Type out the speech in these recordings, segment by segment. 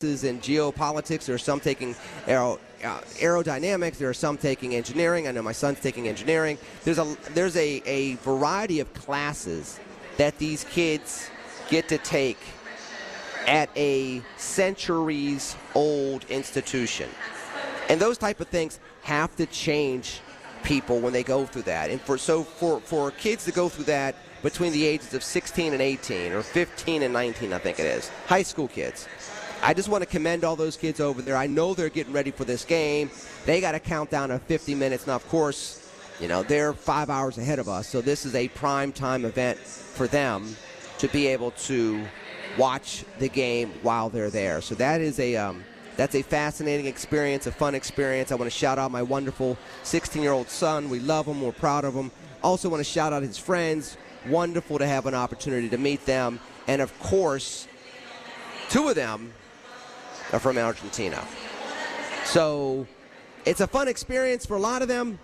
in geopolitics. There are some taking aerodynamics. There are some taking engineering. I know my son's taking engineering. There's a variety of classes that these kids get to take at a centuries-old institution. And those type of things have to change people when they go through that. And for kids to go through that between the ages of 16 and 18, or 15 and 19, I think it is, high school kids, I just want to commend all those kids over there. I know they're getting ready for this game. They got a countdown of 50 minutes. Now, of course, they're 5 hours ahead of us, so this is a prime time event for them to be able to watch the game while they're there. So that is that's a fascinating experience, a fun experience. I want to shout out my wonderful 16-year-old son. We love him. We're proud of him. Also want to shout out his friends. Wonderful to have an opportunity to meet them. And, of course, two of them are from Argentina. So it's a fun experience for a lot of them.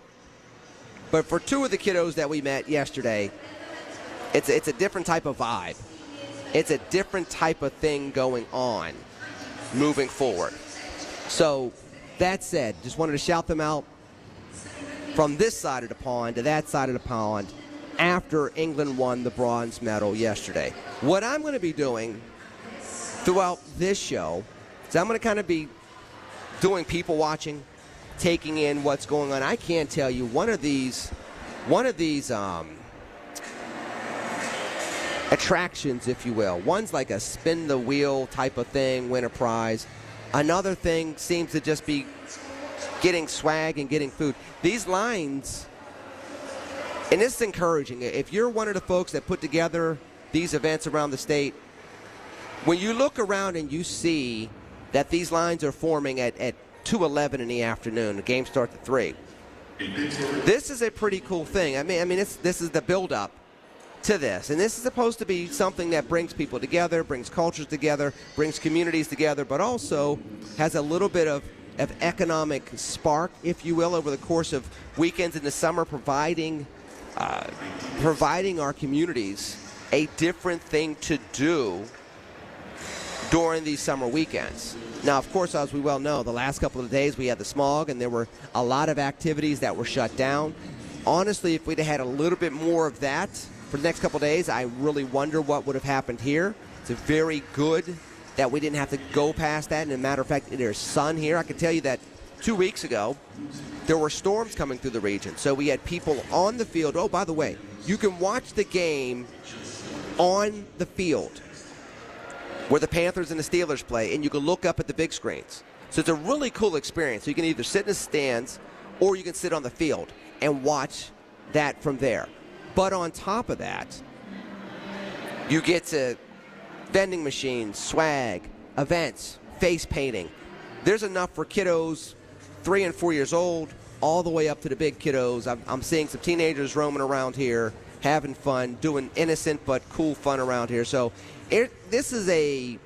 But for two of the kiddos that we met yesterday, it's a different type of vibe. It's a different type of thing going on moving forward. So that said, just wanted to shout them out from this side of the pond to that side of the pond after England won the bronze medal yesterday. What I'm going to be doing throughout this show is I'm going to kind of be doing people watching, taking in what's going on. I can't tell you, one of these attractions, if you will. One's like a spin the wheel type of thing, win a prize. Another thing seems to just be getting swag and getting food. These lines, and this is encouraging. If you're one of the folks that put together these events around the state, when you look around and you see that these lines are forming at 2:11 in the afternoon, the game starts at 3. This is a pretty cool thing. I mean, this is the build-up to this, and this is supposed to be something that brings people together, brings cultures together, brings communities together, but also has a little bit of economic spark, if you will, over the course of weekends in the summer, providing our communities a different thing to do during these summer weekends. Now, of course, as we well know, the last couple of days we had the smog, and there were a lot of activities that were shut down. Honestly, if we'd have had a little bit more of that for the next couple of days, I really wonder what would have happened here. It's very good that we didn't have to go past that. And as a matter of fact, there's sun here. I can tell you that 2 weeks ago, there were storms coming through the region. So we had people on the field. Oh, by the way, you can watch the game on the field where the Panthers and the Steelers play, and you can look up at the big screens. So it's a really cool experience. So you can either sit in the stands or you can sit on the field and watch that from there. But on top of that, you get to vending machines, swag, events, face painting. There's enough for kiddos 3 and 4 years old all the way up to the big kiddos. I'm seeing some teenagers roaming around here, having fun, doing innocent but cool fun around here. So this is a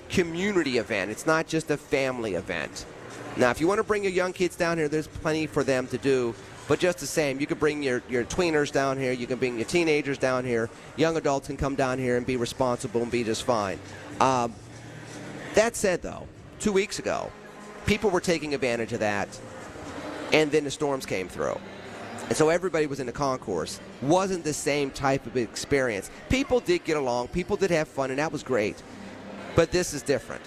community event. It's not just a family event. Now, if you want to bring your young kids down here, there's plenty for them to do. But just the same, you can bring your tweeners down here. You can bring your teenagers down here. Young adults can come down here and be responsible and be just fine. That said, though, 2 weeks ago, people were taking advantage of that, and then the storms came through. And so everybody was in the concourse. Wasn't the same type of experience. People did get along. People did have fun, and that was great. But this is different.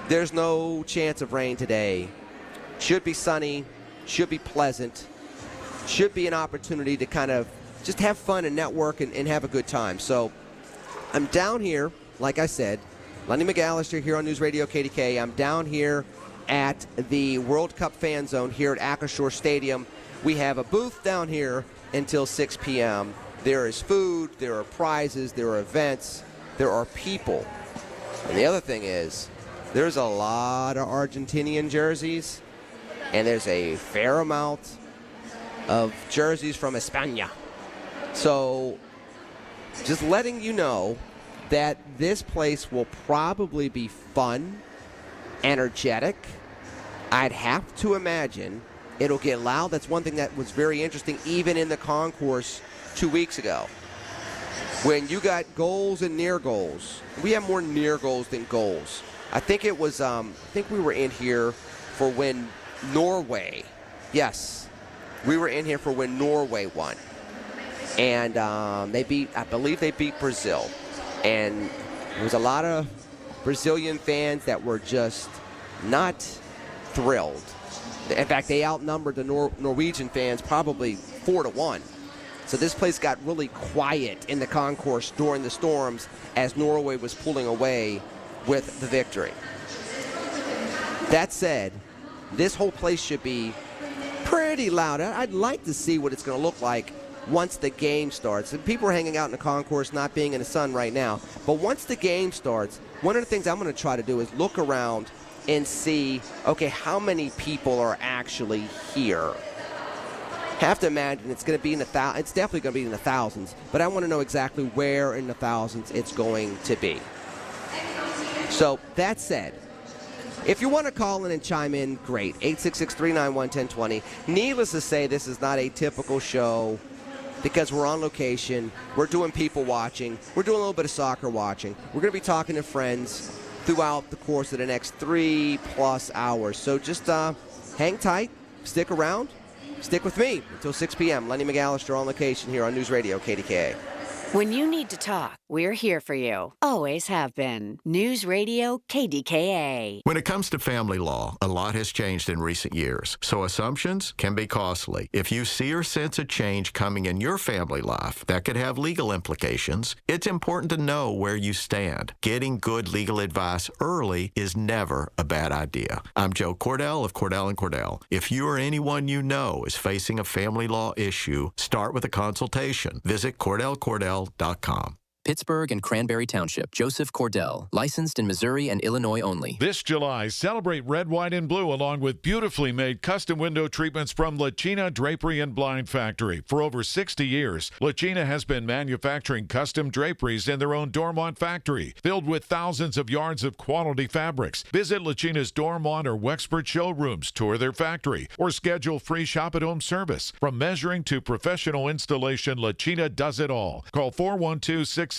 There's no chance of rain today. Should be sunny. Should be pleasant. Should be an opportunity to kind of just have fun and network and have a good time. So I'm down here, like I said, Lenny McAllister here on News Radio KDKA. I'm down here at the World Cup fan zone here at Acrisure Stadium. We have a booth down here until 6 p.m. There is food, there are prizes, there are events, there are people. And the other thing is, there's a lot of Argentinian jerseys, and there's a fair amount of jerseys from España. So just letting you know that this place will probably be fun, energetic. I'd have to imagine it'll get loud. That's one thing that was very interesting even in the concourse 2 weeks ago. When you got goals and near goals, we have more near goals than goals. I think it was, I think we were in here for when Norway, yes, we were in here for when Norway won. And I believe they beat Brazil. And there was a lot of Brazilian fans that were just not thrilled. In fact, they outnumbered the Norwegian fans probably 4-1. So this place got really quiet in the concourse during the storms as Norway was pulling away with the victory. That said, this whole place should be pretty loud. I'd like to see what it's going to look like once the game starts. And people are hanging out in the concourse, not being in the sun right now. But once the game starts, one of the things I'm going to try to do is look around and see, okay, how many people are actually here. Have to imagine it's going to be in the it's definitely going to be in the thousands, but I want to know exactly where in the thousands it's going to be. So that said, if you want to call in and chime in, great. 866-391-1020. Needless to say, this is not a typical show because we're on location. We're doing people watching. We're doing a little bit of soccer watching. We're going to be talking to friends throughout the course of the next 3+ hours. So just hang tight, stick around. Stick with me until 6 p.m. Lenny McAllister on location here on News Radio KDKA. When you need to talk, we're here for you. Always have been. News Radio KDKA. When it comes to family law, a lot has changed in recent years, so assumptions can be costly. If you see or sense a change coming in your family life that could have legal implications, it's important to know where you stand. Getting good legal advice early is never a bad idea. I'm Joe Cordell of Cordell & Cordell. If you or anyone you know is facing a family law issue, start with a consultation. Visit CordellCordell.com. Pittsburgh and Cranberry Township. Joseph Cordell. Licensed in Missouri and Illinois only. This July, celebrate red, white, and blue along with beautifully made custom window treatments from La China Drapery and Blind Factory. For over 60 years, La China has been manufacturing custom draperies in their own Dormont factory, filled with thousands of yards of quality fabrics. Visit La China's Dormont or Wexford showrooms, tour their factory, or schedule free shop-at-home service. From measuring to professional installation, La China does it all. Call 412-665-4900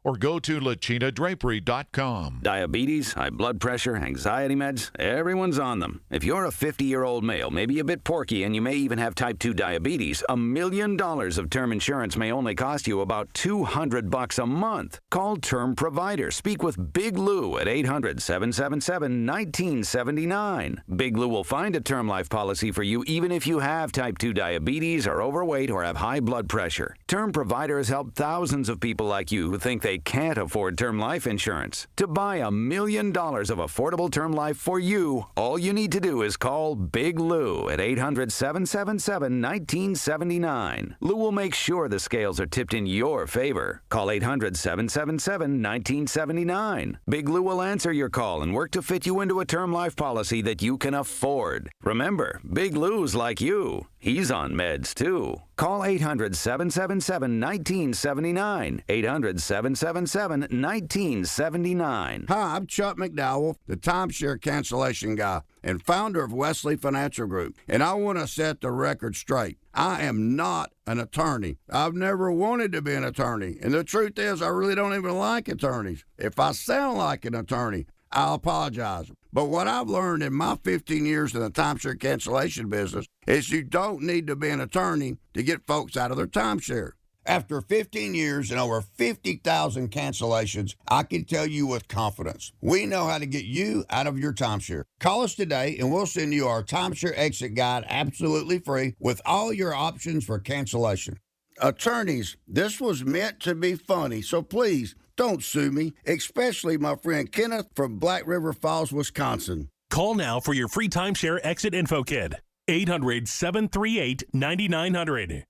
or go to lachinadrapery.com. Diabetes, high blood pressure, anxiety meds, everyone's on them. If you're a 50-year-old male, maybe a bit porky, and you may even have type 2 diabetes, $1 million of term insurance may only cost you about $200 a month. Call Term Provider. Speak with Big Lou at 800-777-1979. Big Lou will find a term life policy for you even if you have type 2 diabetes, are overweight, or have high blood pressure. Term Provider has helped thousands of people like you who think they can't afford term life insurance. To buy $1 million of affordable term life for you, all you need to do is call Big Lou at 800-777-1979. Lou will make sure the scales are tipped in your favor. Call 800-777-1979. Big Lou will answer your call and work to fit you into a term life policy that you can afford. Remember, Big Lou's like you. He's on meds, too. Call 800-777-1979. 800-777-1979. Hi, I'm Chuck McDowell, the timeshare cancellation guy and founder of Wesley Financial Group. And I want to set the record straight. I am not an attorney. I've never wanted to be an attorney. And the truth is, I really don't even like attorneys. If I sound like an attorney, I'll apologize. But what I've learned in my 15 years in the timeshare cancellation business is you don't need to be an attorney to get folks out of their timeshare. After 15 years and over 50,000 cancellations, I can tell you with confidence, we know how to get you out of your timeshare. Call us today and we'll send you our timeshare exit guide absolutely free with all your options for cancellation. Attorneys, this was meant to be funny, so please, don't sue me, especially my friend Kenneth from Black River Falls, Wisconsin. Call now for your free timeshare exit info kit. 800-738-9900.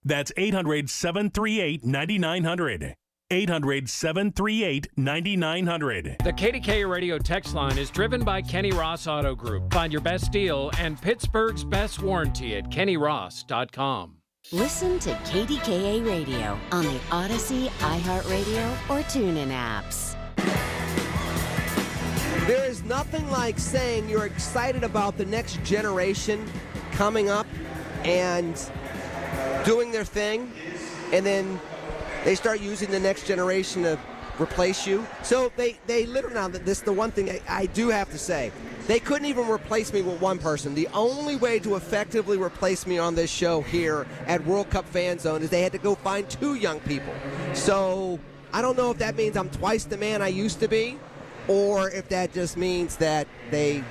That's 800-738-9900. 800-738-9900. The KDKA Radio text line is driven by Kenny Ross Auto Group. Find your best deal and Pittsburgh's best warranty at kennyross.com. Listen to KDKA Radio on the Odyssey, iHeartRadio, or TuneIn apps. There is nothing like saying you're excited about the next generation coming up and doing their thing, and then they start using the next generation to replace you. So they literally, now this is the one thing I do have to say. They couldn't even replace me with one person. The only way to effectively replace me on this show here at World Cup Fan Zone is they had to go find 2 young people. So I don't know if that means I'm twice the man I used to be, or if that just means that they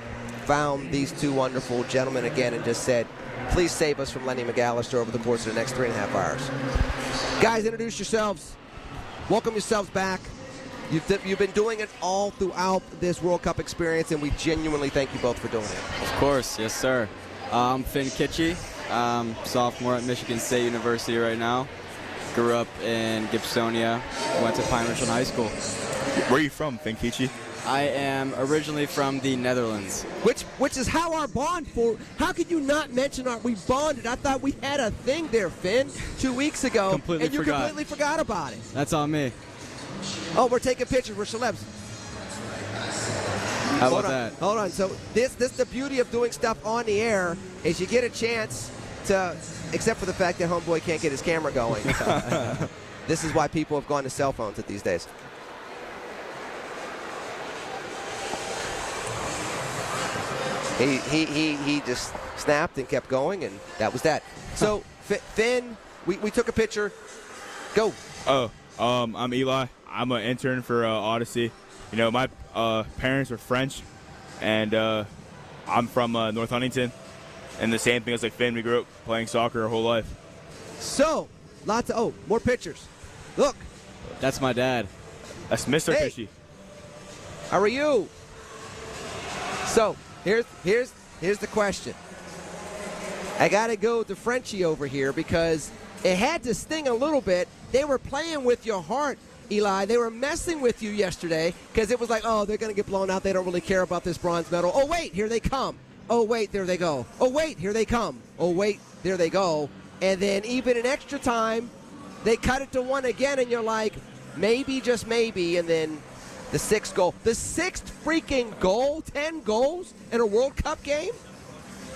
found these 2 wonderful gentlemen again and just said, please save us from Lenny McAllister over the course of the next 3.5 hours. Guys, introduce yourselves. Welcome yourselves back. You've been doing it all throughout this World Cup experience, and we genuinely thank you both for doing it. Of course, yes, sir. I'm Finn Kitchie, sophomore at Michigan State University right now. Grew up in Gibsonia, went to Pine Ridge High School. Where are you from, Finn Kitchie? I am originally from the Netherlands. Which is how our bond for. How could you not mention we bonded? I thought we had a thing there, Finn, 2 weeks ago, completely forgot. Completely forgot about it. That's on me. Oh, we're taking pictures. We're celebs. How about that? Hold on. So this the beauty of doing stuff on the air is you get a chance to, except for the fact that homeboy can't get his camera going. This is why people have gone to cell phones these days. He just snapped and kept going, and that was that. So Finn, we took a picture. Go. Oh, I'm Eli. I'm an intern for Odyssey. You know, my parents are French, and I'm from North Huntington. And the same thing as like Finn, we grew up playing soccer our whole life. So, more pictures. Look. That's my dad. That's Mr. Hey. Fishy. How are you? So, here's the question. I got to go to Frenchie over here because it had to sting a little bit. They were playing with your heart, Eli. They were messing with you yesterday because it was like, oh, they're going to get blown out. They don't really care about this bronze medal. Oh, wait, here they come. Oh, wait, there they go. Oh, wait, here they come. Oh, wait, there they go. And then even in extra time, they cut it to 1 again, and you're like, maybe, just maybe, and then the 6th goal. The 6th freaking goal, 10 goals in a World Cup game?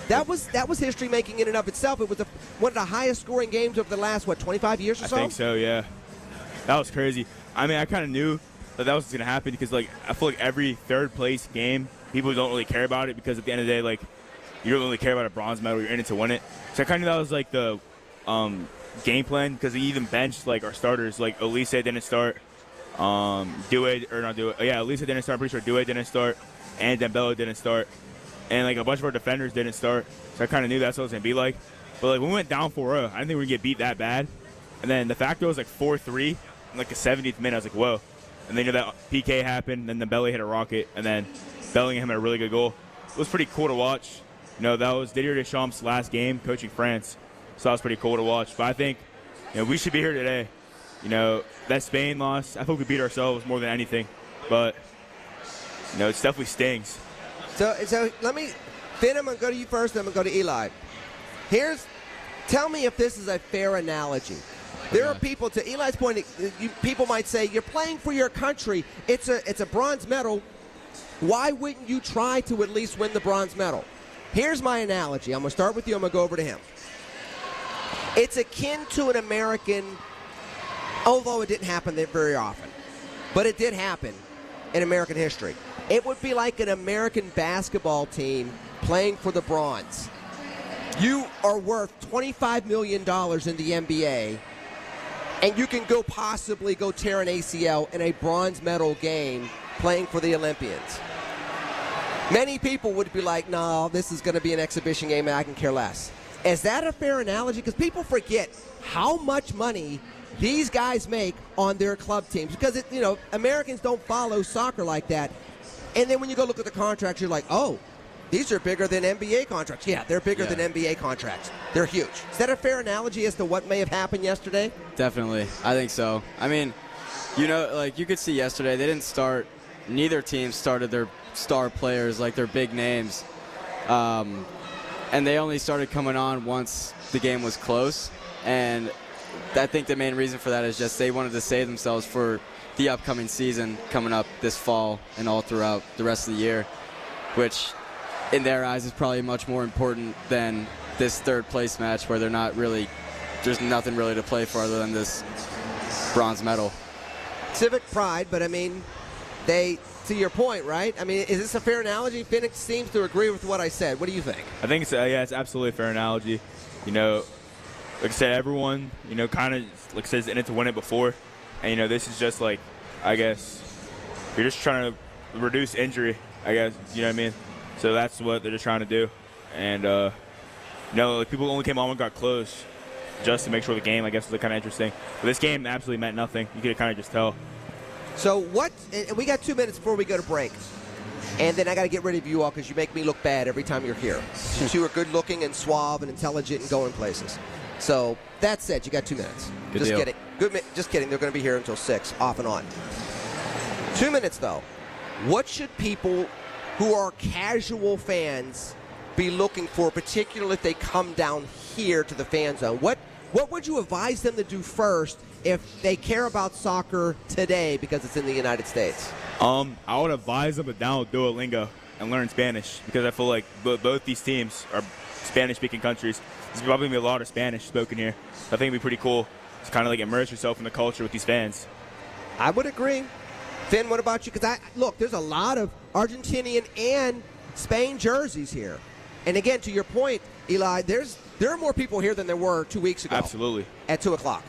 That was history-making in and of itself. It was one of the highest-scoring games over the last, 25 years or so? I think so, yeah. That was crazy. I mean, I kind of knew that was going to happen because, like, I feel like every third-place game, people don't really care about it because at the end of the day, like, you don't really care about a bronze medal. You're in it to win it. So I kind of knew that was, like, the game plan because they even benched, like, our starters. Like, Elise didn't start. Elise didn't start. I'm pretty sure Due didn't start. And Dembele didn't start. And, like, a bunch of our defenders didn't start. So I kind of knew that's what it was going to be like. But, like, when we went down 4-0, I didn't think we were going to get beat that bad. And then the fact that it was, like, 4-3 in, like, the 70th minute, I was like, whoa. And then, you know, that PK happened. Then Dembele hit a rocket. And then Bellingham had a really good goal. It was pretty cool to watch. You know, that was Didier Deschamps' last game coaching France. So that was pretty cool to watch. But I think, you know, we should be here today. You know, that Spain loss, I think we beat ourselves more than anything. But, you know, it definitely stings. So let me, Finn, I'm going to go to you first, then I'm going to go to Eli. Tell me if this is a fair analogy. There are people, to Eli's point, people might say, you're playing for your country. It's a bronze medal. Why wouldn't you try to at least win the bronze medal? Here's my analogy. I'm going to start with you. I'm going to go over to him. It's akin to an American, although it didn't happen there very often, but it did happen in American history. It would be like an American basketball team playing for the bronze. You are worth $25 million in the NBA, and you can possibly go tear an ACL in a bronze medal game playing for the Olympians. Many people would be like, no, this is going to be an exhibition game and I can care less. Is that a fair analogy? Because people forget how much money these guys make on their club teams. Because, Americans don't follow soccer like that. And then when you go look at the contracts, you're like, oh, these are bigger than NBA contracts. Yeah, they're bigger than NBA contracts. They're huge. Is that a fair analogy as to what may have happened yesterday? Definitely. I think so. I mean, you could see yesterday, neither team started their star players, like their big names. And they only started coming on once the game was close. And I think the main reason for that is just they wanted to save themselves for the upcoming season coming up this fall and all throughout the rest of the year, which in their eyes is probably much more important than this third place match where there's nothing really to play for other than this bronze medal. civic pride, but I mean, to your point, right? I mean, is this a fair analogy? Phoenix seems to agree with what I said. What do you think? I think it's absolutely a fair analogy. You know, like I said, everyone, you know, kind of like says in it to win it before, and you know, this is just like, I guess, you're just trying to reduce injury. I guess, you know what I mean. So that's what they're just trying to do, and you know, like people only came on and got close, just to make sure the game, I guess, was kind of interesting. But this game absolutely meant nothing. You could kind of just tell. So and we got 2 minutes before we go to break. And then I got to get rid of you all because you make me look bad every time you're here. You two are good-looking and suave and intelligent and going places. So that said, you got 2 minutes. Good just deal. kidding. Just kidding. They're going to be here until 6, off and on. 2 minutes, though. What should people who are casual fans be looking for, particularly if they come down here to the fan zone? What would you advise them to do first if they care about soccer today because it's in the United States? I would advise them to download Duolingo and learn Spanish because I feel like both these teams are Spanish-speaking countries. There's probably going to be a lot of Spanish spoken here. So I think it'd be pretty cool to kind of like immerse yourself in the culture with these fans. I would agree. Finn, what about you? Because look, there's a lot of Argentinian and Spain jerseys here. And again, to your point, Eli, there are more people here than there were 2 weeks ago. Absolutely. At 2 o'clock.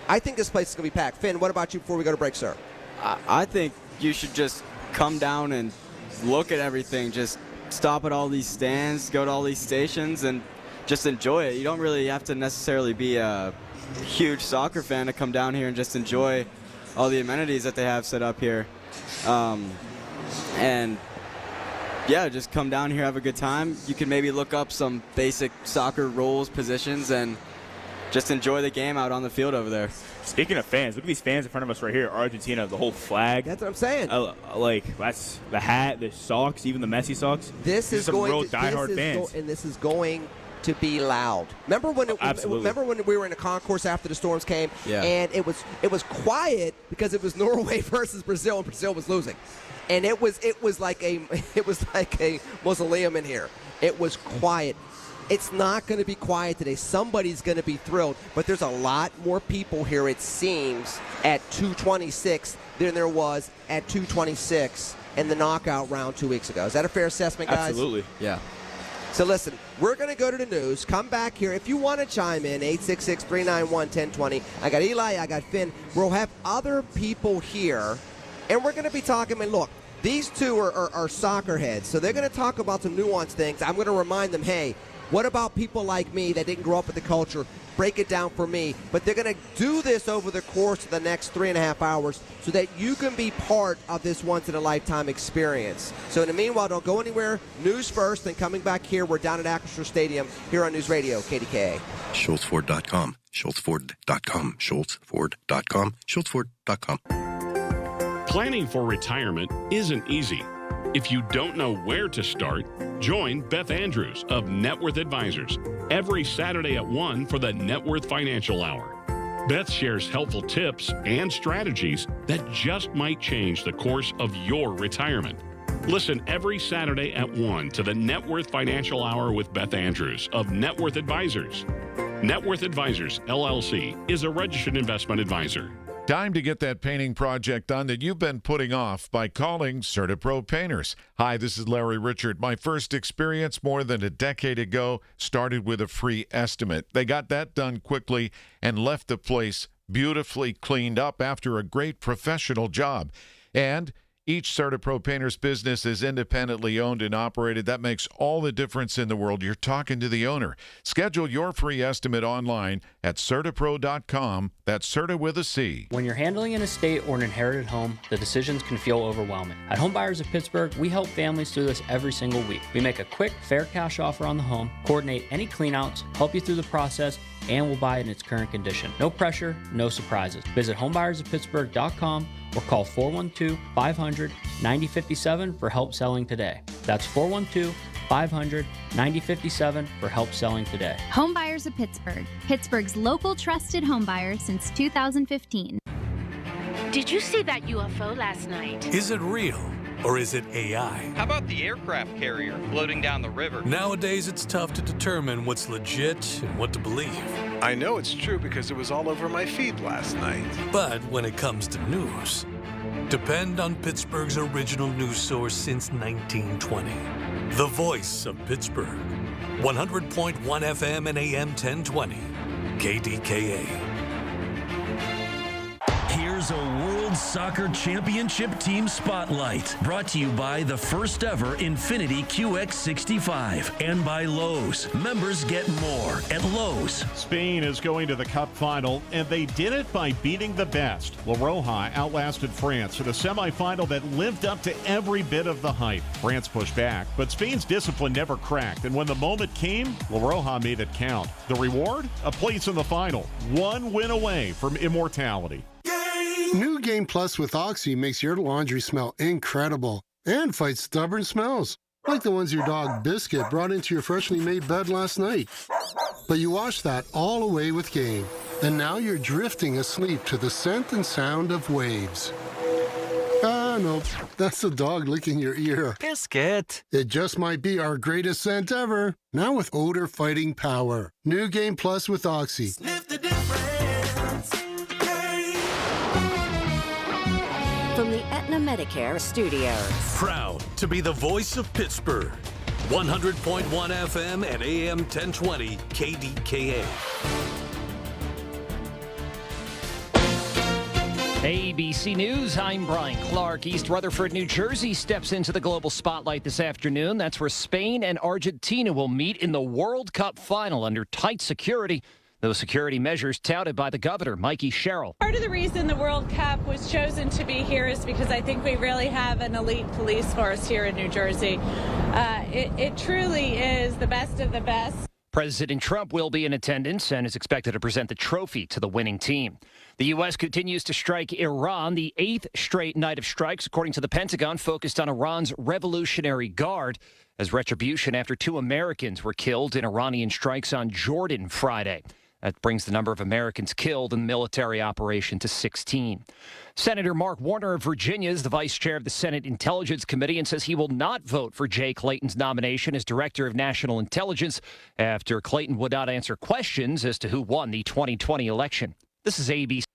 I think this place is going to be packed. Finn, what about you before we go to break, sir? I think you should just come down and look at everything. Just stop at all these stands, go to all these stations, and just enjoy it. You don't really have to necessarily be a huge soccer fan to come down here and just enjoy all the amenities that they have set up here. And yeah, just come down here, have a good time. You can maybe look up some basic soccer rules, positions, and just enjoy the game out on the field over there. Speaking of fans, look at these fans in front of us right here. Argentina, the whole flag. That's what I'm saying. Like, that's the hat, the socks, even the Messi socks. This is some going real to, diehard fans. And this is going to be loud. Remember when we were in the concourse after the storms came, and it was quiet because it was Norway versus Brazil, and Brazil was losing, and it was like a mausoleum in here. It was quiet. It's not going to be quiet today. Somebody's going to be thrilled, but there's a lot more people here, it seems, at 226 than there was at 226 in the knockout round 2 weeks ago. Is that a fair assessment, guys? Absolutely. Yeah. So listen, we're going to go to the news. Come back here. If you want to chime in, 866-391-1020. I got Eli, I got Finn. We'll have other people here, and we're going to be talking. And look, these two are soccer heads, so they're going to talk about some nuanced things. I'm going to remind them, hey, what about people like me that didn't grow up with the culture? Break it down for me. But they're going to do this over the course of the next 3.5 hours so that you can be part of this once-in-a-lifetime experience. So in the meanwhile, don't go anywhere. News first, then coming back here. We're down at Acrisure Stadium here on News Radio, KDKA. SchultzFord.com. SchultzFord.com. SchultzFord.com. SchultzFord.com. Planning for retirement isn't easy. If you don't know where to start, join Beth Andrews of Net Worth Advisors every Saturday at 1 for the Net Worth Financial Hour. Beth shares helpful tips and strategies that just might change the course of your retirement. Listen every Saturday at 1 to the Net Worth Financial Hour with Beth Andrews of Net Worth Advisors. Net Worth Advisors, LLC, is a registered investment advisor. Time to get that painting project done that you've been putting off by calling CertaPro Painters. Hi, this is Larry Richard. My first experience more than a decade ago started with a free estimate. They got that done quickly and left the place beautifully cleaned up after a great professional job. And each CertaPro Painters business is independently owned and operated. That makes all the difference in the world. You're talking to the owner. Schedule your free estimate online at CertaPro.com. That's Certa with a C. When you're handling an estate or an inherited home, the decisions can feel overwhelming. At Home Buyers of Pittsburgh, we help families through this every single week. We make a quick, fair cash offer on the home, coordinate any cleanouts, help you through the process, and we'll buy it in its current condition. No pressure, no surprises. Visit homebuyersoftpittsburgh.com or call 412-500-9057 for help selling today. That's 412-500-9057 for help selling today. Home Buyers of Pittsburgh, Pittsburgh's local trusted home buyer since 2015. Did you see that UFO last night? Is it real? Or is it AI? How about the aircraft carrier floating down the river? Nowadays, it's tough to determine what's legit and what to believe. I know it's true because it was all over my feed last night. But when it comes to news, Depend on Pittsburgh's original news source since 1920. The voice of Pittsburgh. 100.1 FM and AM 1020. KDKA. Here's a World Soccer Championship Team Spotlight, brought to you by the first ever Infiniti QX65 and by Lowe's. Members get more at Lowe's. Spain is going to the Cup final, and they did it by beating the best. La Roja outlasted France in a semifinal that lived up to every bit of the hype. France pushed back, but Spain's discipline never cracked, and when the moment came, La Roja made it count. The reward? A place in the final. One win away from immortality. New Game Plus with Oxy makes your laundry smell incredible and fights stubborn smells, like the ones your dog Biscuit brought into your freshly made bed last night. But you wash that all away with Game, and now you're drifting asleep to the scent and sound of waves. Ah, no, that's the dog licking your ear. Biscuit. It just might be our greatest scent ever, now with odor-fighting power. New Game Plus with Oxy. Sniff the difference. From the Aetna Medicare Studios. Proud to be the voice of Pittsburgh. 100.1 FM and AM 1020 KDKA. ABC News, I'm Brian Clark. East Rutherford, New Jersey steps into the global spotlight this afternoon. That's where Spain and Argentina will meet in the World Cup final under tight security. Those security measures touted by the governor, Mikey Sherrill. Part of the reason the World Cup was chosen to be here is because I think we really have an elite police force here in New Jersey. It truly is the best of the best. President Trump will be in attendance and is expected to present the trophy to the winning team. The U.S. continues to strike Iran, the 8th straight night of strikes, according to the Pentagon, focused on Iran's Revolutionary Guard as retribution after 2 Americans were killed in Iranian strikes on Jordan Friday. That brings the number of Americans killed in the military operation to 16. Senator Mark Warner of Virginia is the vice chair of the Senate Intelligence Committee and says he will not vote for Jay Clayton's nomination as Director of National Intelligence after Clayton would not answer questions as to who won the 2020 election. This is ABC.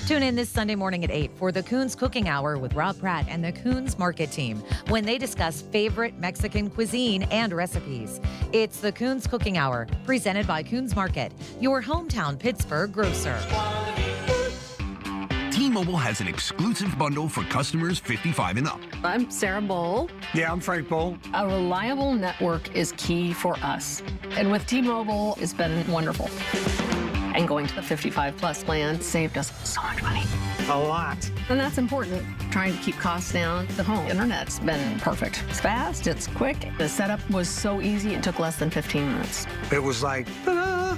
Tune in this Sunday morning at 8 for the Coons Cooking Hour with Rob Pratt and the Coons Market Team when they discuss favorite Mexican cuisine and recipes. It's the Coons Cooking Hour, presented by Coons Market, your hometown Pittsburgh grocer. T-Mobile has an exclusive bundle for customers 55 and up. I'm Sarah Bowl. Yeah, I'm Frank Bowl. A reliable network is key for us. And with T-Mobile, it's been wonderful. And going to the 55-plus plan saved us so much money. A lot. And that's important. Trying to keep costs down. The home internet's been perfect. It's fast, it's quick. The setup was so easy, it took less than 15 minutes. It was like, ta-da!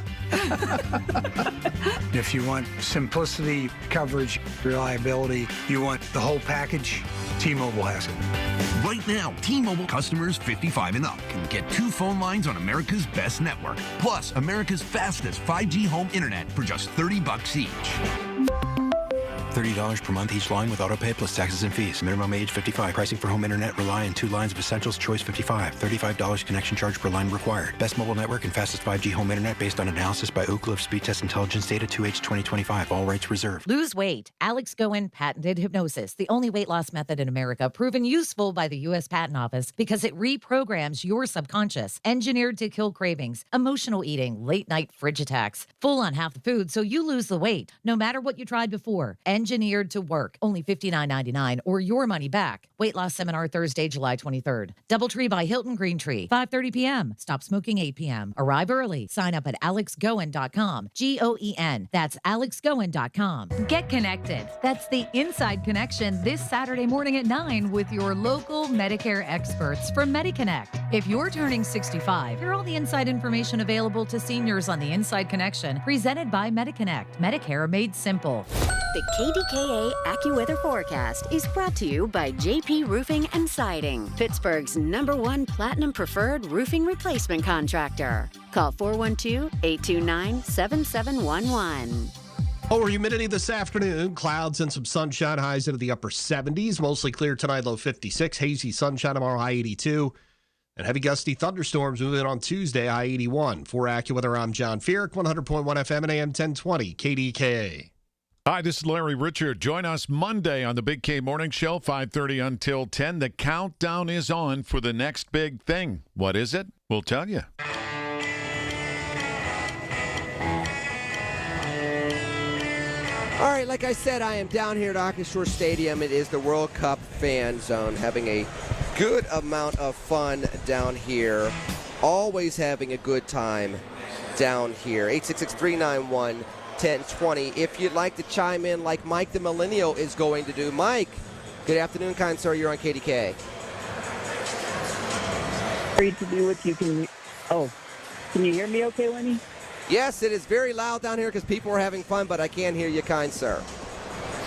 If you want simplicity, coverage, reliability, you want the whole package, T-Mobile has it. Right now, T-Mobile customers 55 and up can get 2 phone lines on America's best network, plus America's fastest 5G home internet for just $30 each. $30 per month each line with autopay plus taxes and fees. Minimum age 55. Pricing for home internet rely on 2 lines of essentials. Choice 55. $35 connection charge per line required. Best mobile network and fastest 5G home internet based on analysis by Oak Cliff Speed Test Intelligence Data 2H 2025. All rights reserved. Lose weight. Alex Goen patented hypnosis, the only weight loss method in America proven useful by the U.S. Patent Office because it reprograms your subconscious, engineered to kill cravings, emotional eating, late night fridge attacks, full on half the food so you lose the weight, no matter what you tried before. Engineered to work. Only $59.99 or your money back. Weight loss seminar Thursday, July 23rd. Doubletree by Hilton Green Tree. 5:30 p.m. Stop smoking 8 p.m. Arrive early. Sign up at alexgoen.com. G-O-E-N. That's alexgoen.com. Get connected. That's the Inside Connection this Saturday morning at 9 with your local Medicare experts from MediConnect. If you're turning 65, hear all the inside information available to seniors on the Inside Connection, presented by MediConnect. Medicare made simple. The KDKA AccuWeather forecast is brought to you by JP Roofing and Siding, Pittsburgh's #1 Platinum Preferred roofing replacement contractor. Call 412-829-7711. Over humidity this afternoon, clouds and some sunshine, highs into the upper 70s. Mostly clear tonight, low 56. Hazy sunshine tomorrow, high 82. And heavy gusty thunderstorms moving on Tuesday, high 81. For AccuWeather, I'm John Feerick, 100.1 FM and AM 1020, KDKA. Hi, this is Larry Richard. Join us Monday on the Big K Morning Show, 5:30 until 10. The countdown is on for the next big thing. What is it? We'll tell you. All right, like I said, I am down here at Rocky Shore Stadium. It is the World Cup fan zone, having a good amount of fun down here. Always having a good time down here. 866-391-1020. If you'd like to chime in like Mike the Millennial is going to do. Mike, good afternoon, kind sir. You're on KDKA. Great to be with you. Can you hear me okay, Lenny? Yes, it is very loud down here because people are having fun, but I can't hear you, kind sir.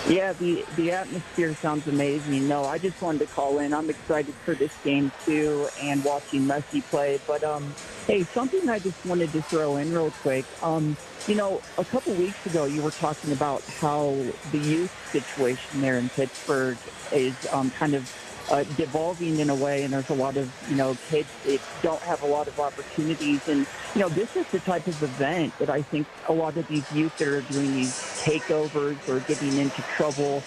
Yeah, the atmosphere sounds amazing. No, I just wanted to call in. I'm excited for this game, too, and watching Messi play. But, hey, something I just wanted to throw in real quick. A couple weeks ago, you were talking about how the youth situation there in Pittsburgh is kind of devolving in a way, and there's a lot of, kids that don't have a lot of opportunities. And, this is the type of event that I think a lot of these youth that are doing these takeovers or getting into trouble,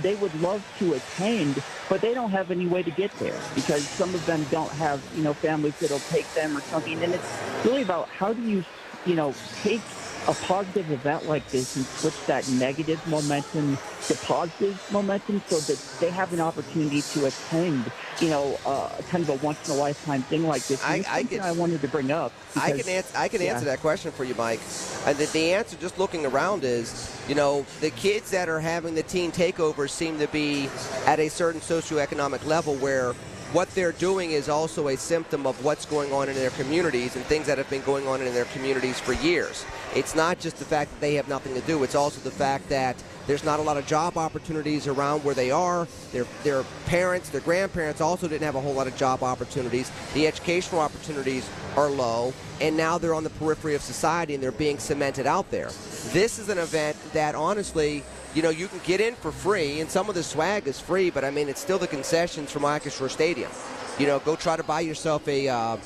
they would love to attend, but they don't have any way to get there because some of them don't have, families that'll take them or something. And it's really about how do you, take a positive event like this and switch that negative momentum to positive momentum so that they have an opportunity to attend, kind of a once-in-a-lifetime thing like this. I wanted to bring up. Because, I can answer that question for you, Mike. And the answer, just looking around, is, the kids that are having the teen takeovers seem to be at a certain socioeconomic level where what they're doing is also a symptom of what's going on in their communities and things that have been going on in their communities for years. It's not just the fact that they have nothing to do. It's also the fact that there's not a lot of job opportunities around where they are. Their parents, their grandparents also didn't have a whole lot of job opportunities. The educational opportunities are low, and now they're on the periphery of society and they're being cemented out there. This is an event that honestly, you can get in for free, and some of the swag is free, but, it's still the concessions from Rocky Shore Stadium. Go try to buy yourself a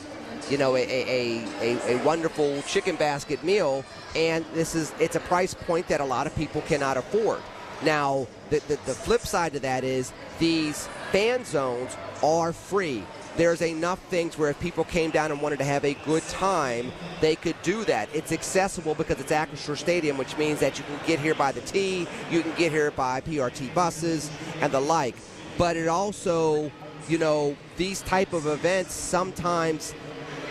wonderful chicken basket meal, and it's a price point that a lot of people cannot afford. Now, the flip side to that is these fan zones are free. There's enough things where if people came down and wanted to have a good time, they could do that. It's accessible because it's Rocky Shore Stadium, which means that you can get here by the T, you can get here by PRT buses and the like. But it also, these type of events sometimes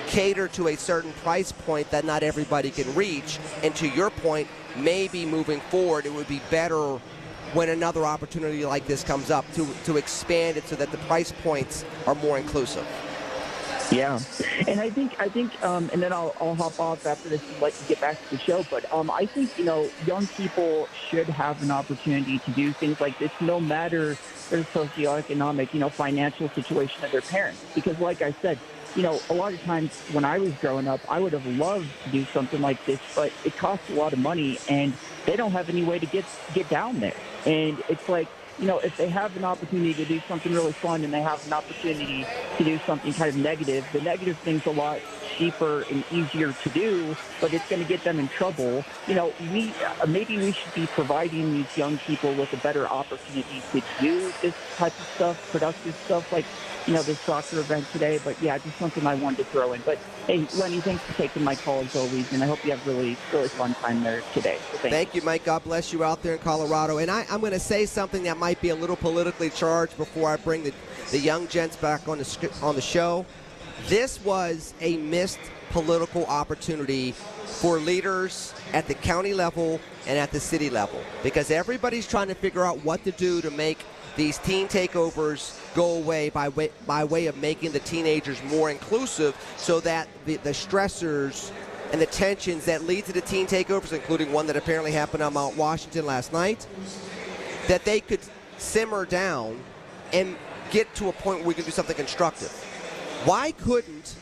cater to a certain price point that not everybody can reach. And to your point, maybe moving forward, it would be better when another opportunity like this comes up to expand it so that the price points are more inclusive. Yeah, and I think, and then I'll hop off after this and let you get back to the show. But I think young people should have an opportunity to do things like this, no matter their socioeconomic, financial situation of their parents. Because, like I said, a lot of times when I was growing up, I would have loved to do something like this, but it costs a lot of money, and they don't have any way to get down there. And it's like, if they have an opportunity to do something really fun and they have an opportunity to do something kind of negative, the negative thing's a lot cheaper and easier to do, but it's going to get them in trouble. Maybe we should be providing these young people with a better opportunity to do this type of stuff, productive stuff, like, this soccer event today. But yeah, just something I wanted to throw in. But hey, Lenny, thanks for taking my call as always, and I hope you have really, really fun time there today. So thank you, Mike. God bless you out there in Colorado. And I'm going to say something that might be a little politically charged before I bring the young gents back on the show. This was a missed political opportunity for leaders at the county level and at the city level, because everybody's trying to figure out what to do to make these teen takeovers go away by way of making the teenagers more inclusive, so that the stressors and the tensions that lead to the teen takeovers, including one that apparently happened on Mount Washington last night, that they could simmer down and get to a point where we can do something constructive. Why couldn't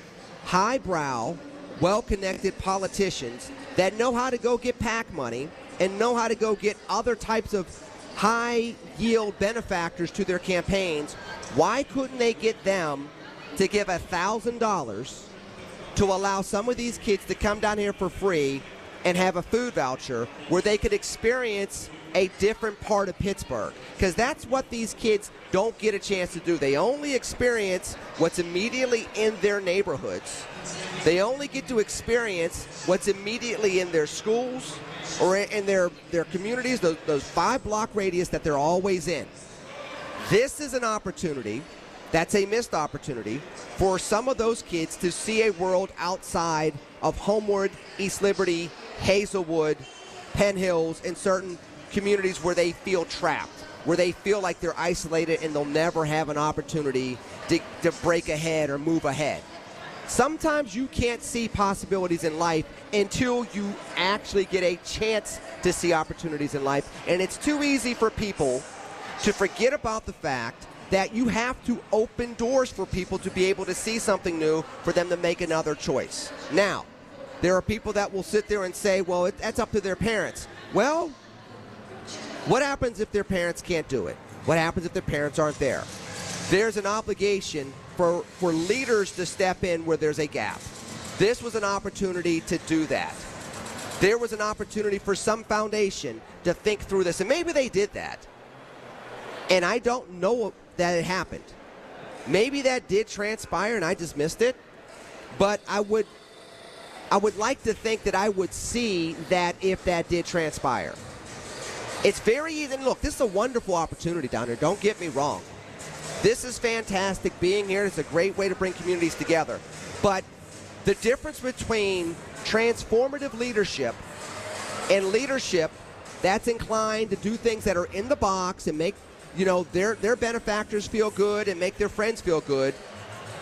highbrow, well-connected politicians that know how to go get PAC money and know how to go get other types of high-yield benefactors to their campaigns, why couldn't they get them to give $1,000 to allow some of these kids to come down here for free and have a food voucher where they could experience a different part of Pittsburgh, because that's what these kids don't get a chance to do. They only experience what's immediately in their neighborhoods. They only get to experience what's immediately in their schools or in their communities, those 5-block radius that they're always in. This is an opportunity, that's a missed opportunity, for some of those kids to see a world outside of Homewood, East Liberty, Hazelwood, Penn Hills, and certain communities where they feel trapped, where they feel like they're isolated and they'll never have an opportunity to break ahead or move ahead. Sometimes you can't see possibilities in life until you actually get a chance to see opportunities in life. And it's too easy for people to forget about the fact that you have to open doors for people to be able to see something new, for them to make another choice. Now, there are people that will sit there and say, well, that's up to their parents. Well, what happens if their parents can't do it? What happens if their parents aren't there? There's an obligation for leaders to step in where there's a gap. This was an opportunity to do that. There was an opportunity for some foundation to think through this, and maybe they did that. And I don't know that it happened. Maybe that did transpire and I just missed it. But I would like to think that I would see that if that did transpire. It's very easy. And look, this is a wonderful opportunity down here. Don't get me wrong. This is fantastic being here. It's a great way to bring communities together. But the difference between transformative leadership and leadership that's inclined to do things that are in the box and make their benefactors feel good and make their friends feel good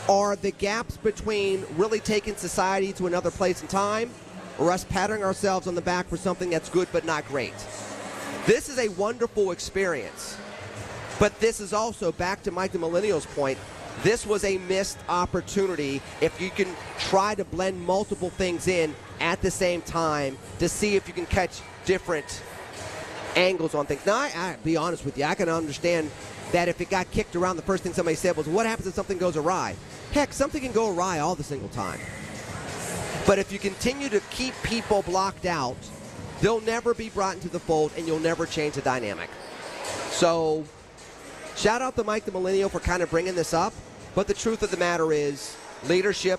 are the gaps between really taking society to another place and time, or us patting ourselves on the back for something that's good but not great. This is a wonderful experience, but this is also, back to Mike the Millennial's point, this was a missed opportunity if you can try to blend multiple things in at the same time to see if you can catch different angles on things. Now, I be honest with you, I can understand that if it got kicked around, the first thing somebody said was, what happens if something goes awry? Heck, something can go awry all the single time. But if you continue to keep people blocked out, they'll never be brought into the fold, and you'll never change the dynamic. So, shout out to Mike the Millennial for kind of bringing this up. But the truth of the matter is, leadership,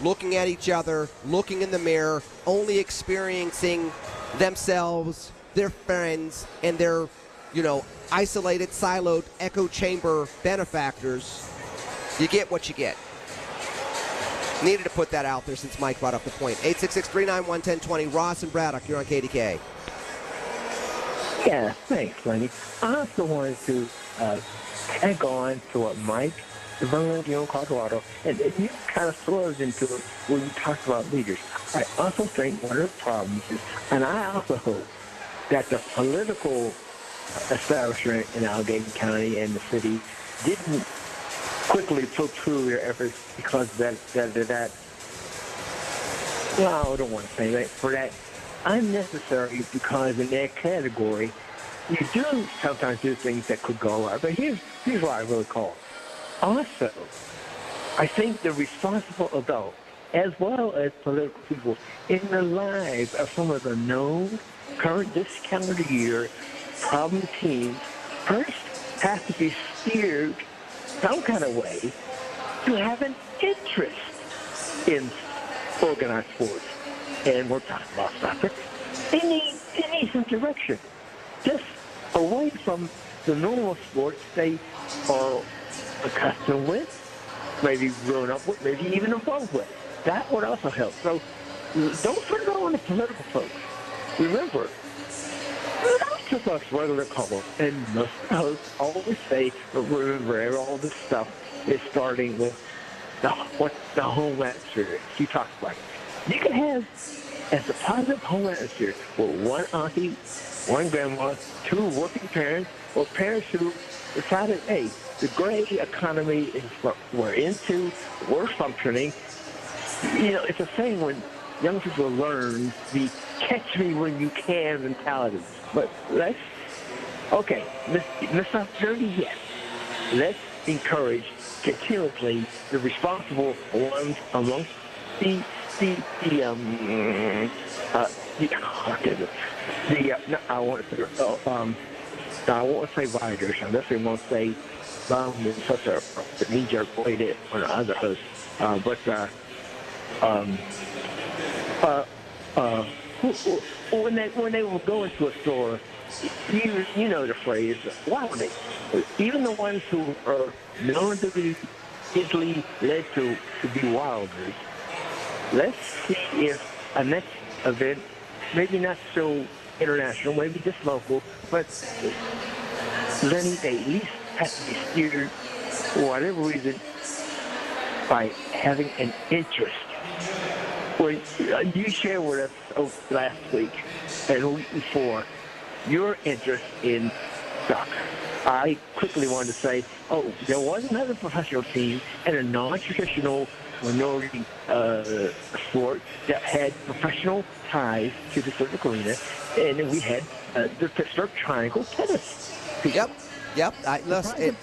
looking at each other, looking in the mirror, only experiencing themselves, their friends, and their, isolated, siloed, echo chamber benefactors, you get what you get. Needed to put that out there since Mike brought up the point. 866-391-1020. Ross and Braddock, you're on KDKA. Yeah, thanks, Lenny. I also wanted to tag on to what Mike, the Bernardino, Colorado, and you kind of swerved into it when you talked about leaders. I also think one of the problems is, and I also hope that the political establishment in Allegheny County and the city didn't quickly poo-poo their efforts because that well, I don't want to say that, for that unnecessary, because in their category, you do sometimes do things that could go awry. But here's what I really call it. Also, I think the responsible adult, as well as political people, in the lives of some of the known current this calendar year problem teams, first have to be steered some kind of way to have an interest in organized sports. And we're talking about soccer. They need some direction. Just away from the normal sports they are accustomed with, maybe grown up with, maybe even involved with. That would also help. So don't put it on the political folks. Remember, most of us regular callers, and most of us always say, remember, all this stuff is starting with the home atmosphere. You talked about it. You can have as a positive home atmosphere with one auntie, one grandma, two working parents, or parents who decided, hey, the gray economy is what we're into, we're functioning. It's a saying when young people learn the catch me when you can mentality. But let's not dirty yet. Let's encourage continuously the responsible ones amongst the I want to say riders. I definitely won't say bum in such a knee-jerk way that on the other host. When they will go into a store, you know the phrase, wow, even the ones who are known to be easily led to be wilders, let's see if a next event, maybe not so international, maybe just local, but then they at least have to be steered, for whatever reason, by having an interest. Well, you shared with us last week and the week before your interest in soccer. I quickly wanted to say, there was another professional team and a non-traditional minority sport that had professional ties to the Civic Arena, and then we had the Pittsburgh Triangle Tennis. Yep. Listen,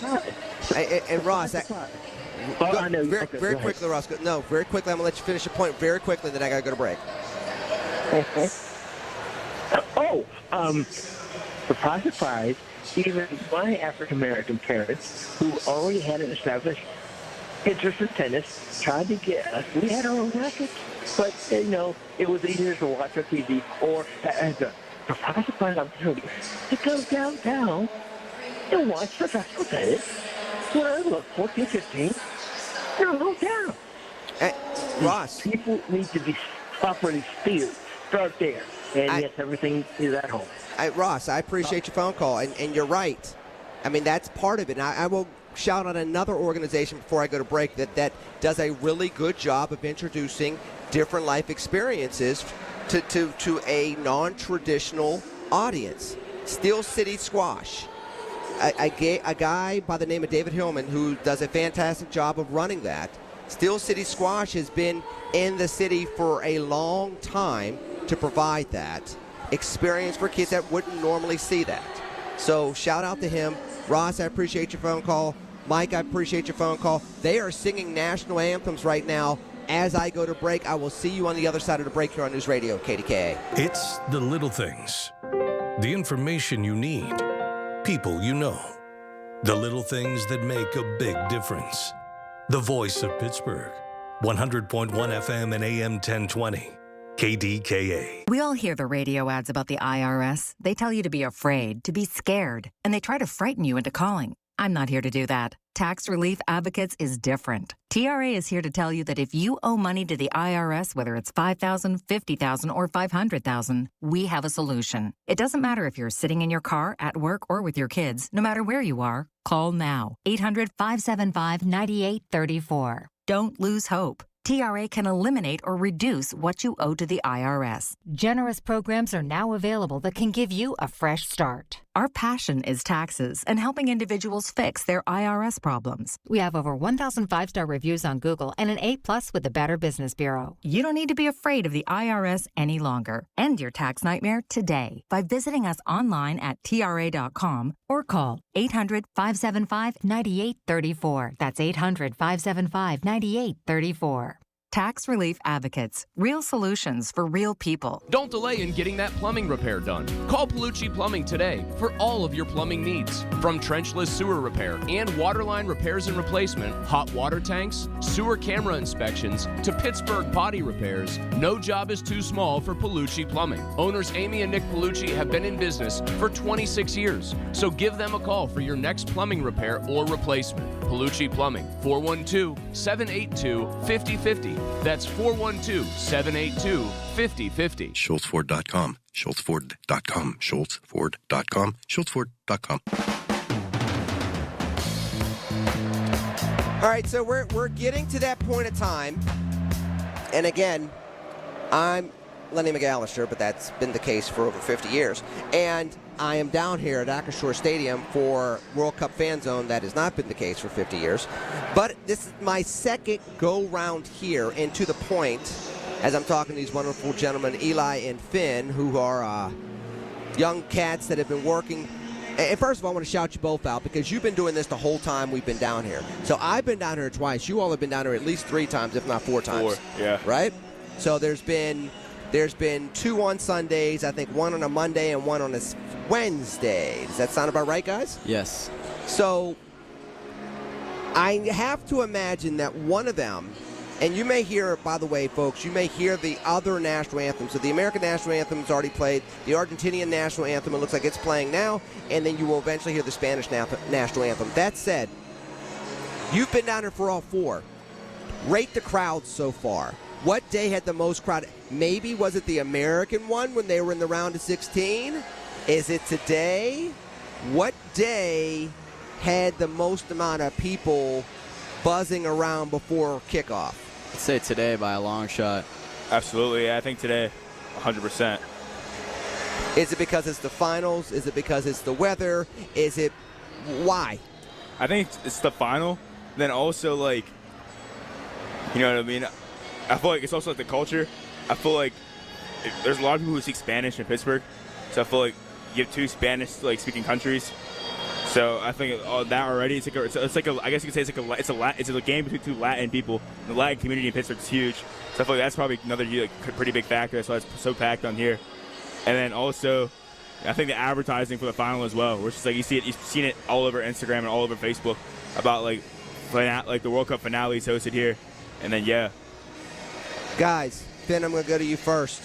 and Ross, very quickly, Ross. No, very quickly. I'm gonna let you finish your point very quickly. Then I gotta go to break. Surprise! Even my African American parents, who already had an established interest in tennis, tried to get us. We had our own rackets, but it was easier to watch on TV or as a surprise opportunity to go downtown and watch professional tennis. When I was 14, 15, they're low down. Ross, people need to be properly steered. Start there, and yes, everything is at home. Ross, I appreciate your phone call, and you're right. I mean, that's part of it. And I will shout out another organization before I go to break that does a really good job of introducing different life experiences to a non-traditional audience. Steel City Squash. A guy by the name of David Hillman who does a fantastic job of running that. Steel City Squash has been in the city for a long time to provide that experience for kids that wouldn't normally see that. So shout out to him. Ross, I appreciate your phone call. Mike, I appreciate your phone call. They are singing national anthems right now as I go to break. I will see you on the other side of the break here on News Radio KDKA. It's the little things. The information you need. People you know. The little things that make a big difference. The voice of Pittsburgh. 100.1 FM and AM 1020. KDKA. We all hear the radio ads about the IRS. They tell you to be afraid, to be scared, and they try to frighten you into calling. I'm not here to do that. Tax Relief Advocates is different. TRA is here to tell you that if you owe money to the IRS, whether it's $5,000, $50,000, or $500,000, we have a solution. It doesn't matter if you're sitting in your car, at work, or with your kids. No matter where you are, call now. 800-575-9834. Don't lose hope. TRA can eliminate or reduce what you owe to the IRS. Generous programs are now available that can give you a fresh start. Our passion is taxes and helping individuals fix their IRS problems. We have over 1,000 5-star reviews on Google and an A+ with the Better Business Bureau. You don't need to be afraid of the IRS any longer. End your tax nightmare today by visiting us online at TRA.com or call 800-575-9834. That's 800-575-9834. Tax Relief Advocates. Real solutions for real people. Don't delay in getting that plumbing repair done. Call Palucci Plumbing today for all of your plumbing needs. From trenchless sewer repair and waterline repairs and replacement, hot water tanks, sewer camera inspections, to Pittsburgh potty repairs, no job is too small for Palucci Plumbing. Owners Amy and Nick Palucci have been in business for 26 years, so give them a call for your next plumbing repair or replacement. Palucci Plumbing, 412-782-5050. That's 412-782-5050. SchultzFord.com. SchultzFord.com. SchultzFord.com. SchultzFord.com. All right, so we're getting to that point of time. And again, I'm Lenny McAllister, but that's been the case for over 50 years. And I am down here at Acrisure Stadium for World Cup Fan Zone. That has not been the case for 50 years. But this is my second go-round here, and to the point, as I'm talking to these wonderful gentlemen, Eli and Finn, who are young cats that have been working. And first of all, I want to shout you both out because you've been doing this the whole time we've been down here. So I've been down here twice. You all have been down here at least 3 times, if not 4 times. 4, yeah. Right? So there's been There's been 2 on Sundays, I think 1 on a Monday and 1 on a Wednesday. Does that sound about right, guys? Yes. So I have to imagine that one of them, and you may hear, by the way, folks, you may hear the other national anthem. So the American national anthem is already played. The Argentinian national anthem, it looks like it's playing now. And then you will eventually hear the Spanish national anthem. That said, you've been down here for all 4. Rate the crowds so far. What day had the most crowd? Maybe was it the American one when they were in the round of 16? Is it today? What day had the most amount of people buzzing around before kickoff? I'd say today by a long shot. Absolutely. I think today, 100%. Is it because it's the finals? Is it because it's the weather? Is it why? I think it's the final. Then also, like, you know what I mean? I feel like it's also like the culture. I feel like there's a lot of people who speak Spanish in Pittsburgh, so I feel like you have 2 Spanish like speaking countries. So I think that already it's like a I guess you could say it's a game between 2 Latin people. The Latin community in Pittsburgh is huge, so I feel like that's probably another pretty big factor. That's why it's so packed on here. And then also, I think the advertising for the final as well, which is like you've seen it all over Instagram and all over Facebook about like the World Cup finale is hosted here, and then yeah. Guys, Finn, I'm going to go to you first.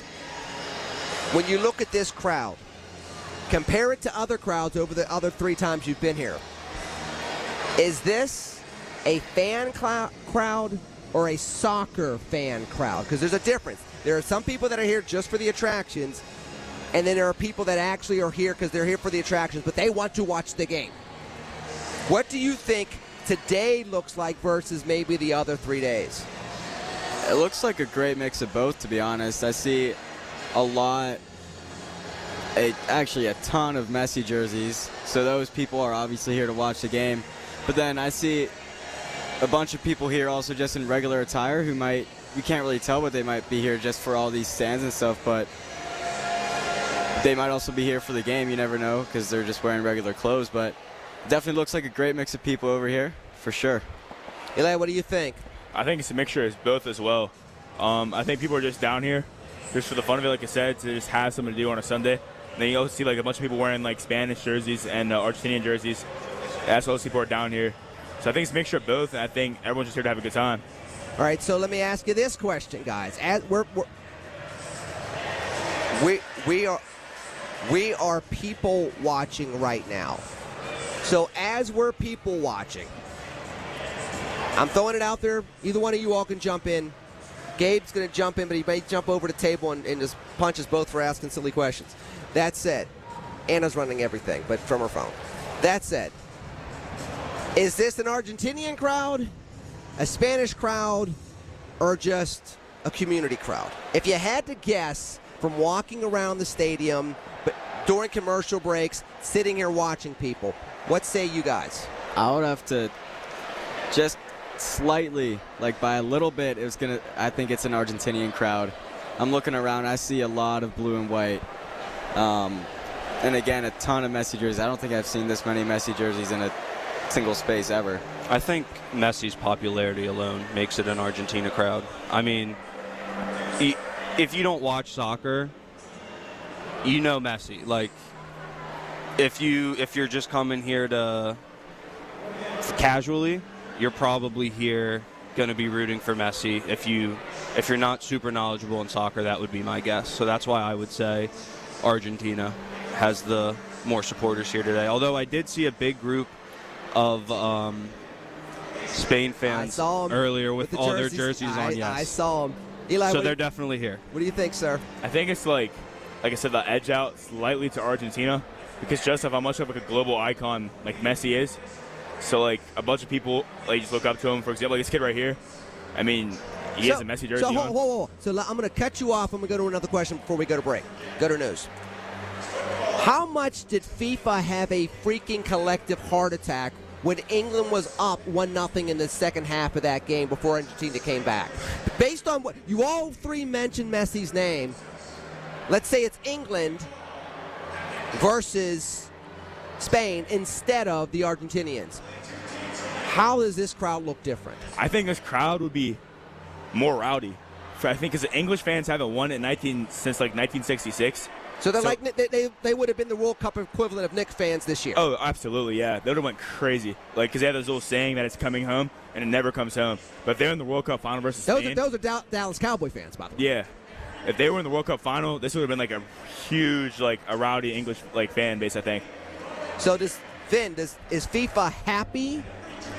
When you look at this crowd, compare it to other crowds over the other 3 times you've been here. Is this a fan crowd or a soccer fan crowd? Because there's a difference. There are some people that are here just for the attractions, and then there are people that actually are here because they're here for the attractions, but they want to watch the game. What do you think today looks like versus maybe the other 3 days? It looks like a great mix of both, to be honest. I see actually a ton of Messi jerseys, so those people are obviously here to watch the game. But then I see a bunch of people here also just in regular attire who you can't really tell, but they might be here just for all these stands and stuff, but they might also be here for the game. You never know because they're just wearing regular clothes, but it definitely looks like a great mix of people over here, for sure. Eli, what do you think? I think it's a mixture of both as well. I think people are just down here just for the fun of it, like I said, to just have something to do on a Sunday. And then you also see like a bunch of people wearing like Spanish jerseys and Argentinian jerseys. That's what those people are down here. So I think it's a mixture of both, and I think everyone's just here to have a good time. All right, so let me ask you this question, guys. We are people watching right now. So as we're people watching, I'm throwing it out there. Either one of you all can jump in. Gabe's going to jump in, but he may jump over the table and just punch us both for asking silly questions. That said, Anna's running everything, but from her phone. That said, is this an Argentinian crowd, a Spanish crowd, or just a community crowd? If you had to guess from walking around the stadium, but during commercial breaks, sitting here watching people, what say you guys? I would have to just slightly, like by a little bit, I think it's an Argentinian crowd. I'm looking around, I see a lot of blue and white. And again, a ton of Messi jerseys. I don't think I've seen this many Messi jerseys in a single space ever. I think Messi's popularity alone makes it an Argentina crowd. I mean, if you don't watch soccer, you know Messi. Like, if you're just coming here to casually, you're probably here going to be rooting for Messi. If you're not super knowledgeable in soccer, that would be my guess. So that's why I would say Argentina has the more supporters here today. Although I did see a big group of Spain fans earlier with all their jerseys on. Yes, I saw them. Eli, so they're definitely here. What do you think, sir? I think it's like I said, the edge out slightly to Argentina because just of how much of like a global icon like Messi is. So like a bunch of people like just look up to him. For example, like this kid right here. I mean, he has a Messi jersey on. Whoa. So I'm going to cut you off. I'm going to go to another question before we go to break. Go to news. How much did FIFA have a freaking collective heart attack when England was up 1-0 in the second half of that game before Argentina came back? Based on what you all three mentioned Messi's name, let's say it's England versus Spain instead of the Argentinians. How does this crowd look different? I think this crowd would be more rowdy I think because the English fans haven't won it since like 1966. So they're like they would have been the World Cup equivalent of Knicks fans this year. Oh, absolutely, yeah. They would have went crazy. Like, because they have this little saying that it's coming home, and it never comes home. But if they're in the World Cup final versus Spain. Those are Dallas Cowboy fans, by the way. Yeah. If they were in the World Cup final, this would have been like a huge, like, a rowdy English fan base, I think. So is FIFA happy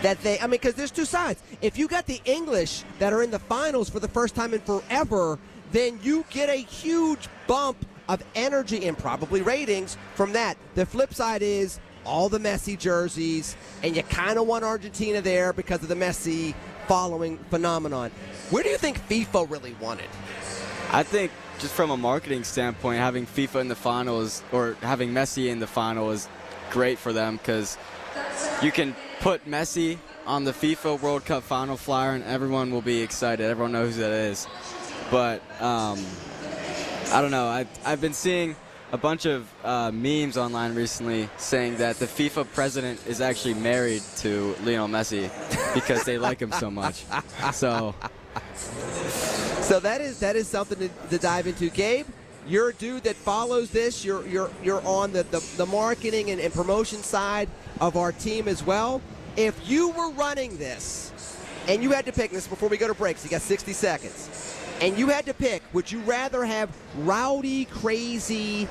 that because there's two sides. If you got the English that are in the finals for the first time in forever, then you get a huge bump of energy and probably ratings from that. The flip side is all the Messi jerseys, and you kind of want Argentina there because of the Messi following phenomenon. Where do you think FIFA really wanted? I think just from a marketing standpoint, having FIFA in the finals or having Messi in the final is great for them because you can put Messi on the FIFA World Cup final flyer and everyone will be excited. Everyone knows who that is. But I don't know. I've been seeing a bunch of memes online recently saying that the FIFA president is actually married to Lionel Messi because they like him so much. So that is something to dive into. Gabe, you're a dude that follows this. You're on the marketing and promotion side of our team as well. If you were running this and you had to pick this before we go to breaks, you got 60 seconds. And you had to pick, would you rather have rowdy, crazy,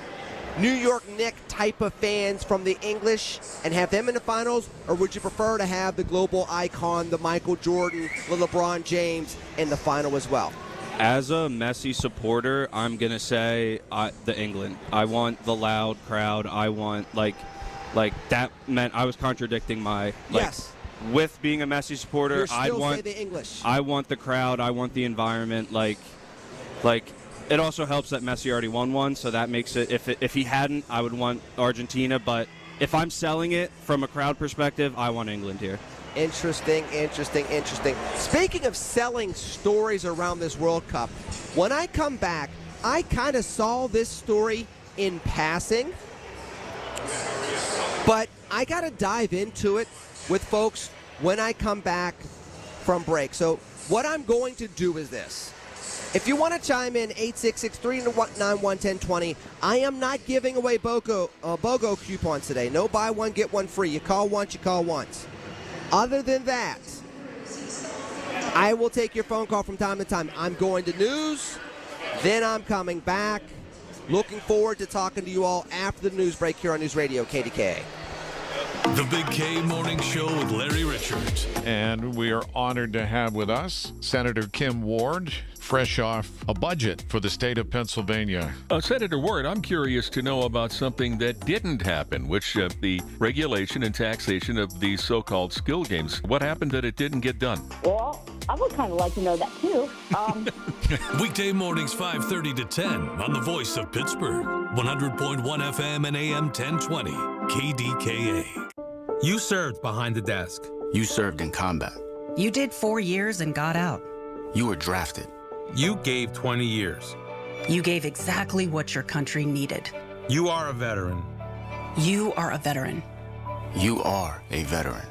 New York Knicks type of fans from the English and have them in the finals, or would you prefer to have the global icon, the Michael Jordan, the LeBron James in the final as well? As a Messi supporter, I'm going to say the England. I want the loud crowd. I want, like that meant I was contradicting my, yes. With being a Messi supporter, I want the English. I want the crowd. I want the environment. Like, it also helps that Messi already won one, so that makes it. If he hadn't, I would want Argentina. But if I'm selling it from a crowd perspective, I want England here. Interesting. Speaking of selling stories around this World Cup, when I come back, I kind of saw this story in passing, but I got to dive into it with folks when I come back from break. So what I'm going to do is this. If you want to chime in, 866-391-1020. I am not giving away BOGO coupons today. No buy one, get one free. You call once, you call once. Other than that, I will take your phone call from time to time. I'm going to news, then I'm coming back. Looking forward to talking to you all after the news break here on News Radio KDKA. The Big K Morning Show with Larry Richards. And we are honored to have with us Senator Kim Ward, fresh off a budget for the state of Pennsylvania. Senator Ward, I'm curious to know about something that didn't happen, which the regulation and taxation of these so-called skill games. What happened that it didn't get done? Well, I would kind of like to know that, too. Weekday mornings 5:30 to 10 on the voice of Pittsburgh. 100.1 FM and AM 1020. KDKA. You served behind the desk. You served in combat. You did 4 years and got out. You were drafted. You gave 20 years. You gave exactly what your country needed. You are a veteran. You are a veteran. You are a veteran.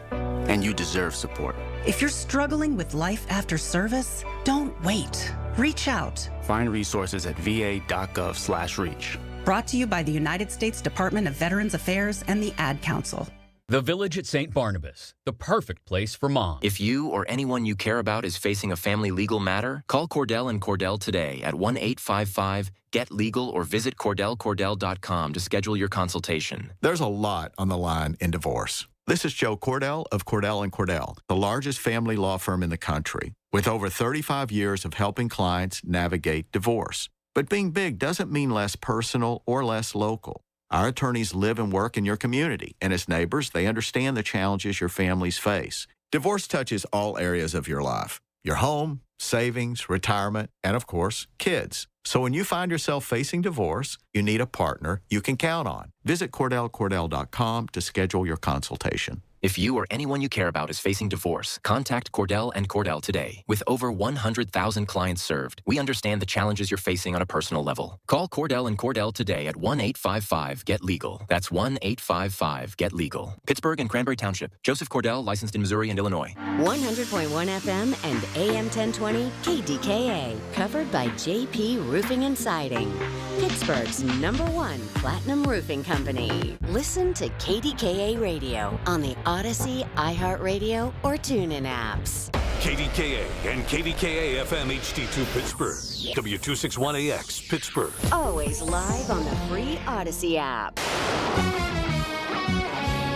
And you deserve support. If you're struggling with life after service, don't wait. Reach out. Find resources at va.gov/reach. Brought to you by the United States Department of Veterans Affairs and the Ad Council. The Village at St. Barnabas, the perfect place for mom. If you or anyone you care about is facing a family legal matter, call Cordell & Cordell today at 1-855-GET-LEGAL or visit CordellCordell.com to schedule your consultation. There's a lot on the line in divorce. This is Joe Cordell of Cordell & Cordell, the largest family law firm in the country, with over 35 years of helping clients navigate divorce. But being big doesn't mean less personal or less local. Our attorneys live and work in your community, and as neighbors, they understand the challenges your families face. Divorce touches all areas of your life: your home, savings, retirement, and of course, kids. So when you find yourself facing divorce, you need a partner you can count on. Visit CordellCordell.com to schedule your consultation. If you or anyone you care about is facing divorce, contact Cordell and Cordell today. With over 100,000 clients served, we understand the challenges you're facing on a personal level. Call Cordell and Cordell today at 1-855-GET-LEGAL. That's 1-855-GET-LEGAL. Pittsburgh and Cranberry Township. Joseph Cordell, licensed in Missouri and Illinois. 100.1 FM and AM 1020 KDKA. Covered by JP Roofing and Siding. Pittsburgh's #1 platinum roofing company. Listen to KDKA Radio on the Odyssey, iHeartRadio, or TuneIn apps. KDKA and KDKA-FM HD2 Pittsburgh. W261AX Pittsburgh. Always live on the free Odyssey app.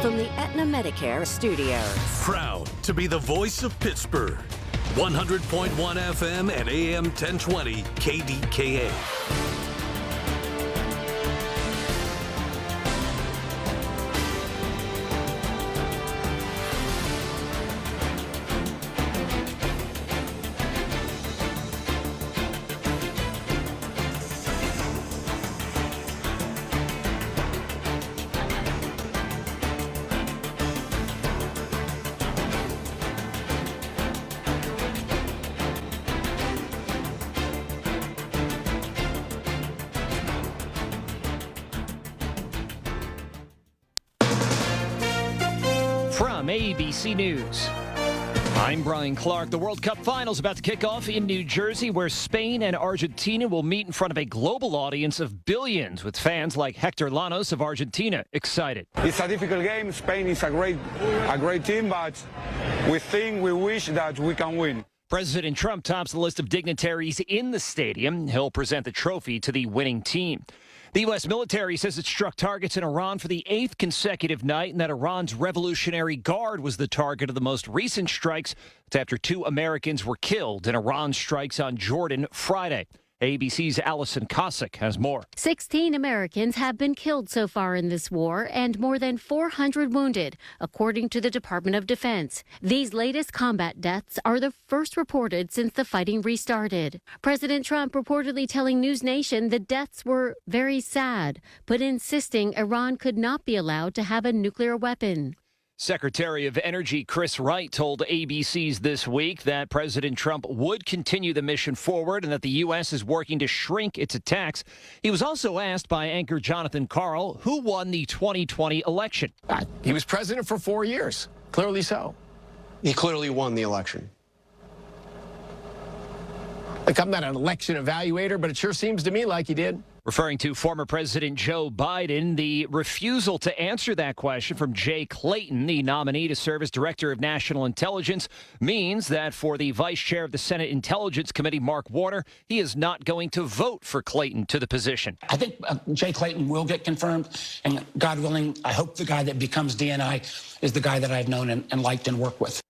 From the Aetna Medicare studios. Proud to be the voice of Pittsburgh. 100.1 FM and AM 1020 KDKA. From ABC News, I'm Brian Clark. The World Cup Finals about to kick off in New Jersey, where Spain and Argentina will meet in front of a global audience of billions, with fans like Hector Llanos of Argentina excited. It's a difficult game. Spain is a great team, but we wish that we can win. President Trump tops the list of dignitaries in the stadium. He'll present the trophy to the winning team. The U.S. military says it struck targets in Iran for the 8th consecutive night, and that Iran's Revolutionary Guard was the target of the most recent strikes. It's after 2 Americans were killed in Iran strikes on Jordan Friday. ABC's Allison Cossack has more. 16 Americans have been killed so far in this war and more than 400 wounded, according to the Department of Defense. These latest combat deaths are the first reported since the fighting restarted. President Trump reportedly telling News Nation the deaths were very sad, but insisting Iran could not be allowed to have a nuclear weapon. Secretary of Energy Chris Wright told ABC's This Week that President Trump would continue the mission forward and that the U.S. is working to shrink its attacks. He was also asked by anchor Jonathan Karl who won the 2020 election. He was president for 4 years. Clearly so. He clearly won the election. Like, I'm not an election evaluator, but it sure seems to me like he did. Referring to former President Joe Biden, the refusal to answer that question from Jay Clayton, the nominee to serve as Director of National Intelligence, means that for the Vice Chair of the Senate Intelligence Committee, Mark Warner, he is not going to vote for Clayton to the position. I think Jay Clayton will get confirmed, and God willing, I hope the guy that becomes DNI is the guy that I've known and liked and worked with.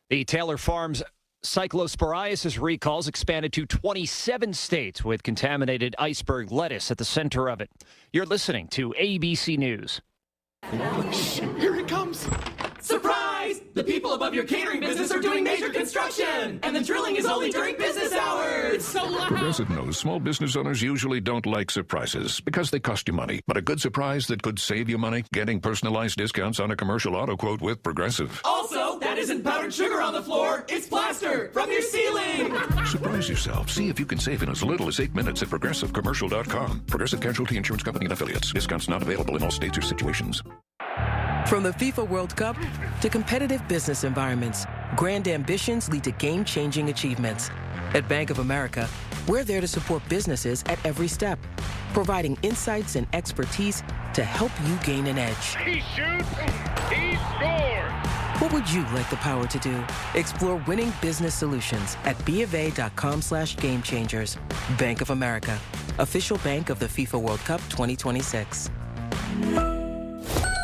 The Taylor Farms cyclosporiasis recalls expanded to 27 states with contaminated iceberg lettuce at the center of it. You're listening to ABC News. Here it comes. Surprise! The people above your catering business are doing major construction, and the drilling is only during business hours. It's so loud. Progressive knows small business owners usually don't like surprises because they cost you money. But a good surprise that could save you money? Getting personalized discounts on a commercial auto quote with Progressive. Also, that isn't powdered sugar on the floor. It's plaster from your ceiling. Surprise yourself. See if you can save in as little as 8 minutes at ProgressiveCommercial.com. Progressive Casualty Insurance Company and Affiliates. Discounts not available in all states or situations. From the FIFA World Cup to competitive business environments, grand ambitions lead to game-changing achievements. At Bank of America, we're there to support businesses at every step, providing insights and expertise to help you gain an edge. He shoots, he scores. What would you like the power to do? Explore winning business solutions at BofA.com/gamechangers. Bank of America, official bank of the FIFA World Cup 2026.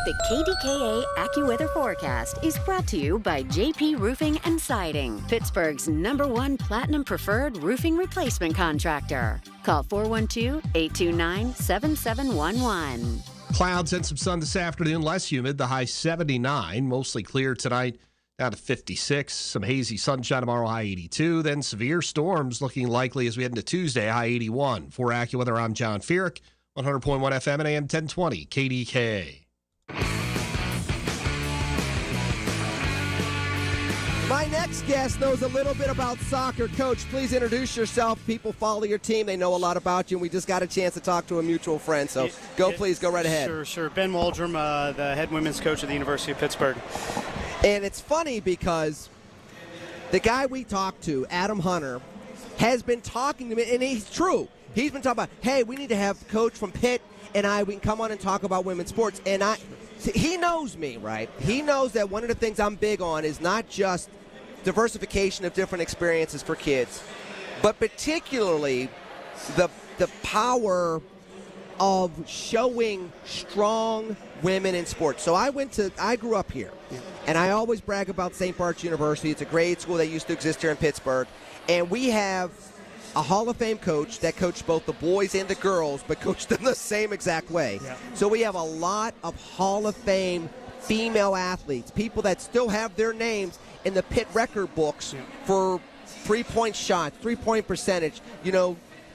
The KDKA AccuWeather forecast is brought to you by JP Roofing and Siding, Pittsburgh's #1 Platinum Preferred Roofing Replacement Contractor. Call 412-829-7711. Clouds and some sun this afternoon, less humid, the high 79, mostly clear tonight, down to 56. Some hazy sunshine tomorrow, high 82. Then severe storms looking likely as we head into Tuesday, high 81. For AccuWeather, I'm John Feerick, 100.1 FM and AM 1020, KDKA. next guest knows a little bit about soccer. Coach, please introduce yourself. People follow your team. They know a lot about you, and we just got a chance to talk to a mutual friend. So please go right ahead. Sure. Ben Waldrum, the head women's coach at the University of Pittsburgh. And it's funny because the guy we talked to, Adam Hunter, has been talking to me, and he's true. He's been talking about, hey, we need to have a coach from Pitt and we can come on and talk about women's sports. And he knows me, right? He knows that one of the things I'm big on is not just diversification of different experiences for kids, but particularly the power of showing strong women in sports. So I grew up here, and I always brag about St. Bart's University. It's a grade school that used to exist here in Pittsburgh, and we have a Hall of Fame coach that coached both the boys and the girls, but coached them the same exact way. Yeah. So we have a lot of Hall of Fame female athletes, people that still have their names in the Pitt record books for three-point shots, three-point percentage,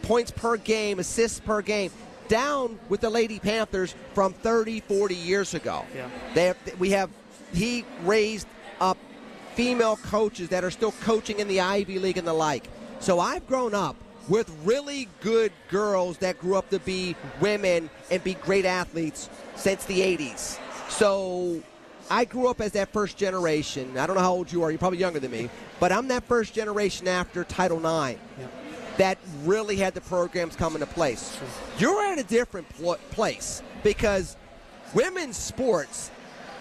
points per game, assists per game, down with the Lady Panthers from 30, 40 years ago. Yeah. He raised up female coaches that are still coaching in the Ivy League and the like. So I've grown up with really good girls that grew up to be women and be great athletes since the 80s. So I grew up as that first generation. I don't know how old you are. You're probably younger than me. But I'm that first generation after Title IX that really had the programs come into place. Sure. You're at a different place because women's sports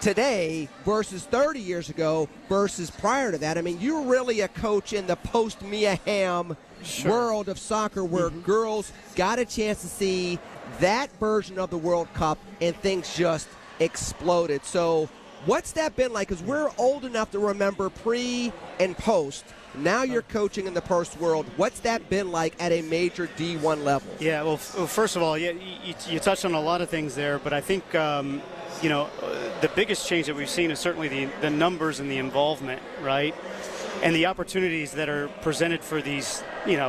today versus 30 years ago versus prior to that. I mean, you're really a coach in the post-Mia Hamm world of soccer where girls got a chance to see that version of the World Cup and things just exploded. So what's that been like? Because we're old enough to remember pre and post. Now you're coaching in the post world. What's that been like at a major D1 level? Yeah, well, first of all, you touched on a lot of things there, but I think the biggest change that we've seen is certainly the numbers and the involvement, right? And the opportunities that are presented for these,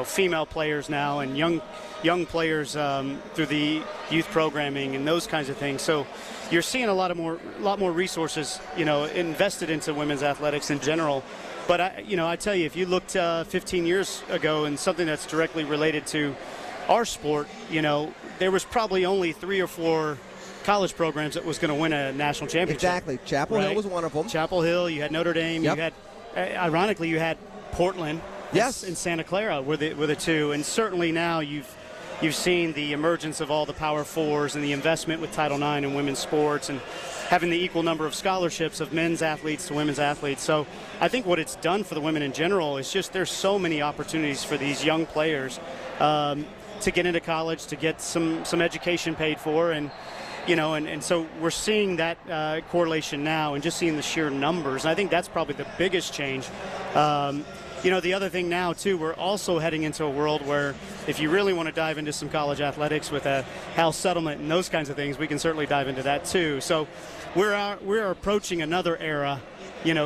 female players now and young players through the youth programming and those kinds of things. So you're seeing a lot more resources, invested into women's athletics in general. But I tell you, if you looked 15 years ago and something that's directly related to our sport, there was probably only 3 or 4 college programs that was going to win a national championship. Exactly. Chapel Hill was one of them. Chapel Hill, you had Notre Dame, you had, ironically, you had Portland. Yes. And Santa Clara were the two. And certainly now you've seen the emergence of all the Power Fours and the investment with Title IX in women's sports and having the equal number of scholarships of men's athletes to women's athletes. So I think what it's done for the women in general is just there's so many opportunities for these young players to get into college, to get some education paid for, and so we're seeing that correlation now and just seeing the sheer numbers. And I think that's probably the biggest change. The other thing now, too, we're also heading into a world where if you really want to dive into some college athletics with a house settlement and those kinds of things, we can certainly dive into that, too. So we're approaching another era,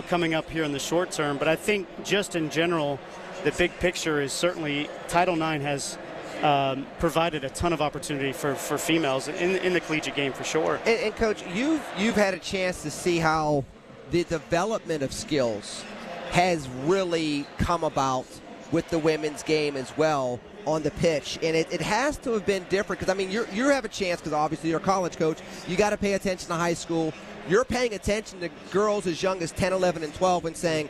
coming up here in the short term. But I think just in general, the big picture is certainly Title IX has provided a ton of opportunity for females in the collegiate game for sure. And Coach, you've had a chance to see how the development of skills has really come about with the women's game as well on the pitch, and it has to have been different because, I mean, you have a chance because obviously you're a college coach. You got to pay attention to high school. You're paying attention to girls as young as 10, 11, and 12 and saying,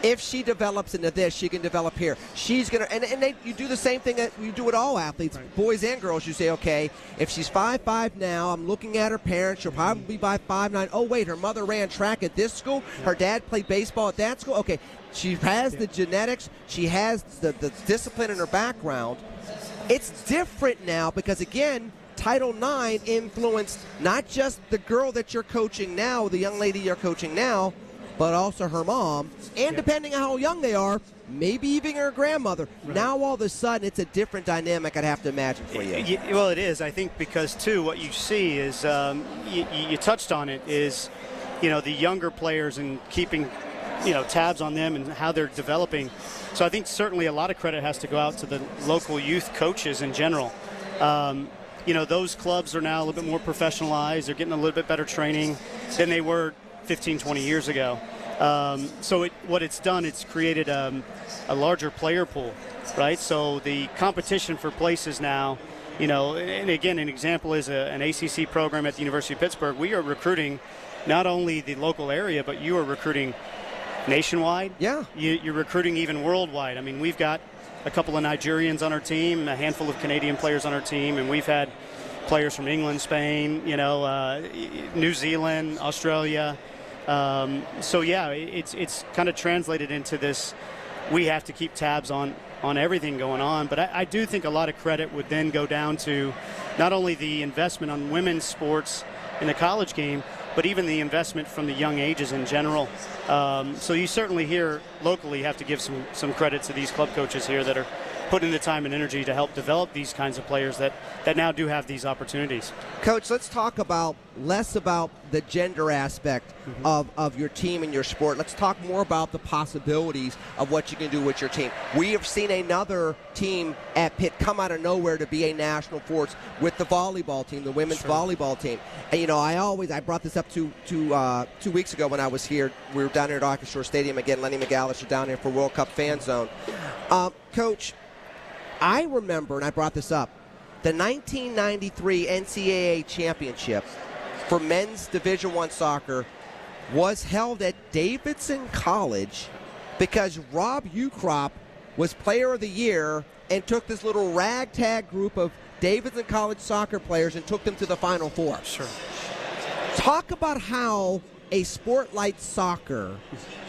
if she develops into this, she can develop here. She's going to, you do the same thing that you do with all athletes, right, boys and girls. You say, okay, if she's 5'5" now, I'm looking at her parents, she'll probably be by 5'9". Oh, wait, her mother ran track at this school. Her dad played baseball at that school. Okay, she has the genetics. She has the discipline in her background. It's different now because, again, Title IX influenced not just the girl that you're coaching now, the young lady you're coaching now, but also her mom, and depending on how young they are, maybe even her grandmother. Right. Now, all of a sudden, it's a different dynamic, I'd have to imagine, for you. Well, it is. I think because, too, what you see is, you touched on it, is, the younger players and keeping, tabs on them and how they're developing. So I think certainly a lot of credit has to go out to the local youth coaches in general. Those clubs are now a little bit more professionalized. They're getting a little bit better training than they were 15, 20 years ago. What it's done, it's created a larger player pool, right? So the competition for places now, and again, an example is an ACC program at the University of Pittsburgh. We are recruiting not only the local area, but you are recruiting nationwide. Yeah. You're recruiting even worldwide. I mean, we've got a couple of Nigerians on our team, a handful of Canadian players on our team, and we've had players from England, Spain, New Zealand, Australia. It's kind of translated into this. We have to keep tabs on everything going on. But I do think a lot of credit would then go down to not only the investment on women's sports in the college game, but even the investment from the young ages in general. So you certainly here locally have to give some credit to these club coaches here that are putting the time and energy to help develop these kinds of players that now do have these opportunities. Coach, let's talk less about the gender aspect of your team and your sport. Let's talk more about the possibilities of what you can do with your team. We have seen another team at Pitt come out of nowhere to be a national force with the volleyball team, the women's volleyball team. And, I brought this up 2 weeks ago when I was here. We were down here at Arkansas Shore Stadium again. Lenny McAllister down here for World Cup Fan Zone. Coach, I remember, and I brought this up, the 1993 NCAA championship for men's Division I soccer was held at Davidson College because Rob Ukrop was Player of the Year and took this little ragtag group of Davidson College soccer players and took them to the Final Four. Sure. Talk about how a sport like soccer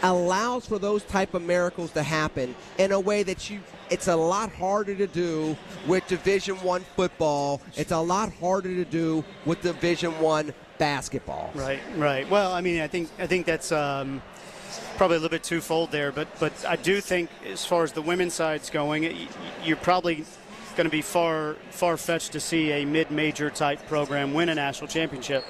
allows for those type of miracles to happen in a way that it's a lot harder to do with Division I football. It's a lot harder to do with Division I basketball. Right. Well, I mean, I think that's probably a little bit twofold there, but I do think as far as the women's side's going, you're probably going to be far-fetched to see a mid-major type program win a national championship.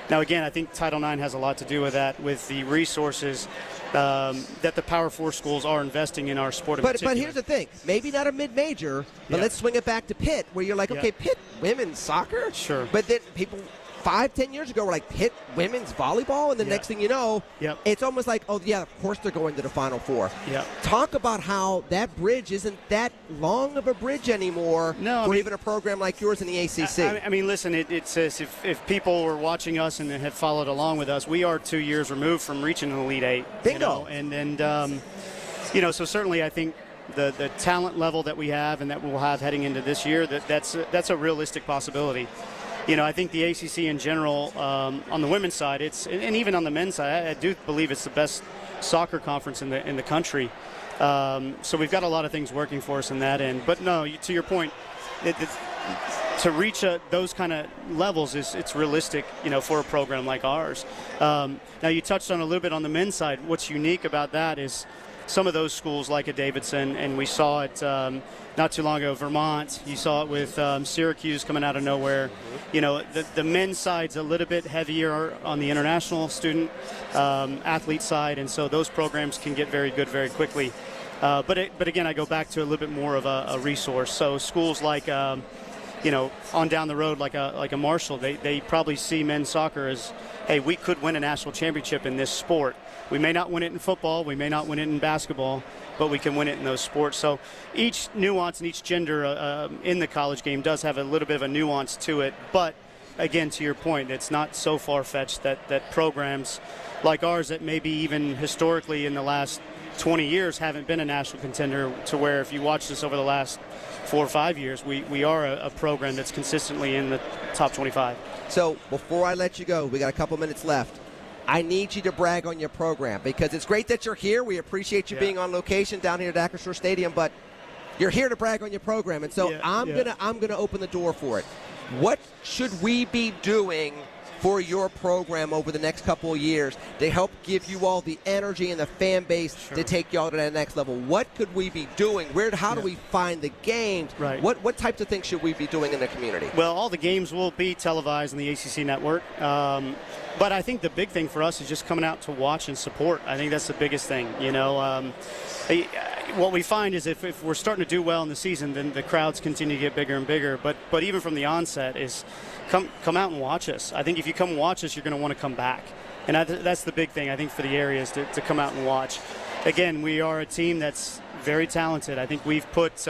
Now, again, I think Title IX has a lot to do with that, with the resources that the Power 4 schools are investing in our sport in particular. But here's the thing. Maybe not a mid-major, but let's swing it back to Pitt, where you're like, okay, Pitt women's soccer? Sure. But then people 5-10 years ago were like, Pitt women's volleyball? And the next thing you know, it's almost like, oh, yeah, of course they're going to the Final Four. Talk about how that bridge isn't that long of a bridge anymore for even a program like yours in the ACC. I mean, listen, it says if people were watching us and have followed along with us, we are 2 years removed from reaching an Elite Eight. Bingo. So certainly I think the talent level that we have and that we'll have heading into this year, that's a realistic possibility. I think the ACC in general, on the women's side, and even on the men's side, I do believe it's the best soccer conference in the country. So we've got a lot of things working for us in that end. But no, to your point, to reach those kind of levels it's realistic, for a program like ours. Now you touched on a little bit on the men's side. What's unique about that is some of those schools like a Davidson, and we saw it not too long ago, Vermont. You saw it with Syracuse coming out of nowhere. The men's side's a little bit heavier on the international student athlete side, and so those programs can get very good very quickly. But again, I go back to a little bit more of a resource. So schools like on down the road, like a Marshall, they probably see men's soccer as, hey, we could win a national championship in this sport. We may not win it in football, we may not win it in basketball, but we can win it in those sports. So each nuance and each gender in the college game does have a little bit of a nuance to it. But again, to your point, it's not so far-fetched that programs like ours that maybe even historically in the last 20 years haven't been a national contender, to where if you watch this over the last 4 or 5 years, we are a program that's consistently in the top 25. So before I let you go, we got a couple minutes left. I need you to brag on your program, because it's great that you're here. We appreciate you being on location down here at Acrisure Shore Stadium, but you're here to brag on your program, and so I'm gonna open the door for it. What should we be doing for your program over the next couple of years to help give you all the energy and the fan base to take you all to that next level? What could we be doing? How do we find the games? Right. What types of things should we be doing in the community? Well, all the games will be televised on the ACC network. But I think the big thing for us is just coming out to watch and support. I think that's the biggest thing. What we find is if we're starting to do well in the season, then the crowds continue to get bigger and bigger. But even from the onset is come out and watch us. I think if you come watch us, you're going to want to come back. And that's the big thing, I think, for the area is to come out and watch. Again, we are a team that's very talented. I think we've put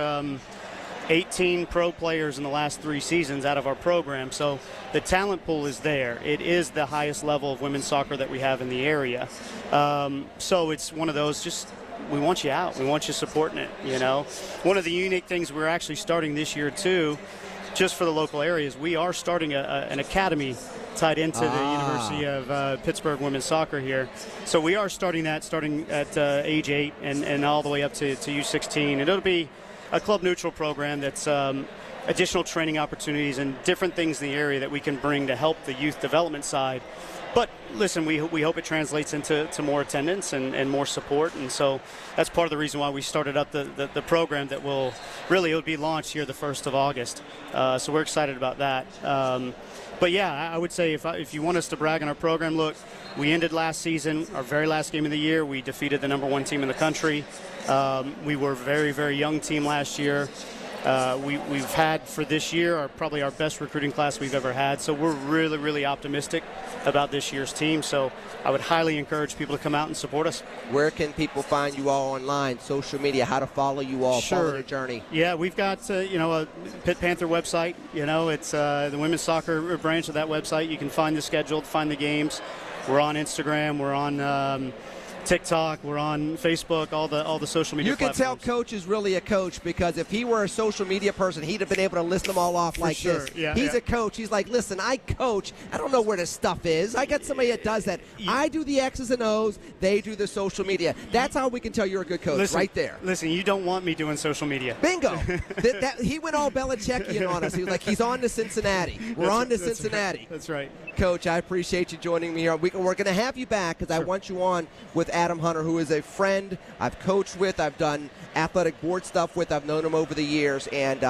18 pro players in the last 3 seasons out of our program, so the talent pool is there. It is the highest level of women's soccer that we have in the area. So it's one of those, just we want you out. We want you supporting it, you know. One of the unique things we're actually starting this year, too, just for the local areas, we are starting an academy tied into the University of Pittsburgh women's soccer here. So we are starting at age 8 and all the way up to U16. And it'll be a club-neutral program that's additional training opportunities and different things in the area that we can bring to help the youth development side. But listen, we hope it translates into more attendance and more support, and so that's part of the reason why we started up the program that it'll be launched here the 1st of August. So we're excited about that. But yeah, I would say if you want us to brag on our program, look, we ended last season, our very last game of the year. We defeated the #1 team in the country. We were a very, very young team last year. We've had for this year probably our best recruiting class we've ever had, so we're really, really optimistic about this year's team. So I would highly encourage people to come out and support us. Where can people find you all online, social media, how to follow you all, follow the journey? Yeah, we've got a Pitt Panther website. It's the women's soccer branch of that website. You can find the schedule, find the games. We're on Instagram. We're on TikTok, we're on Facebook, all the social media platforms. You can tell Coach is really a coach, because if he were a social media person, he'd have been able to list them all off like this. Yeah, He's a coach. He's like, listen, I coach. I don't know where the stuff is. I got somebody that does that. I do the X's and O's. They do the social media. That's how we can tell you're a good coach, right there. Listen, you don't want me doing social media. Bingo. He went all Belichickian on us. He was like, he's on to Cincinnati. We're on to Cincinnati. That's right. Coach, I appreciate you joining me here. We're going to have you back, because I want you on with Adam Hunter, who is a friend I've coached with, I've done athletic board stuff with, I've known him over the years, and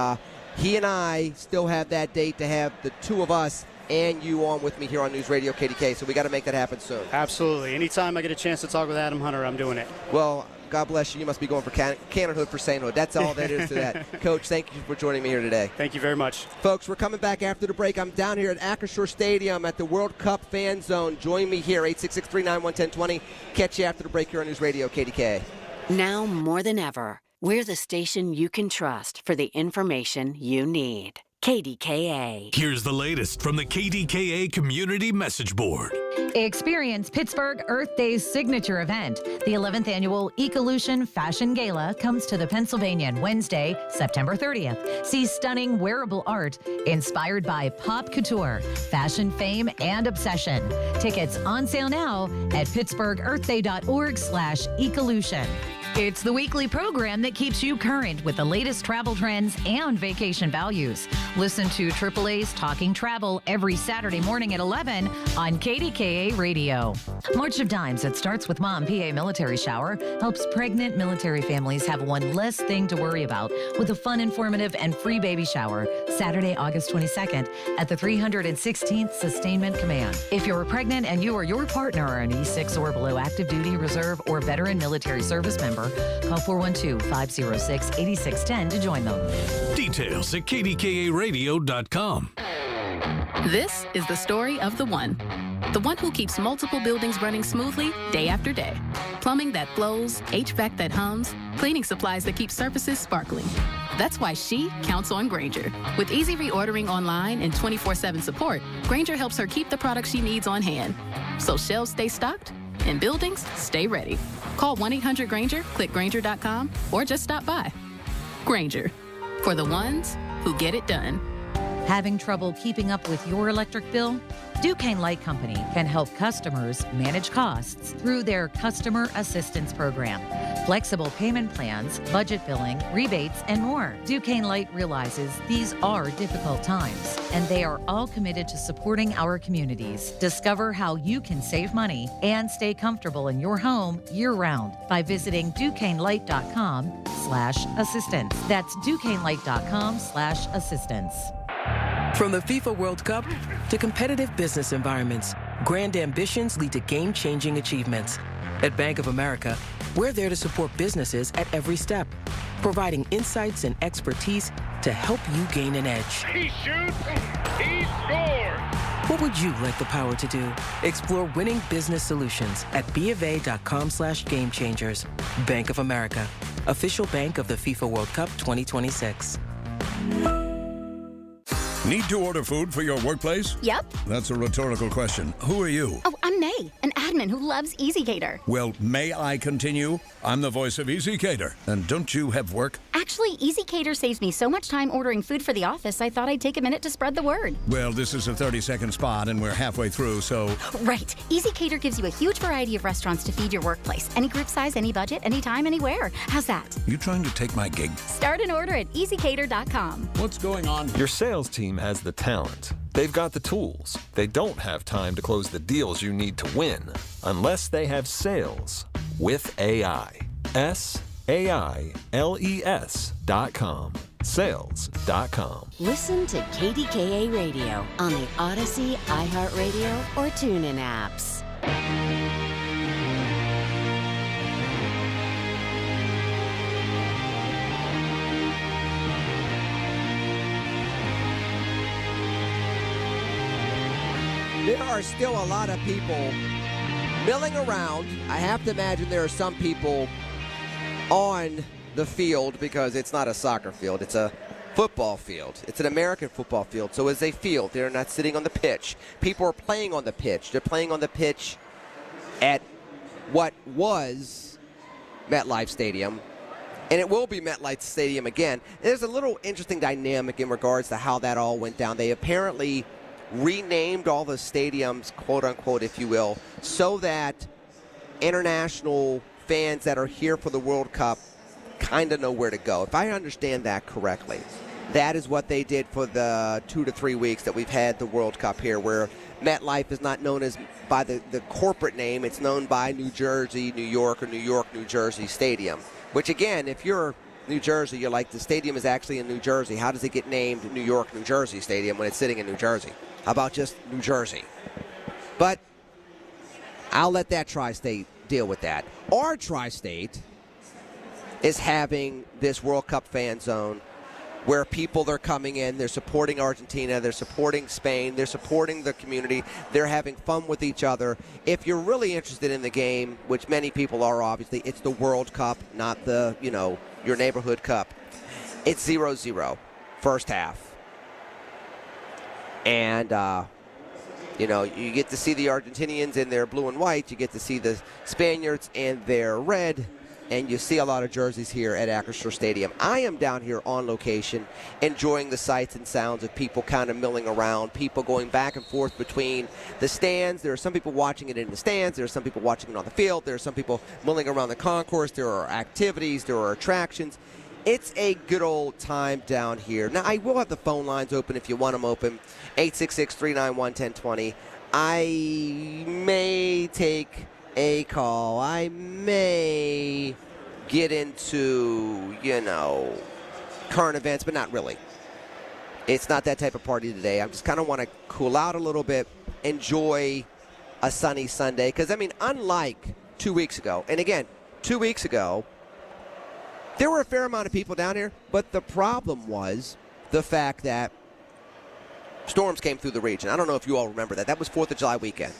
he and I still have that date to have the two of us and you on with me here on News Radio KDK, so we got to make that happen soon. Absolutely. Anytime I get a chance to talk with Adam Hunter, I'm doing it. Well, God bless you. You must be going for canonhood for sainthood. That's all that is to that. Coach, thank you for joining me here today. Thank you very much. Folks, we're coming back after the break. I'm down here at Acrisure Stadium at the World Cup Fan Zone. Join me here, 866-391-1020. Catch you after the break here on News Radio KDK. Now more than ever, we're the station you can trust for the information you need. KDKA. Here's the latest from the KDKA Community Message Board. Experience Pittsburgh Earth Day's signature event. The 11th annual Ecolution Fashion Gala comes to the Pennsylvanian Wednesday, September 30th. See stunning wearable art inspired by pop couture, fashion fame, and obsession. Tickets on sale now at pittsburghearthday.org/Ecolution. It's the weekly program that keeps you current with the latest travel trends and vacation values. Listen to AAA's Talking Travel every Saturday morning at 11 on KDKA Radio. March of Dimes, it starts with Mom PA Military Shower, helps pregnant military families have one less thing to worry about with a fun, informative, and free baby shower. Saturday, August 22nd at the 316th Sustainment Command. If you're pregnant and you or your partner are an E6 or below active duty, reserve, or veteran military service member, call 412-506-8610 to join them. Details at KDKARadio.com. This is the story of the one who keeps multiple buildings running smoothly day after day. Plumbing that flows, HVAC that hums, cleaning supplies that keep surfaces sparkling. That's why she counts on Grainger. With easy reordering online and 24/7 support, Grainger helps her keep the products she needs on hand, so shelves stay stocked and buildings stay ready. Call 1-800-GRAINGER, click Grainger.com, or just stop by. Grainger, for the ones who get it done. Having trouble keeping up with your electric bill? Duquesne Light Company can help customers manage costs through their Customer Assistance Program. Flexible payment plans, budget billing, rebates, and more. Duquesne Light realizes these are difficult times, and they are all committed to supporting our communities. Discover how you can save money and stay comfortable in your home year-round by visiting DuquesneLight.com/assistance. That's DuquesneLight.com/assistance. From the FIFA World Cup to competitive business environments, grand ambitions lead to game-changing achievements. At Bank of America, we're there to support businesses at every step, providing insights and expertise to help you gain an edge. He shoots, he scores! What would you like the power to do? Explore winning business solutions at BofA.com/gamechangers. Bank of America, official bank of the FIFA World Cup 2026. Need to order food for your workplace? Yep. That's a rhetorical question. Who are you? Oh, I'm May, an admin who loves EasyCater. Well, may I continue? I'm the voice of EasyCater. And don't you have work? Actually, EasyCater saves me so much time ordering food for the office, I thought I'd take a minute to spread the word. Well, this is a 30-second spot, and we're halfway through, so... Right. EasyCater gives you a huge variety of restaurants to feed your workplace. Any group size, any budget, anytime, anywhere. How's that? You trying to take my gig? Start an order at EasyCater.com. What's going on? Your sales team has the talent. They've got the tools. They don't have time to close the deals you need to win unless they have sales with AI. SAILES.com. Sales.com. Listen to KDKA Radio on the Odyssey, iHeartRadio, or TuneIn apps. There are still a lot of people milling around. I have to imagine there are some people on the field because it's not a soccer field. It's a football field. It's an American football field. So it's a field. They're not sitting on the pitch. People are playing on the pitch. They're playing on the pitch at what was MetLife Stadium. And it will be MetLife Stadium again. There's a little interesting dynamic in regards to how that all went down. They apparently renamed all the stadiums, quote unquote, if you will, so that international fans that are here for the World Cup kind of know where to go. If I understand that correctly, that is what they did for the 2 to 3 weeks that we've had the World Cup here, where MetLife is not known as by the corporate name. It's known by New Jersey, New York, or New York, New Jersey Stadium, which, again, if you're New Jersey, you're like, the stadium is actually in New Jersey. How does it get named New York, New Jersey Stadium when it's sitting in New Jersey? How about just New Jersey? But I'll let that tri-state deal with that. Our tri-state is having this World Cup fan zone where people are coming in, they're supporting Argentina, they're supporting Spain, they're supporting the community, they're having fun with each other. If you're really interested in the game, which many people are obviously, it's the World Cup, not the, your neighborhood cup. It's 0-0, first half. And, you get to see the Argentinians in their blue and white. You get to see the Spaniards in their red. And you see a lot of jerseys here at Acrisure Stadium. I am down here on location enjoying the sights and sounds of people kind of milling around, people going back and forth between the stands. There are some people watching it in the stands. There are some people watching it on the field. There are some people milling around the concourse. There are activities. There are attractions. It's a good old time down here. Now, I will have the phone lines open if you want them open, 866-391-1020. I may take a call. I may get into, current events, but not really. It's not that type of party today. I just kind of want to cool out a little bit, enjoy a sunny Sunday. Because, unlike 2 weeks ago, and again, 2 weeks ago, there were a fair amount of people down here, but the problem was the fact that storms came through the region. I don't know if you all remember that. That was 4th of July weekend.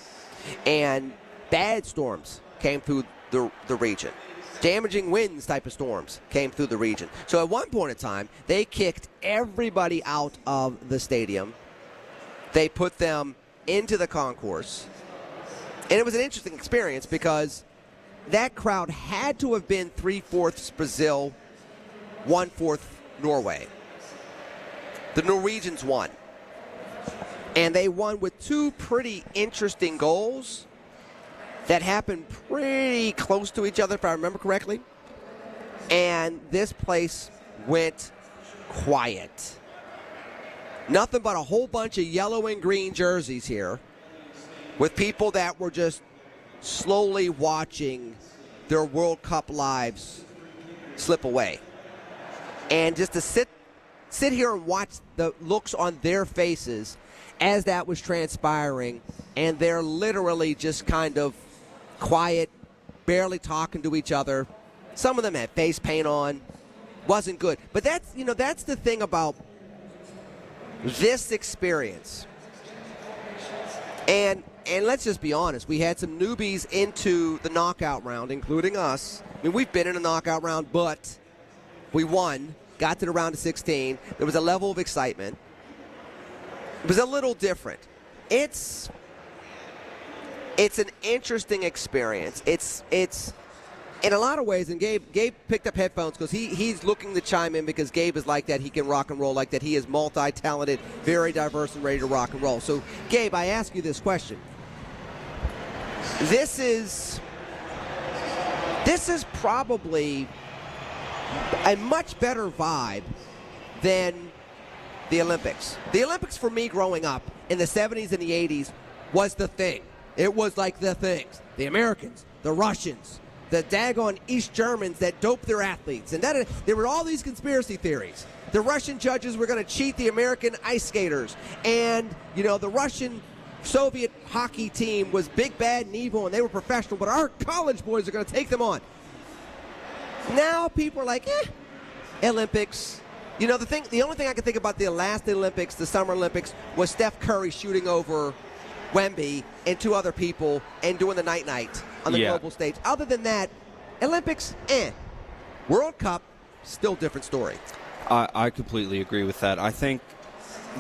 And bad storms came through the region. Damaging winds type of storms came through the region. So at one point in time, they kicked everybody out of the stadium. They put them into the concourse. And it was an interesting experience because that crowd had to have been 3/4 Brazil, 1/4 Norway. The Norwegians won. And they won with two pretty interesting goals that happened pretty close to each other, if I remember correctly. And this place went quiet. Nothing but a whole bunch of yellow and green jerseys here with people that were just slowly watching their World Cup lives slip away. And just to sit here and watch the looks on their faces as that was transpiring, and they're literally just kind of quiet, barely talking to each other. Some of them had face paint on. Wasn't good. But that's the thing about this experience. And let's just be honest, we had some newbies into the knockout round, including us. I mean, we've been in a knockout round, but we won, got to the round of 16. There was a level of excitement. It was a little different. It's an interesting experience. It's in a lot of ways, and Gabe picked up headphones because he's looking to chime in because Gabe is like that. He can rock and roll like that. He is multi-talented, very diverse, and ready to rock and roll. So, Gabe, I ask you this question. This is probably a much better vibe than the Olympics. The Olympics for me growing up in the 70s and the 80s was the thing. It was like the things. The Americans, the Russians, the daggone East Germans that doped their athletes. And there were all these conspiracy theories. The Russian judges were going to cheat the American ice skaters. And, the Russian Soviet hockey team was big, bad, and evil, and they were professional, but our college boys are going to take them on. Now people are like, Olympics. The only thing I can think about the last Olympics, the Summer Olympics, was Steph Curry shooting over Wemby and two other people and doing the night-night on the global stage. Other than that, Olympics, World Cup, still different story. I completely agree with that. I think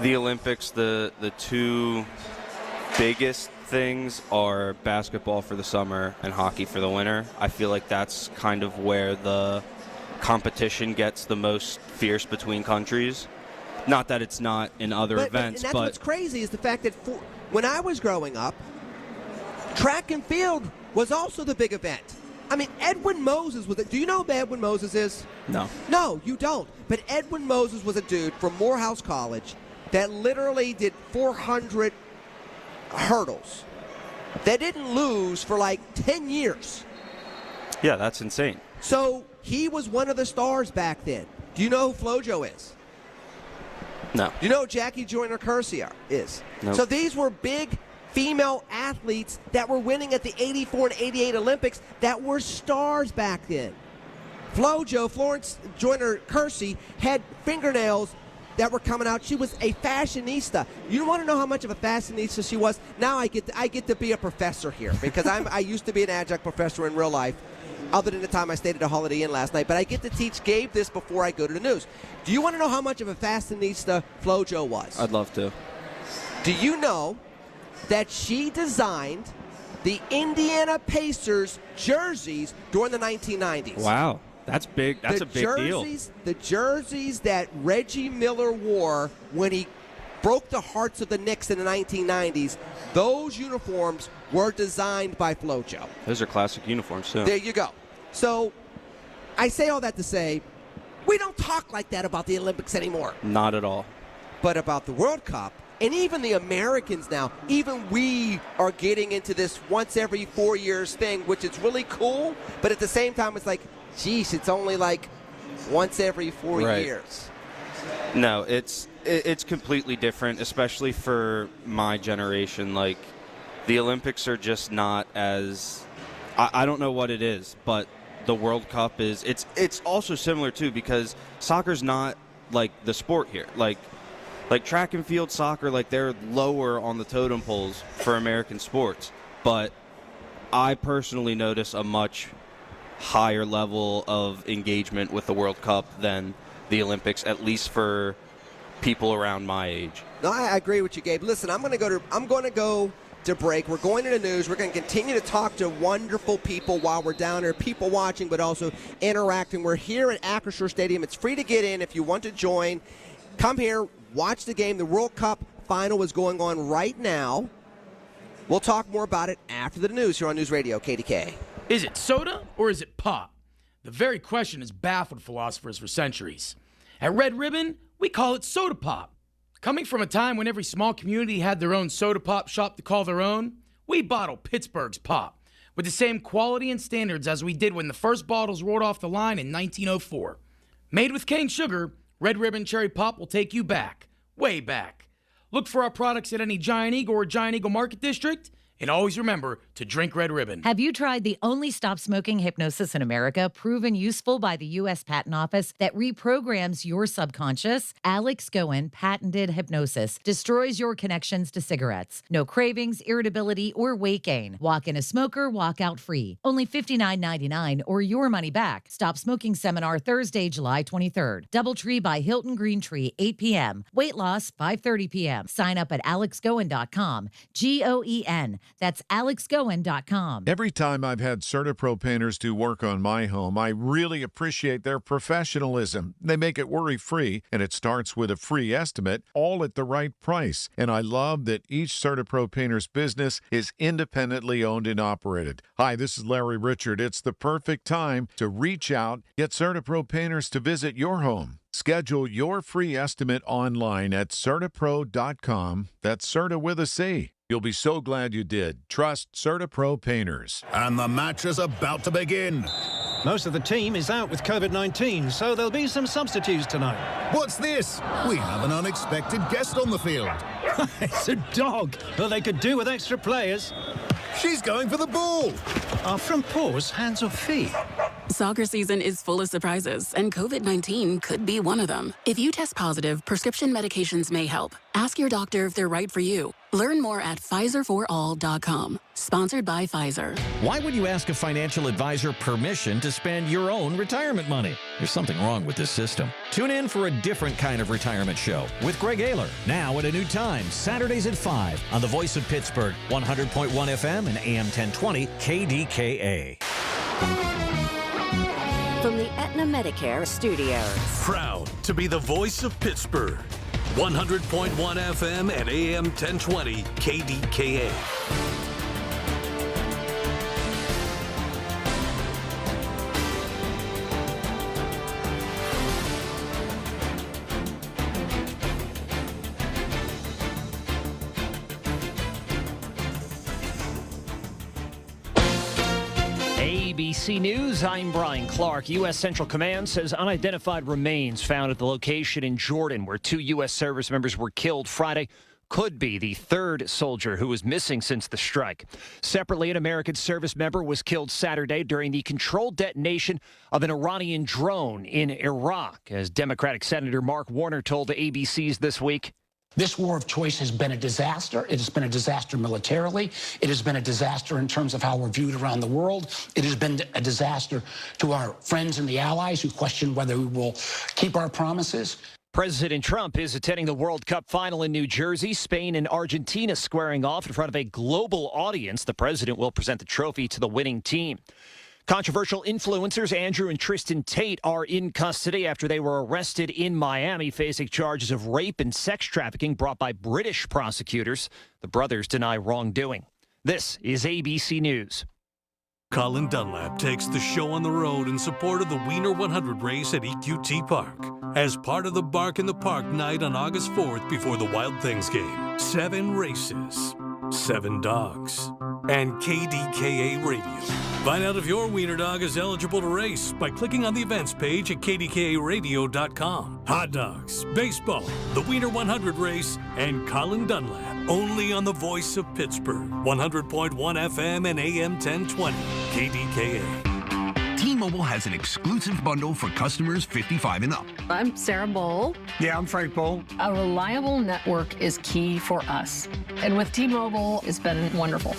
the Olympics, the two biggest things are basketball for the summer and hockey for the winter. I feel like that's kind of where the competition gets the most fierce between countries. Not that it's not in other events, and that's what's crazy is the fact that when I was growing up, track and field was also the big event. I mean, Edwin Moses was do you know who Edwin Moses is? No. No, you don't. But Edwin Moses was a dude from Morehouse College that literally did 400 hurdles that didn't lose for like 10 years. Yeah, that's insane. So he was one of the stars back then. Do you know who FloJo is? No. Do you know who Jackie Joyner-Kersee is? Nope. So these were big female athletes that were winning at the 84 and 88 Olympics that were stars back then. FloJo, Florence Joyner-Kersee, had fingernails that were coming out. She was a fashionista. You want to know how much of a fashionista she was? Now I get to be a professor here because I used to be an adjunct professor in real life, other than the time I stayed at a Holiday Inn last night. But I get to teach Gabe this before I go to the news. Do you want to know how much of a fashionista FloJo was? I'd love to. Do you know that she designed the Indiana Pacers jerseys during the 1990s? Wow. That's big. That's a big deal. The jerseys that Reggie Miller wore when he broke the hearts of the Knicks in the 1990s, those uniforms were designed by FloJo. Those are classic uniforms, too. There you go. So I say all that to say we don't talk like that about the Olympics anymore. Not at all. But about the World Cup, and even the Americans now, even we are getting into this once every 4 years thing, which is really cool, but at the same time it's like, geez, it's only like once every 4 years. No, it's completely different, especially for my generation. Like, the Olympics are just not as I don't know what it is, but the World Cup is it's also similar too because soccer's not like the sport here. Like track and field, soccer, like they're lower on the totem poles for American sports. But I personally notice a much higher level of engagement with the World Cup than the Olympics, at least for people around my age. No, I agree with you, Gabe. Listen, I'm going to go to break. We're going to the news. We're going to continue to talk to wonderful people while we're down there, people watching, but also interacting. We're here at Acrisure Stadium. It's free to get in if you want to join. Come here, watch the game. The World Cup final is going on right now. We'll talk more about it after the news here on News Radio KDKA. Is it soda or is it pop? The very question has baffled philosophers for centuries. At Red Ribbon, we call it soda pop. Coming from a time when every small community had their own soda pop shop to call their own, we bottle Pittsburgh's pop with the same quality and standards as we did when the first bottles rolled off the line in 1904. Made with cane sugar, Red Ribbon Cherry Pop will take you back, way back. Look for our products at any Giant Eagle or Giant Eagle Market District And always remember to drink Red Ribbon. Have you tried the only stop-smoking hypnosis in America, proven useful by the U.S. Patent Office that reprograms your subconscious? Alex Goen patented hypnosis destroys your connections to cigarettes. No cravings, irritability, or weight gain. Walk in a smoker, walk out free. Only $59.99 or your money back. Stop Smoking Seminar Thursday, July 23rd. Doubletree by Hilton Green Tree, 8 p.m. Weight loss, 5:30 p.m. Sign up at alexgoen.com. Goen. That's alexgoen.com. Every time I've had CertaPro painters do work on my home, I really appreciate their professionalism. They make it worry-free, and it starts with a free estimate, all at the right price. And I love that each CertaPro painter's business is independently owned and operated. Hi, this is Larry Richard. It's the perfect time to reach out, get CertaPro painters to visit your home. Schedule your free estimate online at CertaPro.com. That's Certa with a C. You'll be so glad you did. Trust CertaPro painters. And the match is about to begin. Most of the team is out with COVID-19, so there'll be some substitutes tonight. What's this? We have an unexpected guest on the field. It's a dog. Well, they could do with extra players. She's going for the ball. Are front paws hands or feet? Soccer season is full of surprises, and COVID-19 could be one of them. If you test positive, prescription medications may help. Ask your doctor if they're right for you. Learn more at PfizerForAll.com. Sponsored by Pfizer. Why would you ask a financial advisor permission to spend your own retirement money? There's something wrong with this system. Tune in for a different kind of retirement show with Greg Ayler. Now at a new time, Saturdays at 5 on the Voice of Pittsburgh, 100.1 FM and AM 1020 KDKA. From the Aetna Medicare studios. Proud to be the voice of Pittsburgh. 100.1 FM and AM 1020 KDKA. ABC News, I'm Brian Clark. U.S. Central Command says unidentified remains found at the location in Jordan where 2 U.S. service members were killed Friday could be the third soldier who was missing since the strike. Separately, an American service member was killed Saturday during the controlled detonation of an Iranian drone in Iraq, as Democratic Senator Mark Warner told the ABC's This Week. This war of choice has been a disaster. It has been a disaster militarily. It has been a disaster in terms of how we're viewed around the world. It has been a disaster to our friends and the allies who question whether we will keep our promises. President Trump is attending the World Cup final in New Jersey. Spain and Argentina squaring off in front of a global audience. The president will present the trophy to the winning team. Controversial influencers Andrew and Tristan Tate are in custody after they were arrested in Miami facing charges of rape and sex trafficking brought by British prosecutors. The brothers deny wrongdoing. This is ABC News. Colin Dunlap takes the show on the road in support of the Wiener 100 race at EQT Park. As part of the Bark in the Park night on August 4th before the Wild Things game. 7 races, 7 dogs, and KDKA Radio. Find out if your wiener dog is eligible to race by clicking on the events page at KDKARadio.com. Hot dogs, baseball, the Wiener 100 race, and Colin Dunlap. Only on the Voice of Pittsburgh. 100.1 FM and AM 1020. KDKA. T-Mobile has an exclusive bundle for customers 55 and up. I'm Sarah Bowl. Yeah, I'm Frank Bowl. A reliable network is key for us. And with T-Mobile, it's been wonderful.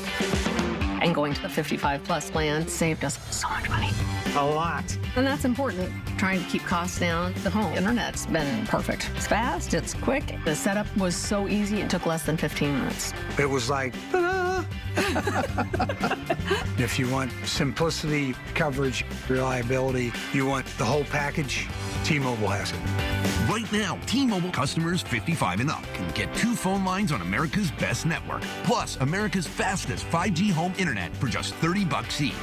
And going to the 55 plus plan saved us so much money. A lot. And that's important. Trying to keep costs down. The home internet's been perfect. It's fast, it's quick. The setup was so easy, it took less than 15 minutes. It was like, ta-da! If you want simplicity, coverage, reliability, you want the whole package, T-Mobile has it. Right now, T-Mobile customers 55 and up can get 2 phone lines on America's best network, plus America's fastest 5G home internet for just $30 each.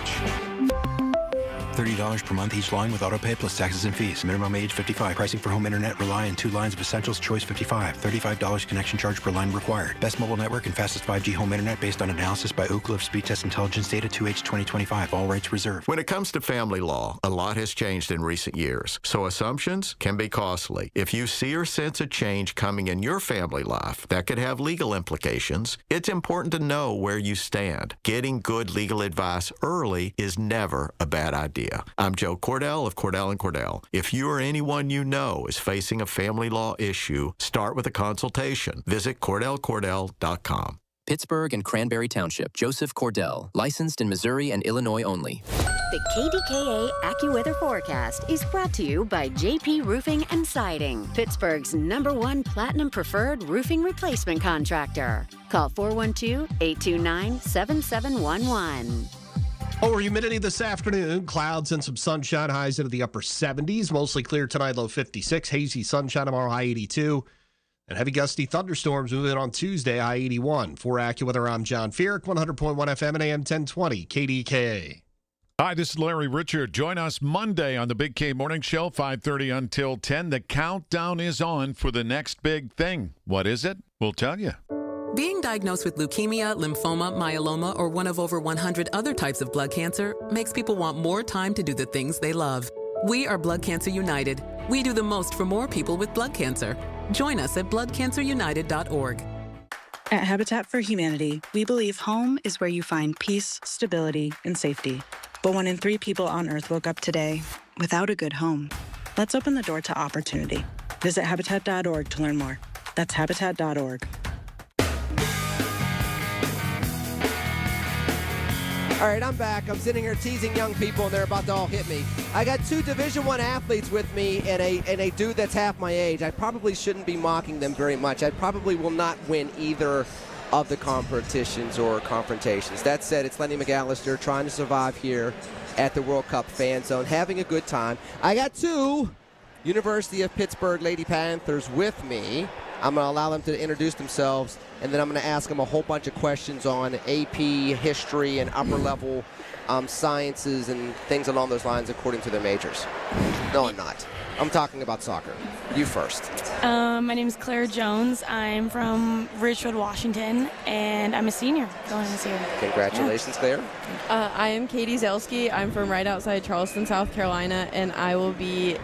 $30 per month each line with autopay plus taxes and fees. Minimum age 55. Pricing for home internet rely on 2 lines of Essentials Choice 55. $35 connection charge per line required. Best mobile network and fastest 5G home internet based on analysis by Ookla of Speed Test Intelligence data 2H 2025. All rights reserved. When it comes to family law, a lot has changed in recent years, so assumptions can be costly. If you see or sense a change coming in your family life that could have legal implications, it's important to know where you stand. Getting good legal advice early is never a bad idea. I'm Joe Cordell of Cordell & Cordell. If you or anyone you know is facing a family law issue, start with a consultation. Visit CordellCordell.com. Pittsburgh and Cranberry Township. Joseph Cordell. Licensed in Missouri and Illinois only. The KDKA AccuWeather forecast is brought to you by JP Roofing and Siding, Pittsburgh's #1 Platinum Preferred Roofing Replacement Contractor. Call 412-829-7711. Over humidity this afternoon, clouds and some sunshine, highs into the upper 70s. Mostly clear tonight, low 56. Hazy sunshine tomorrow, high 82. And heavy gusty thunderstorms moving on Tuesday, high 81. For AccuWeather, I'm John Feerick, 100.1 FM and AM 1020, KDKA. Hi, this is Larry Richard. Join us Monday on the Big K Morning Show, 5:30 until 10. The countdown is on for the next big thing. What is it? We'll tell you. Being diagnosed with leukemia, lymphoma, myeloma, or one of over 100 other types of blood cancer makes people want more time to do the things they love. We are Blood Cancer United. We do the most for more people with blood cancer. Join us at bloodcancerunited.org. At Habitat for Humanity, we believe home is where you find peace, stability, and safety. But 1 in 3 people on Earth woke up today without a good home. Let's open the door to opportunity. Visit Habitat.org to learn more. That's Habitat.org. All right, I'm back. I'm sitting here teasing young people, and they're about to all hit me. I got 2 Division I athletes with me and a dude that's half my age. I probably shouldn't be mocking them very much. I probably will not win either of the competitions or confrontations. That said, it's Lenny McAllister trying to survive here at the World Cup Fan Zone, having a good time. I got 2 University of Pittsburgh Lady Panthers with me. I'm going to allow them to introduce themselves, and then I'm going to ask them a whole bunch of questions on AP, history, and upper-level sciences and things along those lines according to their majors. No, I'm not. I'm talking about soccer. You first. My name is Claire Jones. I'm from Ridgewood, Washington, and I'm a senior going this year. Congratulations, Claire. I am Katie Zelski. I'm from right outside Charleston, South Carolina, and I will be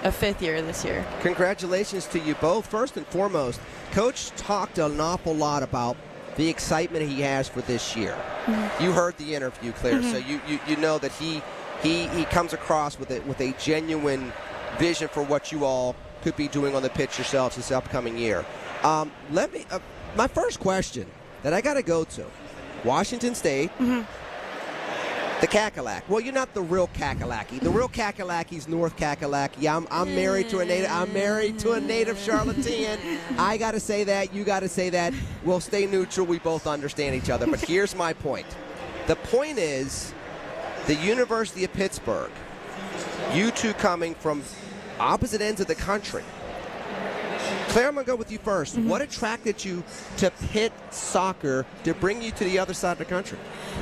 a 5th year this year. Congratulations to you both. First and foremost, Coach talked an awful lot about the excitement he has for this year. Mm-hmm. You heard the interview, Claire, so you know that he comes across with a genuine vision for what you all could be doing on the pitch yourselves this upcoming year. My first question that I got to go to, Washington State. Mm-hmm. The Kakalak. Well, you're not the real Kakalaki. The real Kakalaki's North Kakalaki. I'm married to a native. I'm married to a native Charlottean. I got to say that. You got to say that. We'll stay neutral. We both understand each other. But here's my point. The point is, the University of Pittsburgh, you two coming from opposite ends of the country. Claire, I'm going to go with you first. Mm-hmm. What attracted you to Pitt soccer to bring you to the other side of the country?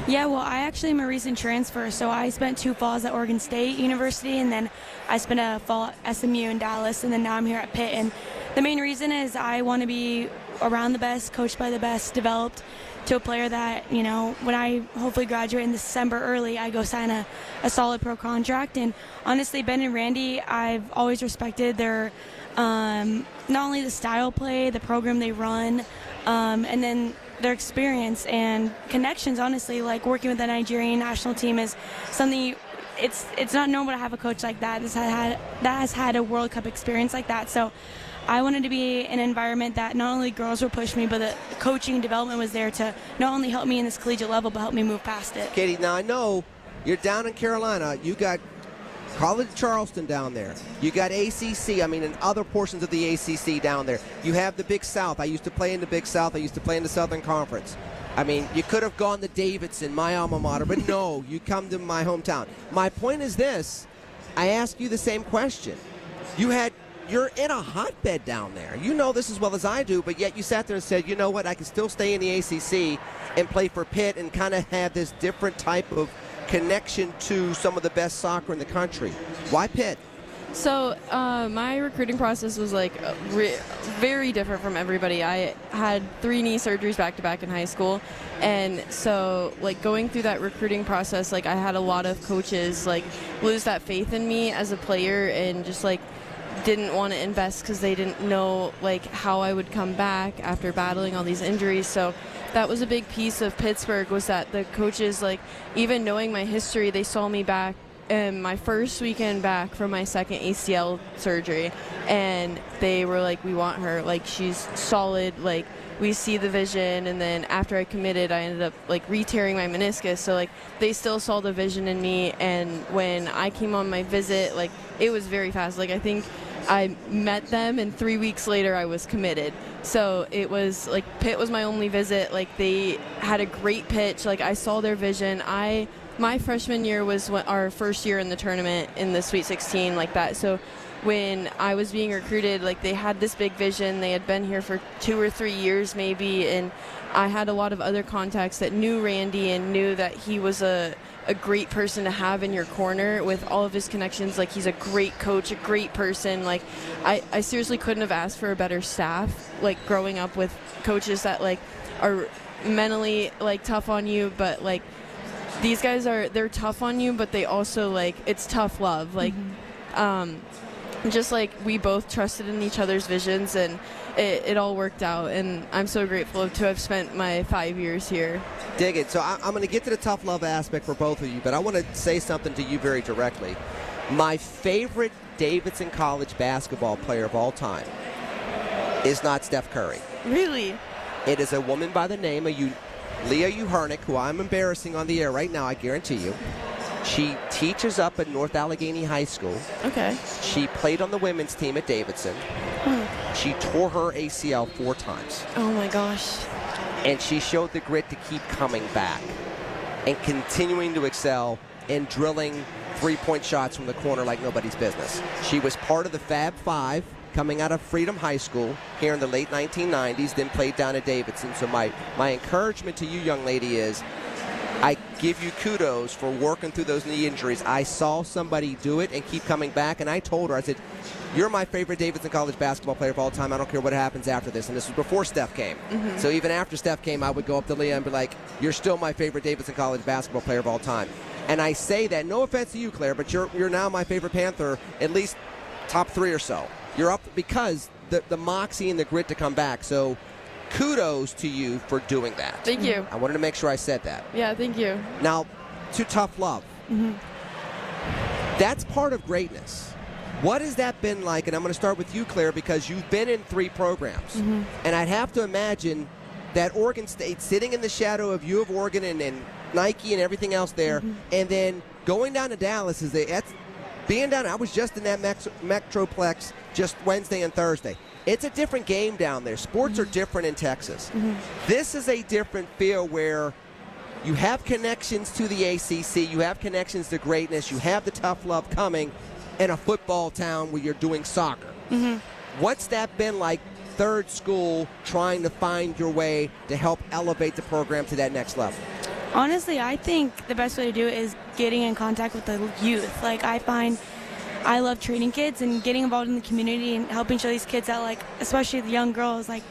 Yeah, well, I actually am a recent transfer, so I spent 2 falls at Oregon State University, and then I spent a fall at SMU in Dallas, and then now I'm here at Pitt. And the main reason is I want to be around the best, coached by the best, developed to a player that, you know, when I hopefully graduate in December early, I go sign a solid pro contract. And honestly, Ben and Randy, I've always respected their not only the style play, the program they run, and then their experience and connections. Honestly, like working with the Nigerian national team is something it's not normal to have a coach like that that has had a World Cup experience like that. So I wanted to be in an environment that not only girls would push me, but the coaching and development was there to not only help me in this collegiate level, but help me move past it. Katie, now I know you're down in Carolina. You got College Charleston down there. You got ACC, and other portions of the ACC down there. You have the Big South. I used to play in the Big South. I used to play in the Southern Conference. You could have gone to Davidson, my alma mater, but no, you come to my hometown. My point is this. I ask you the same question. You're in a hotbed down there. You know this as well as I do, but yet you sat there and said, you know what, I can still stay in the ACC and play for Pitt and kind of have this different type of connection to some of the best soccer in the country. Why Pitt? So my recruiting process was like very different from everybody. I had 3 knee surgeries back to back in high school, and so like going through that recruiting process, like I had a lot of coaches like lose that faith in me as a player and just like didn't want to invest because they didn't know like how I would come back after battling all these injuries. So that was a big piece of Pittsburgh, was that the coaches, like even knowing my history, they saw me back my first weekend back from my second ACL surgery, and they were like, we want her, like she's solid, like we see the vision. And then after I committed, I ended up like re-tearing my meniscus, so like they still saw the vision in me. And when I came on my visit, like it was very fast. Like I think I met them and 3 weeks later I was committed. So it was like Pitt was my only visit. Like they had a great pitch, like I saw their vision. My freshman year was our first year in the tournament in the Sweet 16, like that. So when I was being recruited, like they had this big vision. They had been here for 2 or 3 years maybe, and I had a lot of other contacts that knew Randy and knew that he was a great person to have in your corner with all of his connections. Like he's a great coach, a great person. Like I seriously couldn't have asked for a better staff, like growing up with coaches that like are mentally like tough on you, but like these guys they're tough on you, but they also like, it's tough love. Like just like we both trusted in each other's visions, and it all worked out, and I'm so grateful to have spent my 5 years here. Dig it. So I'm going to get to the tough love aspect for both of you, but I want to say something to you very directly. My favorite Davidson College basketball player of all time is not Steph Curry. Really? It is a woman by the name of Leah Uhernick, who I'm embarrassing on the air right now, I guarantee you. She teaches up at North Allegheny High School. Okay. She played on the women's team at Davidson. She tore her ACL 4 times. Oh my gosh. And she showed the grit to keep coming back and continuing to excel and drilling 3-point shots from the corner like nobody's business. She was part of the Fab Five coming out of Freedom High School here in the late 1990s, then played down at Davidson. So my encouragement to you, young lady, is I give you kudos for working through those knee injuries. I saw somebody do it and keep coming back, and I told her, I said, you're my favorite Davidson College basketball player of all time. I don't care what happens after this. And this was before Steph came. So even after Steph came, I would go up to Leah and be like, you're still my favorite Davidson College basketball player of all time. And I say that, no offense to you, Claire, but you're now my favorite Panther, at least top 3 or so. You're up because the moxie and the grit to come back. So kudos to you for doing that. Thank you. I wanted to make sure I said that. Yeah, thank you. Now, to tough love. That's part of greatness. What has that been like? And I'm going to start with you, Claire, because you've been in 3 programs. And I'd have to imagine that Oregon State sitting in the shadow of U of Oregon and Nike and everything else there, and then going down to Dallas being down. I was just in that Metroplex just Wednesday and Thursday. It's a different game down there. Sports are different in Texas. This is a different feel where you have connections to the ACC, you have connections to greatness, you have the tough love coming in a football town where you're doing soccer. What's that been like, third school, trying to find your way to help elevate the program to that next level? Honestly, I think the best way to do it is getting in contact with the youth. Like, I find I love training kids and getting involved in the community and helping show these kids that, like, especially the young girls, like,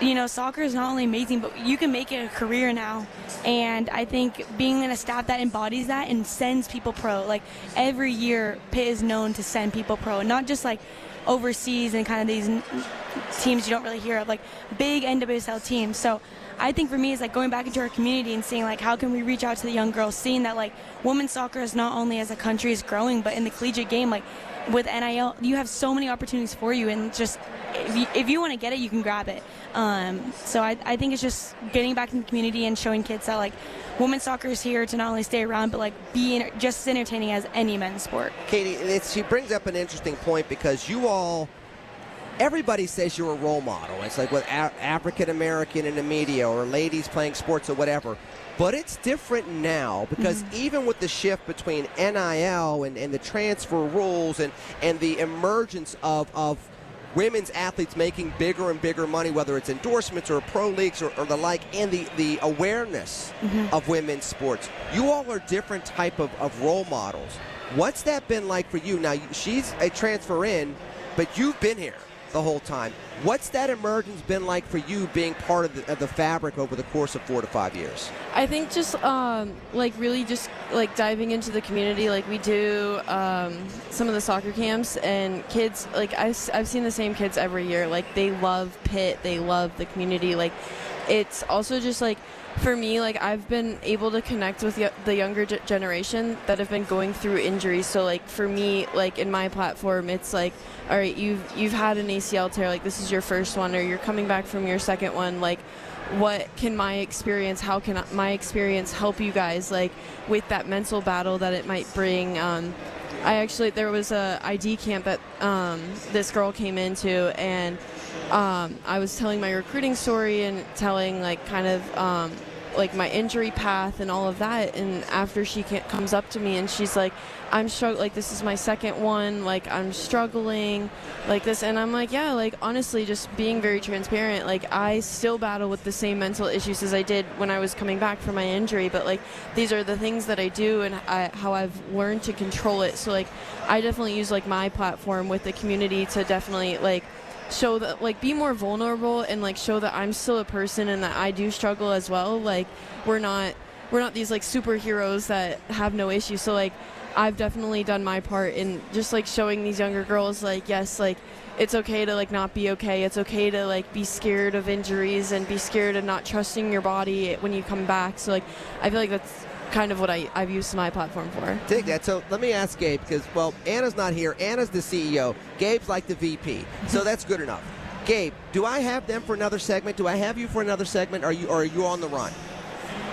you know, soccer is not only amazing, but you can make it a career now. And I think being in a staff that embodies that and sends people pro, like, every year Pitt is known to send people pro, and not just, like, overseas and kind of these teams you don't really hear of, like big NWSL teams. So I think for me it's like going back into our community and seeing like how can we reach out to the young girls, seeing that like women's soccer is not only as a country is growing, but in the collegiate game, like with NIL, you have so many opportunities for you, and just if you want to get it, you can grab it. So I think it's just getting back in the community and showing kids that like women's soccer is here to not only stay around, but like be just as entertaining as any men's sport. Katie, she brings up an interesting point, because you all, everybody says you're a role model. It's like with African American in the media or ladies playing sports or whatever. But it's different now, because even with the shift between NIL and the transfer rules and the emergence of women's athletes making bigger and bigger money, whether it's endorsements or pro leagues or the like, and the awareness of women's sports. You all are different type of role models. What's that been like for you? Now, she's a transfer in, but you've been here the whole time. What's that emergence been like for you being part of the fabric over the course of 4 to 5 years? I think just really just diving into the community. Like we do some of the soccer camps, and kids, I've seen the same kids every year. Like they love Pitt, they love the community. Like it's also just for me, I've been able to connect with the younger generation that have been going through injuries. So for me, in my platform, it's all right, you've had an ACL tear, this is your first one, or you're coming back from your second one. What can my experience, how can my experience help you guys with that mental battle that it might bring? There was a ID camp that this girl came into, and I was telling my recruiting story and telling my injury path and all of that, and after she comes up to me and she's like, I'm struggling, this is my second one, I'm struggling this, and I'm honestly, just being very transparent, I still battle with the same mental issues as I did when I was coming back from my injury, but these are the things that I do and how I've learned to control it. So I definitely use my platform with the community to definitely show that, be more vulnerable and show that I'm still a person and that I do struggle as well. We're not these superheroes that have no issues. So I've definitely done my part in just showing these younger girls yes, it's okay to not be okay. It's okay to be scared of injuries and be scared of not trusting your body when you come back. So I feel that's kind of what I've used my platform for. Dig that. So let me ask Gabe, because, Anna's not here. Anna's the CEO. Gabe's the VP. So that's good enough. Gabe, do I have them for another segment? Do I have you for another segment? Or are you on the run?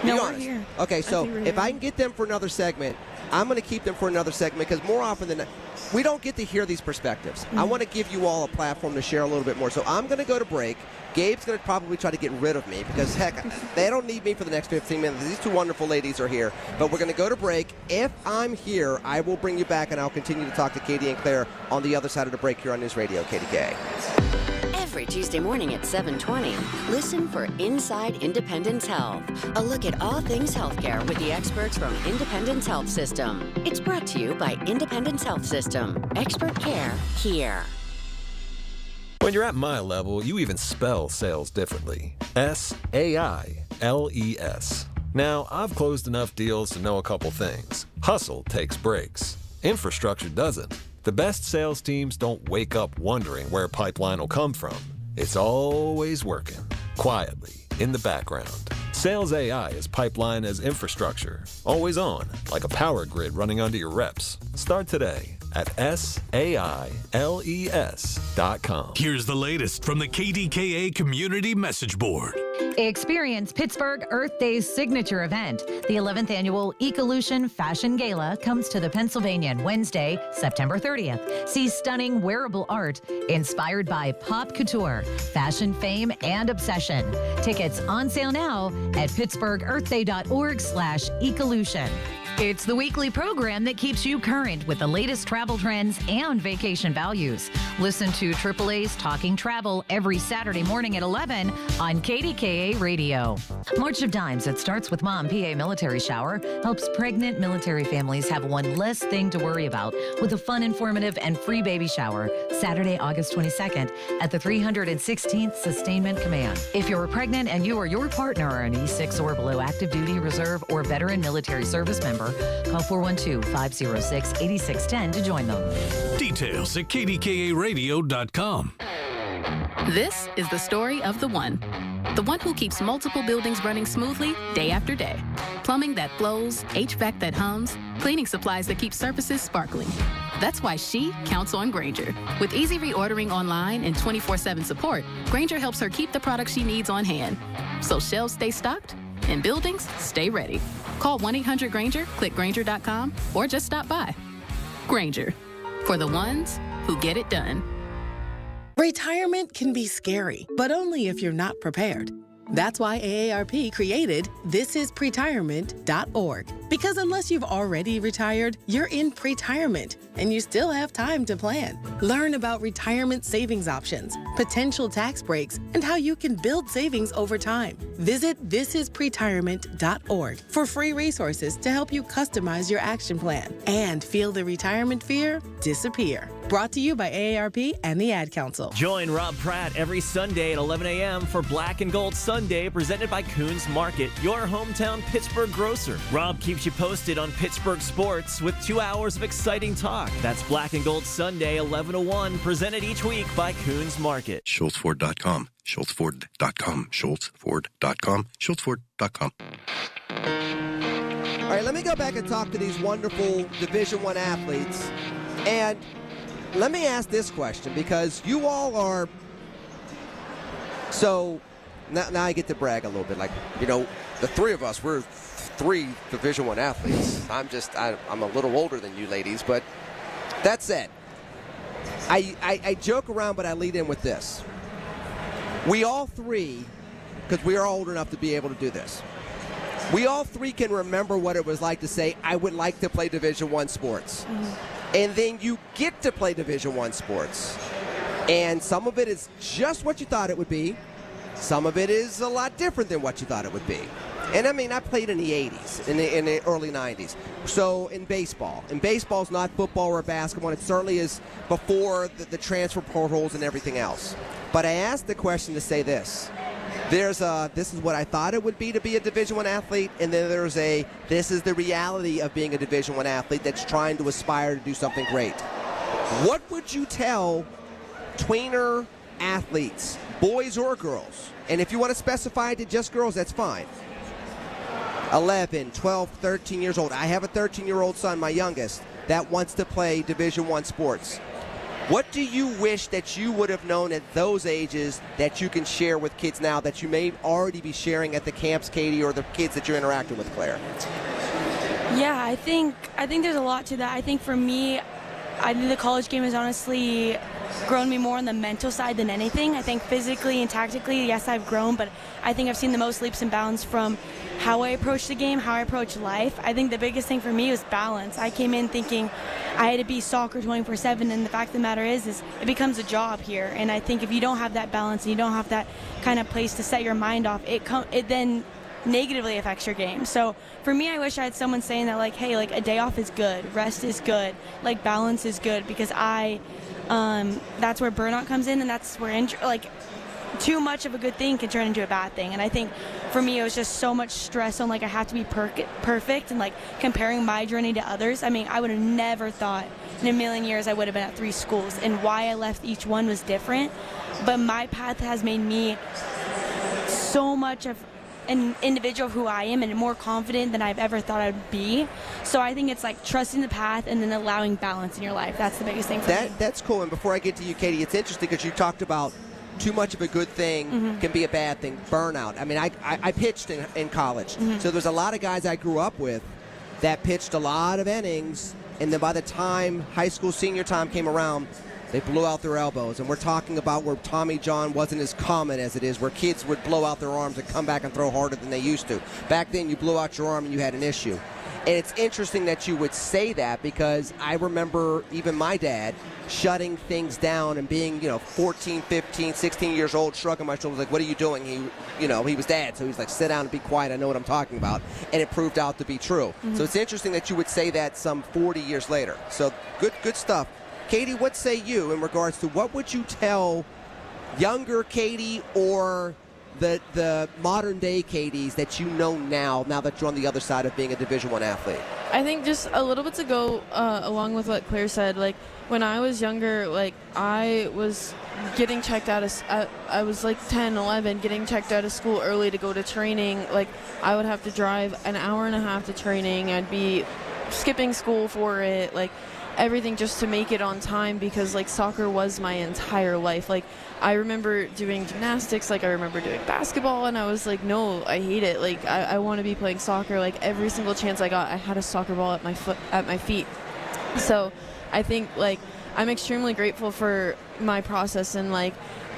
No, Be we're honest. here. Okay, so if I can get them for another segment, I'm going to keep them for another segment, because more often than not, we don't get to hear these perspectives. I want to give you all a platform to share a little bit more. So I'm going to go to break. Gabe's going to probably try to get rid of me because, heck, they don't need me for the next 15 minutes. These two wonderful ladies are here. But we're going to go to break. If I'm here, I will bring you back, and I'll continue to talk to Katie and Claire on the other side of the break here on News Radio KDKA. Every Tuesday morning at 7:20, listen for Inside Independence Health, a look at all things healthcare with the experts from Independence Health System. It's brought to you by Independence Health System. Expert care here. When you're at my level, you even spell sales differently. S-A-I-L-E-S. Now, I've closed enough deals to know a couple things. Hustle takes breaks. Infrastructure doesn't. The best sales teams don't wake up wondering where pipeline will come from. It's always working, quietly, in the background. Sales AI is pipeline as infrastructure, always on, like a power grid running under your reps. Start today at SAILES.com. Here's the latest from the KDKA Community Message Board. Experience Pittsburgh Earth Day's signature event. The 11th annual Ecolution Fashion Gala comes to the Pennsylvanian Wednesday, September 30th. See stunning wearable art inspired by pop couture, fashion fame, and obsession. Tickets on sale now at pittsburghearthday.org/Ecolution. It's the weekly program that keeps you current with the latest travel trends and vacation values. Listen to AAA's Talking Travel every Saturday morning at 11 on KDKA Radio. March of Dimes, it starts with Mom PA Military Shower, helps pregnant military families have one less thing to worry about with a fun, informative, and free baby shower. Saturday, August 22nd at the 316th Sustainment Command. If you're pregnant and you or your partner are an E6 or below active duty, reserve, or veteran military service member, call 412-506-8610 to join them. Details at KDKARadio.com. This is the story of the one who keeps multiple buildings running smoothly day after day. Plumbing that flows, HVAC that hums, cleaning supplies that keep surfaces sparkling. That's why she counts on Grainger. With easy reordering online and 24/7 support, Grainger helps her keep the products she needs on hand. So shelves stay stocked and buildings stay ready. Call 1-800-GRAINGER, click Grainger.com, or just stop by. Grainger, for the ones who get it done. Retirement can be scary, but only if you're not prepared. That's why AARP created thisispretirement.org. Because unless you've already retired, you're in pretirement, and you still have time to plan. Learn about retirement savings options, potential tax breaks, and how you can build savings over time. Visit thisispretirement.org for free resources to help you customize your action plan and feel the retirement fear disappear. Brought to you by AARP and the Ad Council. Join Rob Pratt every Sunday at 11 a.m. for Black and Gold Sunday, presented by Coons Market, your hometown Pittsburgh grocer. Rob keeps you posted on Pittsburgh sports with 2 hours of exciting talk. That's Black and Gold Sunday, 11 to 1, presented each week by Coons Market. SchultzFord.com, SchultzFord.com, SchultzFord.com, SchultzFord.com. All right, let me go back and talk to these wonderful Division I athletes. And let me ask this question, because you all are, so now I get to brag a little bit. Like, the three of us, we're 3 Division I athletes. I'm a little older than you ladies, but that said, I joke around, but I lead in with this. We all 3, because we are old enough to be able to do this, we all 3 can remember what it was like to say, I would like to play Division I sports. Mm-hmm. And then you get to play Division I sports. And some of it is just what you thought it would be. Some of it is a lot different than what you thought it would be. And I mean, I played in the 80s, in the early 90s. So in baseball. And baseball's not football or basketball. It certainly is before the transfer portals and everything else. But I asked the question to say this. This is what I thought it would be to be a Division I athlete, and then there's this is the reality of being a Division I athlete that's trying to aspire to do something great. What would you tell tweener athletes, boys or girls? And if you want to specify it to just girls, that's fine. 11, 12, 13 years old. I have a 13-year-old son, my youngest, that wants to play Division I sports. What do you wish that you would have known at those ages that you can share with kids now that you may already be sharing at the camps, Katie, or the kids that you're interacting with, Claire? Yeah, I think there's a lot to that. I think for me, I think the college game has honestly grown me more on the mental side than anything. I think physically and tactically, yes, I've grown, but I think I've seen the most leaps and bounds from how I approach the game, how I approach life. I think the biggest thing for me was balance. I came in thinking I had to be soccer 24/7, and the fact of the matter is it becomes a job here. And I think if you don't have that balance and you don't have that kind of place to set your mind off, it then negatively affects your game. So for me, I wish I had someone saying that, like, hey, like, a day off is good, rest is good, like, balance is good, because that's where burnout comes in, and that's where too much of a good thing can turn into a bad thing. And I think for me, it was just so much stress on, like, I have to be perfect, and, like, comparing my journey to others. I mean, I would have never thought in a million years I would have been at 3 schools, and why I left each one was different. But my path has made me so much of an individual of who I am and more confident than I've ever thought I'd be. So I think it's like trusting the path and then allowing balance in your life. That's the biggest thing for me. That's cool. And before I get to you, Katie, it's interesting because you talked about too much of a good thing can be a bad thing, burnout. I mean, I pitched in college. So there's a lot of guys I grew up with that pitched a lot of innings, and then by the time high school senior time came around, they blew out their elbows. And we're talking about where Tommy John wasn't as common as it is, where kids would blow out their arms and come back and throw harder than they used to. Back then, you blew out your arm and you had an issue. And it's interesting that you would say that, because I remember even my dad shutting things down and being, 14, 15, 16 years old, shrugging my shoulders like, what are you doing? He was dad, so he's like, sit down and be quiet. I know what I'm talking about. And it proved out to be true. So it's interesting that you would say that some 40 years later. So good stuff. Katie, what say you in regards to what would you tell younger Katie or the modern day Katie's that you know now that you're on the other side of being a Division I athlete? I think just a little bit to go along with what Claire said. Like, when I was younger, like, I was getting checked out I was like 10, 11, getting checked out of school early to go to training. Like, I would have to drive an hour and a half to training. I'd be skipping school for it. Like, everything just to make it on time, because, like, soccer was my entire life. Like, I remember doing gymnastics, like, I remember doing basketball, and I was like, no, I hate it. Like, I want to be playing soccer. Like, every single chance I got, I had a soccer ball at my feet. So I think, like, I'm extremely grateful for my process, and like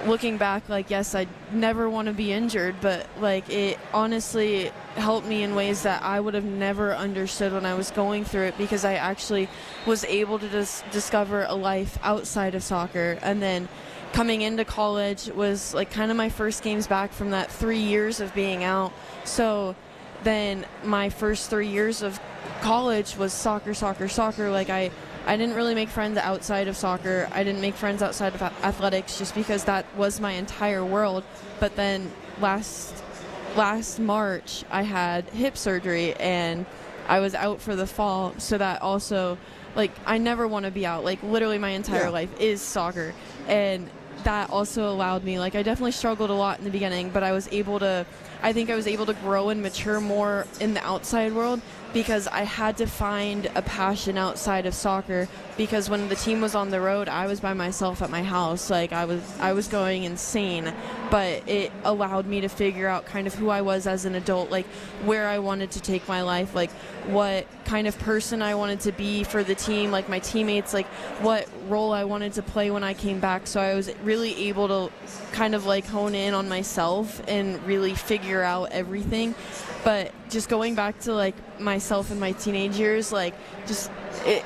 looking back, like, yes, I never want to be injured, but like it honestly helped me in ways that I would have never understood when I was going through it, because I actually was able to discover a life outside of soccer. And then coming into college was like kind of my first games back from that 3 years of being out. So then my first 3 years of college was soccer. Like I didn't really make friends outside of soccer. I didn't make friends outside of athletics, just because that was my entire world. But then last March, I had hip surgery and I was out for the fall. So that also, like, I never want to be out. Like, literally my entire life is soccer. And that also allowed me, like, I definitely struggled a lot in the beginning, but I think I was able to grow and mature more in the outside world, because I had to find a passion outside of soccer. Because when the team was on the road, I was by myself at my house. Like, I was going insane. But it allowed me to figure out kind of who I was as an adult, like where I wanted to take my life, like what kind of person I wanted to be for the team, like my teammates, like what role I wanted to play when I came back. So I was really able to kind of like hone in on myself and really figure out everything. But just going back to like myself in my teenage years, like just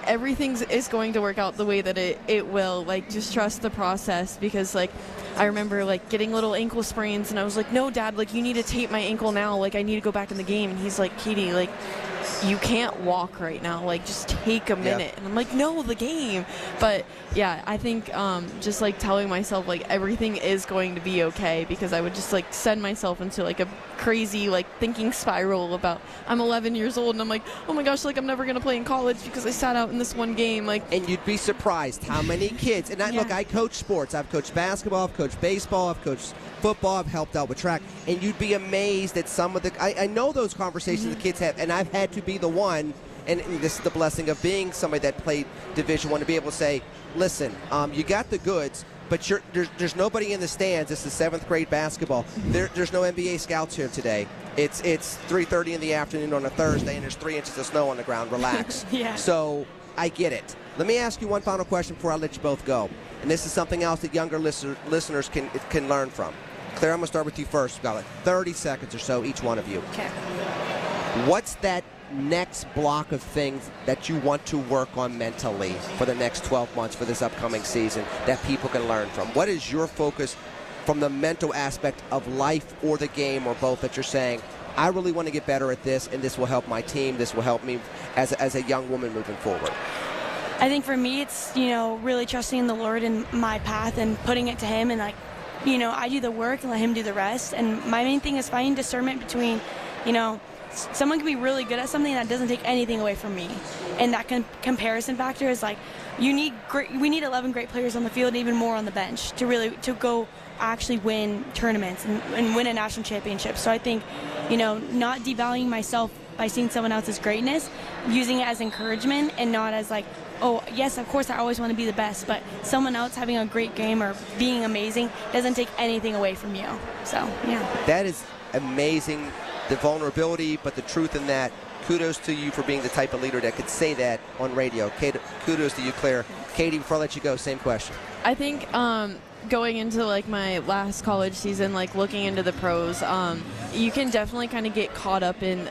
everything is going to work out the way that it will. Like, just trust the process, because like I remember like getting little ankle sprains and I was like, no, Dad, like you need to tape my ankle now. Like I need to go back in the game. And he's like, Katie, like you can't walk right now. Like just take a minute. And I'm like, no, the game. But yeah, I think just like telling myself like everything is going to be okay, because I would just like send myself into like a crazy like thinking spiral about I'm 11 years old and I'm like, oh my gosh, like I'm never going to play in college because I sat out in this one game. Like, and you'd be surprised how many kids, and look, I coach sports. I've coached basketball, I've coached baseball, I've coached football, I've helped out with track, and you'd be amazed at some of the, I know those conversations the kids have, and I've had to be the one, and this is the blessing of being somebody that played Division I, to be able to say, listen, you got the goods, but there's nobody in the stands. This is 7th grade basketball. There's no NBA scouts here today. It's 3:30 in the afternoon on a Thursday, and there's 3 inches of snow on the ground. Relax. So I get it. Let me ask you one final question before I let you both go. And this is something else that younger listeners can learn from. Claire, I'm going to start with you first. We've got like 30 seconds or so, each one of you. Okay. What's that next block of things that you want to work on mentally for the next 12 months for this upcoming season that people can learn from? What is your focus from the mental aspect of life or the game or both that you're saying, I really want to get better at this, and this will help my team, this will help me as a young woman moving forward? I think for me, it's, really trusting in the Lord and my path and putting it to Him, and like, I do the work and let Him do the rest. And my main thing is finding discernment between, someone can be really good at something that doesn't take anything away from me. And that comparison factor is like, we need 11 great players on the field and even more on the bench to go actually win tournaments and win a national championship. So I think, not devaluing myself by seeing someone else's greatness, using it as encouragement and not as like, oh, yes, of course I always want to be the best, but someone else having a great game or being amazing doesn't take anything away from you. So, yeah. That is amazing, the vulnerability, but the truth in that. Kudos to you for being the type of leader that could say that on radio. Kudos to you, Claire. Katie, before I let you go, same question. I think going into like my last college season, like looking into the pros, you can definitely kind of get caught up in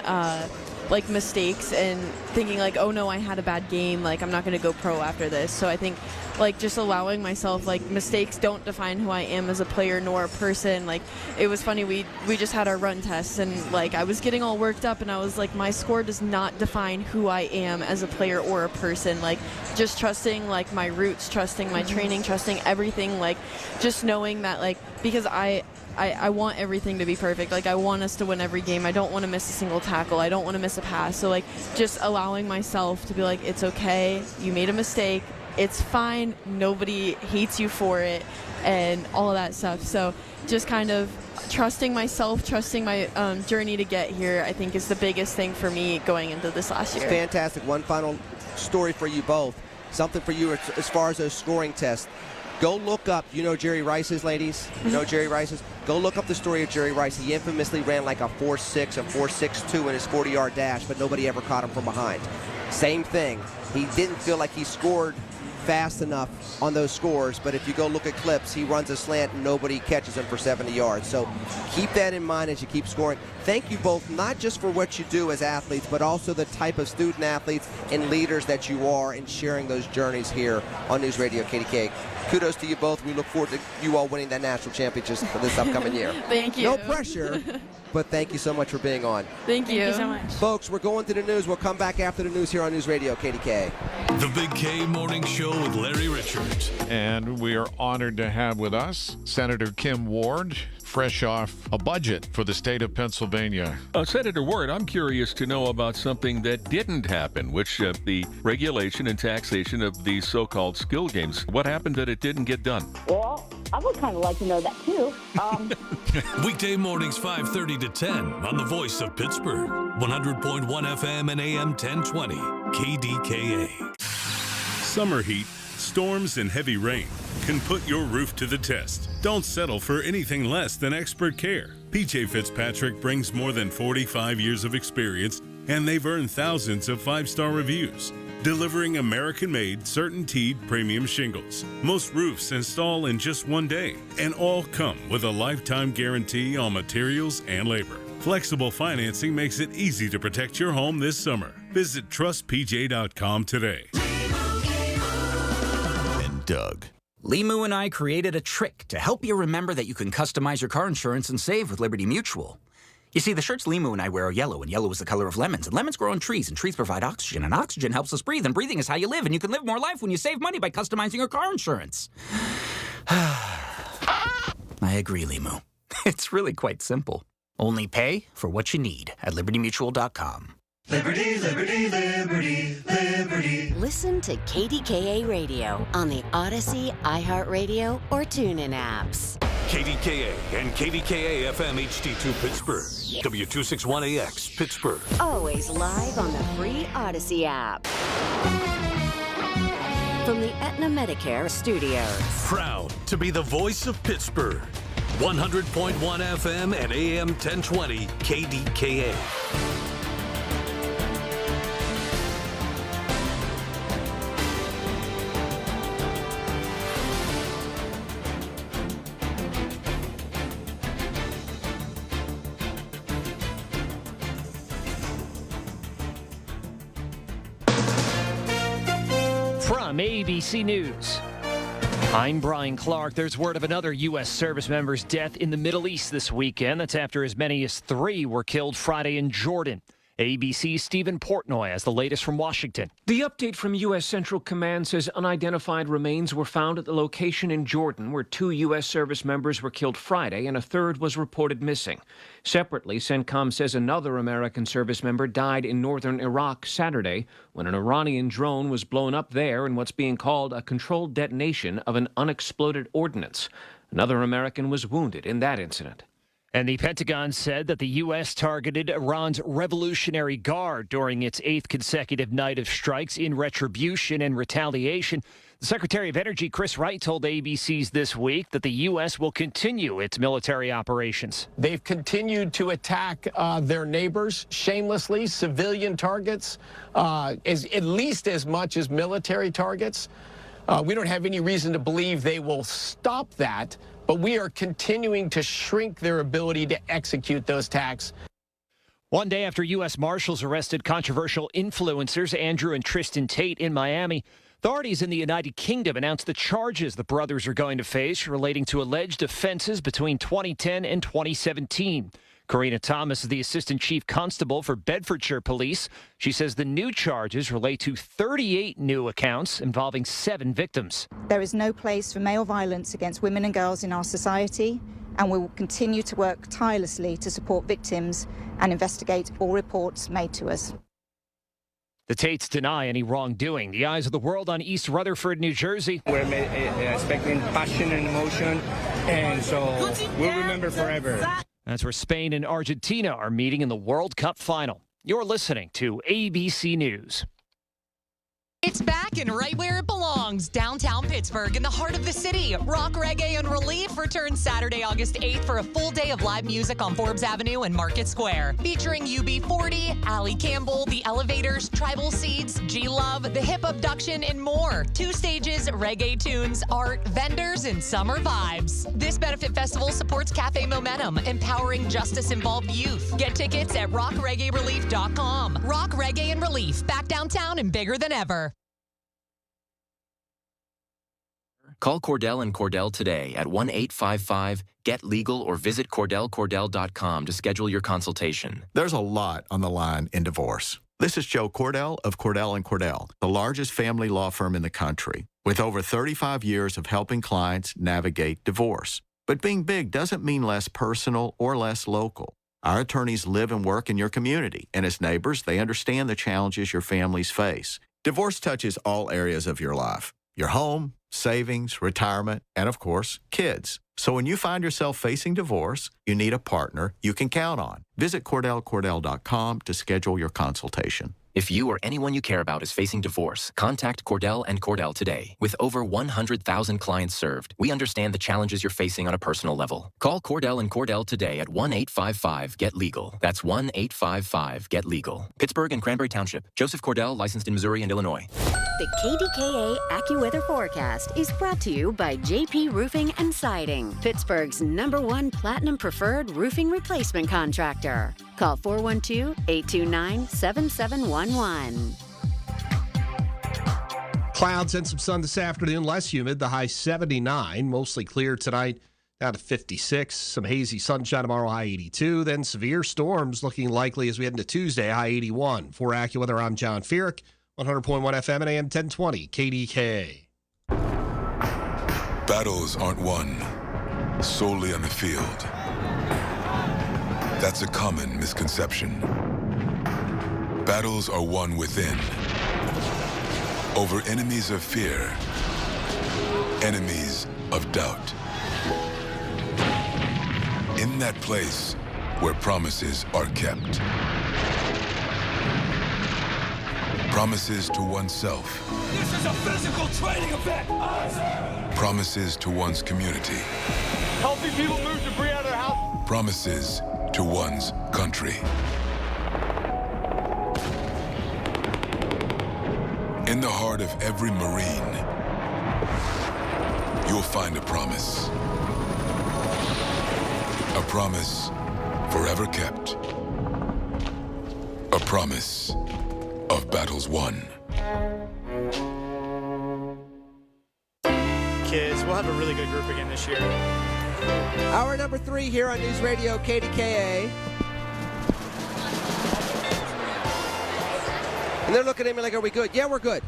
like mistakes and thinking like, oh no, I had a bad game, like I'm not going to go pro after this. So I think like just allowing myself, like mistakes don't define who I am as a player nor a person. Like it was funny, we just had our run tests and like I was getting all worked up and I was like, my score does not define who I am as a player or a person. Like just trusting like my roots, trusting my training, trusting everything, like just knowing that like, because I want everything to be perfect. Like I want us to win every game. I don't want to miss a single tackle. I don't want to miss a pass. So like just allowing myself to be like, it's okay. You made a mistake. It's fine. Nobody hates you for it and all of that stuff. So just kind of trusting myself, trusting my journey to get here, I think is the biggest thing for me going into this last year. Fantastic. One final story for you both. Something for you as far as those scoring tests. Go look up, Jerry Rice's, ladies? You know Jerry Rice's? Go look up the story of Jerry Rice. He infamously ran like a 4.6, a 4.62 in his 40-yard dash, but nobody ever caught him from behind. Same thing. He didn't feel like he scored fast enough on those scores, but if you go look at clips, he runs a slant and nobody catches him for 70 yards. So keep that in mind as you keep scoring. Thank you both, not just for what you do as athletes, but also the type of student athletes and leaders that you are in sharing those journeys here on News Radio KDKA. Kudos to you both. We look forward to you all winning that national championship for this upcoming year. Thank you. No pressure, but thank you so much for being on. Thank you so much. Folks, we're going to the news. We'll come back after the news here on News Radio KDKA. The Big K Morning Show with Larry Richards. And we are honored to have with us Senator Kim Ward, fresh off a budget for the state of Pennsylvania. Senator Ward, I'm curious to know about something that didn't happen, which the regulation and taxation of these so-called skill games. What happened that it didn't get done? Well, I would kind of like to know that, too. Weekday mornings 5:30 to 10 on the Voice of Pittsburgh. 100.1 FM and AM 1020. KDKA. Summer heat, storms, and heavy rain can put your roof to the test. Don't settle for anything less than expert care. PJ Fitzpatrick brings more than 45 years of experience, and they've earned thousands of 5-star reviews, delivering American-made, CertainTeed premium shingles. Most roofs install in just one day, and all come with a lifetime guarantee on materials and labor. Flexible financing makes it easy to protect your home this summer. Visit trustpj.com today. And Doug. Limu and I created a trick to help you remember that you can customize your car insurance and save with Liberty Mutual. You see, the shirts Limu and I wear are yellow, and yellow is the color of lemons, and lemons grow on trees, and trees provide oxygen, and oxygen helps us breathe, and breathing is how you live, and you can live more life when you save money by customizing your car insurance. I agree, Limu. It's really quite simple. Only pay for what you need at libertymutual.com. Liberty, liberty, liberty, liberty. Listen to KDKA Radio on the Odyssey, iHeartRadio, or TuneIn apps. KDKA and KDKA-FM HD2 Pittsburgh. W261AX Pittsburgh. Always live on the free Odyssey app. From the Aetna Medicare studios. Proud to be the voice of Pittsburgh. 100.1 FM and AM 1020 KDKA. From ABC News, I'm Brian Clark. There's word of another U.S. service member's death in the Middle East this weekend. That's after as many as 3 were killed Friday in Jordan. ABC's Stephen Portnoy has the latest from Washington. The update from U.S. Central Command says unidentified remains were found at the location in Jordan where 2 U.S. service members were killed Friday and a third was reported missing. Separately, CENTCOM says another American service member died in northern Iraq Saturday when an Iranian drone was blown up there in what's being called a controlled detonation of an unexploded ordnance. Another American was wounded in that incident. And the Pentagon said that the U.S. targeted Iran's Revolutionary Guard during its 8th consecutive night of strikes in retribution and retaliation. The Secretary of Energy, Chris Wright, told ABC's This Week that the U.S. will continue its military operations. They've continued to attack their neighbors shamelessly, civilian targets, at least as much as military targets. We don't have any reason to believe they will stop that. But we are continuing to shrink their ability to execute those attacks. One day after U.S. Marshals arrested controversial influencers Andrew and Tristan Tate in Miami, authorities in the United Kingdom announced the charges the brothers are going to face relating to alleged offenses between 2010 and 2017. Karina Thomas is the Assistant Chief Constable for Bedfordshire Police. She says the new charges relate to 38 new accounts involving 7 victims. There is no place for male violence against women and girls in our society, and we will continue to work tirelessly to support victims and investigate all reports made to us. The Tates deny any wrongdoing. The eyes of the world on East Rutherford, New Jersey. We're expecting passion and emotion, and so we'll remember forever. That's where Spain and Argentina are meeting in the World Cup final. You're listening to ABC News. It's back and right where it belongs, downtown Pittsburgh, in the heart of the city. Rock, Reggae, and Relief returns Saturday, August 8th for a full day of live music on Forbes Avenue and Market Square. Featuring UB40, Allie Campbell, The Elevators, Tribal Seeds, G-Love, The Hip Abduction, and more. 2 stages, reggae tunes, art, vendors, and summer vibes. This benefit festival supports Cafe Momentum, empowering justice-involved youth. Get tickets at rockreggaerelief.com. Rock, Reggae, and Relief, back downtown and bigger than ever. Call Cordell & Cordell today at 1-855-GET-LEGAL or visit CordellCordell.com to schedule your consultation. There's a lot on the line in divorce. This is Joe Cordell of Cordell & Cordell, the largest family law firm in the country, with over 35 years of helping clients navigate divorce. But being big doesn't mean less personal or less local. Our attorneys live and work in your community, and as neighbors, they understand the challenges your families face. Divorce touches all areas of your life: your home, savings, retirement, and of course, kids. So when you find yourself facing divorce, you need a partner you can count on. Visit CordellCordell.com to schedule your consultation. If you or anyone you care about is facing divorce, contact Cordell & Cordell today. With over 100,000 clients served, we understand the challenges you're facing on a personal level. Call Cordell & Cordell today at 1-855-GET-LEGAL. That's 1-855-GET-LEGAL. Pittsburgh and Cranberry Township. Joseph Cordell, licensed in Missouri and Illinois. The KDKA AccuWeather forecast is brought to you by JP Roofing and Siding, Pittsburgh's #1 Platinum Preferred Roofing Replacement Contractor. Call 412-829-7711. Clouds and some sun this afternoon, less humid, the high 79, mostly clear tonight, down to 56. Some hazy sunshine tomorrow, high 82. Then severe storms looking likely as we head into Tuesday, high 81. For AccuWeather, I'm John Feerick, 100.1 FM and AM 1020, KDKA. Battles aren't won solely on the field. That's a common misconception. Battles are won within, over enemies of fear, enemies of doubt. In that place where promises are kept. Promises to oneself. This is a physical training event! Promises to one's community. Healthy people move debris out of their house. Promises to one's country. In the heart of every Marine, you'll find a promise. A promise forever kept. A promise of battles won. Kids, we'll have a really good group again this year. Hour number 3 here on News Radio KDKA. And they're looking at me like, are we good? Yeah, we're good.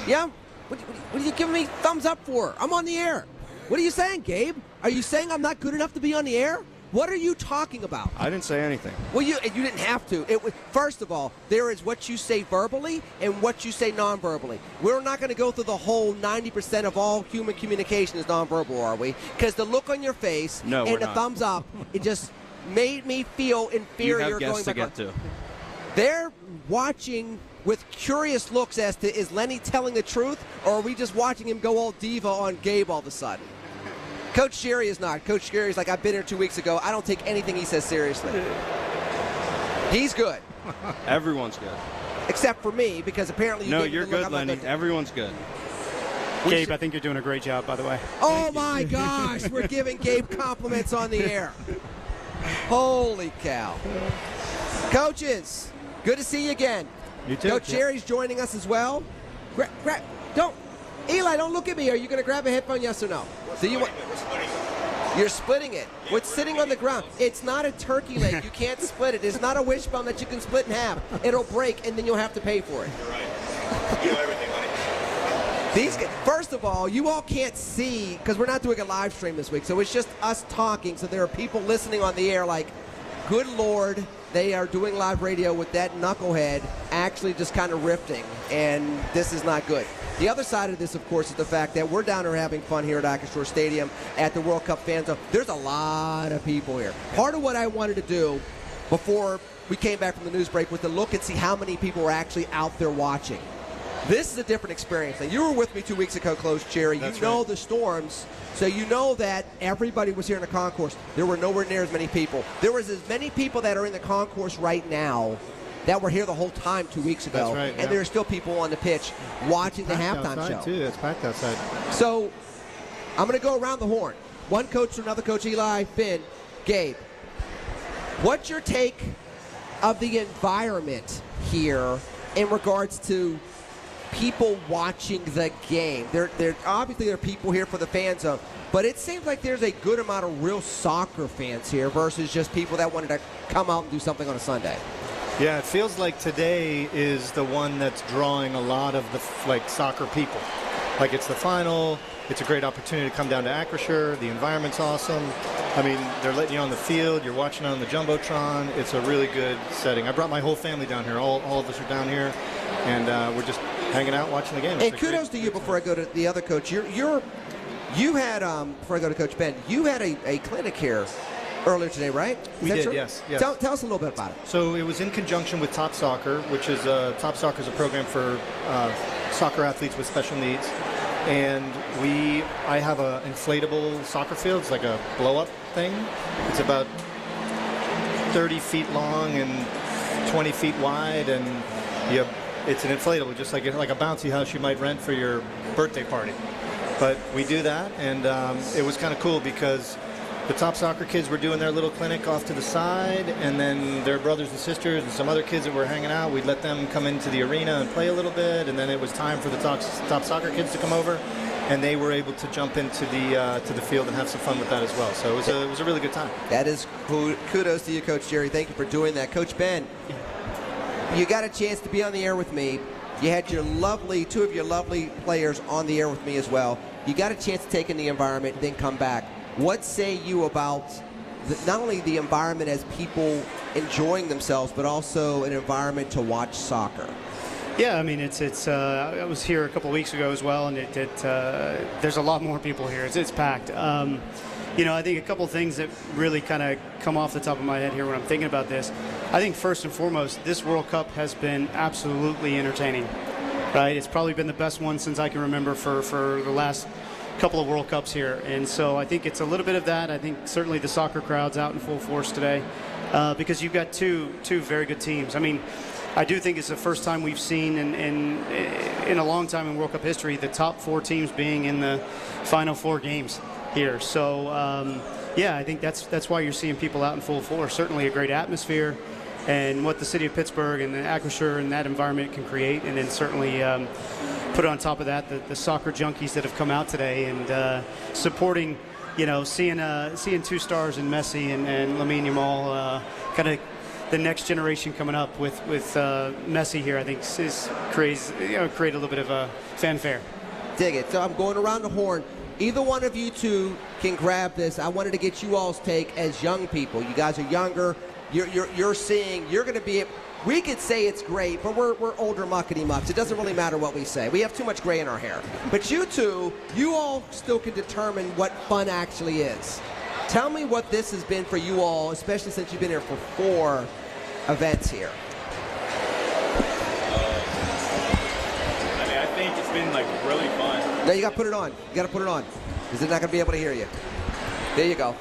Yeah? What are you giving me thumbs up for? I'm on the air. What are you saying, Gabe? Are you saying I'm not good enough to be on the air? What are you talking about? I didn't say anything. Well, you didn't have to. First of all, there is what you say verbally and what you say non-verbally. We're not going to go through the whole 90% of all human communication is non-verbal, are we? Because the look on your face and the thumbs up, it just made me feel inferior. You have guests to get to. They're watching with curious looks as to, is Lenny telling the truth, or are we just watching him go all diva on Gabe all of a sudden? Coach Sherry is not. Coach Sherry's like, I've been here 2 weeks ago. I don't take anything he says seriously. He's good. Everyone's good. Except for me, because apparently you you're good, Lenny. Everyone's good. Gabe, I think you're doing a great job, by the way. Oh, my gosh. We're giving Gabe compliments on the air. Holy cow. Coaches, good to see you again. You too. Coach Sherry's joining us as well. Eli, don't look at me. Are you going to grab a headphone, yes or no? So you're splitting it. What's sitting on the ground? It's not a turkey leg. You can't split it. It's not a wishbone that you can split in half. It'll break, and then you'll have to pay for it. You're right. You know everything, buddy. These guys, first of all, you all can't see, because we're not doing a live stream this week, so it's just us talking. So there are people listening on the air like, good Lord, they are doing live radio with that knucklehead actually just kind of riffing, and this is not good. The other side of this, of course, is the fact that we're down there having fun here at Acrisure Stadium at the World Cup Fan Zone. There's a lot of people here. Part of what I wanted to do before we came back from the news break was to look and see how many people were actually out there watching. This is a different experience. Now, you were with me 2 weeks ago, Coach Jerry. That's you know right. the storms, so you know that everybody was here in the concourse. There were nowhere near as many people. There was as many people that are in the concourse right now that were here the whole time 2 weeks ago. That's right, yeah. And there are still people on the pitch watching the Packed halftime outside, show. too. It's packed outside. So I'm going to go around the horn. One coach to another coach, Eli, Finn, Gabe. What's your take of the environment here in regards to people watching the game? There obviously there are people here for the fan zone, but it seems like there's a good amount of real soccer fans here versus just people that wanted to come out and do something on a Sunday. Yeah, it feels like today is the one that's drawing a lot of the soccer people. Like it's the final. It's a great opportunity to come down to Acrisure. The environment's awesome. I mean, they're letting you on the field. You're watching on the Jumbotron. It's a really good setting. I brought my whole family down here. All of us are down here, and we're just hanging out watching the game. And kudos to you before I go to the other coach. You had, before I go to Coach Ben, you had a clinic here earlier today, right? We did, yes. Tell us a little bit about it. So it was in conjunction with Top Soccer, which is Top Soccer is a program for soccer athletes with special needs. And I have a inflatable soccer field. It's like a blow-up thing. It's about 30 feet long and 20 feet wide, and it's an inflatable, just like a bouncy house you might rent for your birthday party. But we do that, and it was kind of cool because the Top Soccer kids were doing their little clinic off to the side, and then their brothers and sisters and some other kids that were hanging out, we'd let them come into the arena and play a little bit, and then it was time for the Top Soccer kids to come over, and they were able to jump into the field and have some fun with that as well. So it was a really good time. That is kudos to you, Coach Jerry. Thank you for doing that. Coach Ben, you got a chance to be on the air with me. You had two of your lovely players on the air with me as well. You got a chance to take in the environment, then come back. What say you about not only the environment as people enjoying themselves, but also an environment to watch soccer? Yeah, I mean, I was here a couple of weeks ago as well, and there's a lot more people here. It's packed. I think a couple of things that really kind of come off the top of my head here when I'm thinking about this. I think first and foremost, this World Cup has been absolutely entertaining, right? It's probably been the best one since I can remember for the last couple of World Cups here. And so I think it's a little bit of that. I think certainly the soccer crowd's out in full force today because you've got two very good teams. I mean, I do think it's the first time we've seen in a long time in World Cup history the top four teams being in the final four games here. So, I think that's why you're seeing people out in full force. Certainly a great atmosphere and what the city of Pittsburgh and the Acrisure and that environment can create. And then certainly put on top of that the soccer junkies that have come out today and supporting, seeing two stars in Messi and Lamine Yamal, kind of the next generation coming up with Messi here, I think is create a little bit of a fanfare. Dig it. So I'm going around the horn. Either one of you two can grab this. I wanted to get you all's take as young people. You guys are younger. You're seeing. You're going to be. We could say it's great, but we're older muckety mucks. It doesn't really matter what we say. We have too much gray in our hair. But you two, you all still can determine what fun actually is. Tell me what this has been for you all, especially since you've been here for 4 events here. I think it's been really fun. No, you got to put it on. You got to put it on because they're not going to be able to hear you. There you go.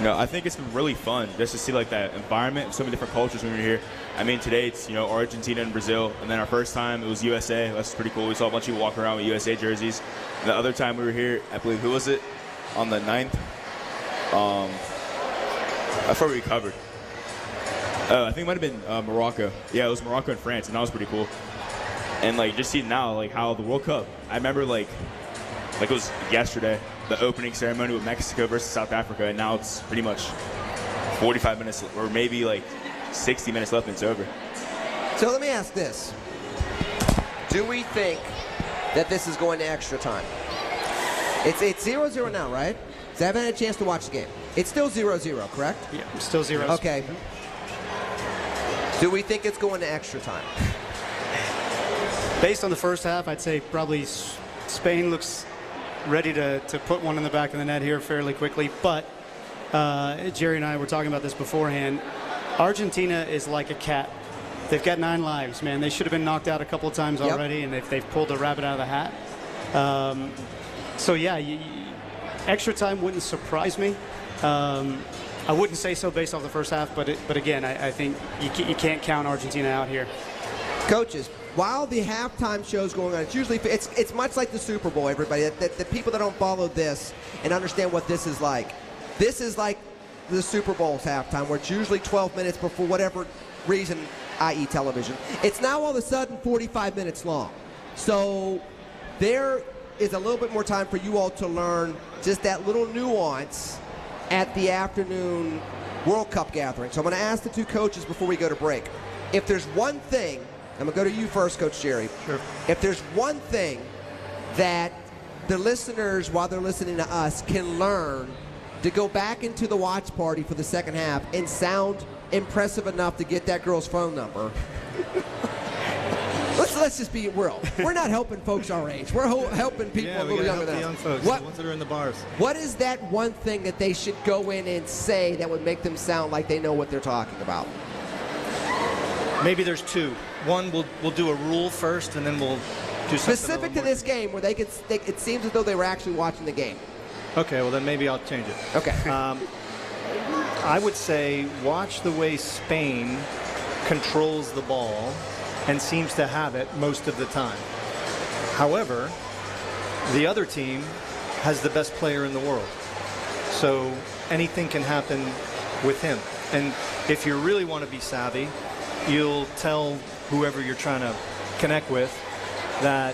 I think it's been really fun just to see that environment of so many different cultures when we were here. I mean, today it's, Argentina and Brazil, and then our first time it was USA. That's pretty cool. We saw a bunch of people walking around with USA jerseys. And the other time we were here, I believe, who was it? On the 9th? That's where we covered. I think it might have been Morocco. Yeah, it was Morocco and France, and that was pretty cool. And just see now, how the World Cup, I remember it was yesterday, the opening ceremony with Mexico versus South Africa, and now it's pretty much 45 minutes or maybe 60 minutes left and it's over. So let me ask this. Do we think that this is going to extra time? It's 0-0 now, right? So I haven't had a chance to watch the game. It's still 0-0, correct? Yeah, still 0. Okay. Do we think it's going to extra time? Based on the first half, I'd say probably Spain looks ready to put one in the back of the net here fairly quickly. But Jerry and I were talking about this beforehand. Argentina is like a cat. they've got 9 lives, man. They should have been knocked out a couple of times already, and they've pulled the rabbit out of the hat. So yeah, extra time wouldn't surprise me. I wouldn't say so based off the first half, but again, I think you can't count Argentina out here. Coaches, while the halftime show's going on, it's much like the Super Bowl, everybody. The people that don't follow this and understand what this is like the Super Bowl's halftime, where it's usually 12 minutes before whatever reason, i.e. television. It's now all of a sudden 45 minutes long. So there is a little bit more time for you all to learn just that little nuance at the afternoon World Cup gathering. So I'm going to ask the two coaches before we go to break. If there's one thing, I'm going to go to you first, Coach Jerry. Sure. If there's one thing that the listeners, while they're listening to us, can learn to go back into the watch party for the second half and sound impressive enough to get that girl's phone number. Let's just be real. We're not helping folks our age. We're helping people a little younger than us. Young folks, the ones that are in the bars. What is that one thing that they should go in and say that would make them sound like they know what they're talking about? Maybe there's 2. One, we'll do a rule first, and then we'll do something specific to this game where it seems as though they were actually watching the game. Okay, well then maybe I'll change it. Okay. I would say watch the way Spain controls the ball and seems to have it most of the time. However, the other team has the best player in the world. So anything can happen with him. And if you really want to be savvy, you'll tell whoever you're trying to connect with that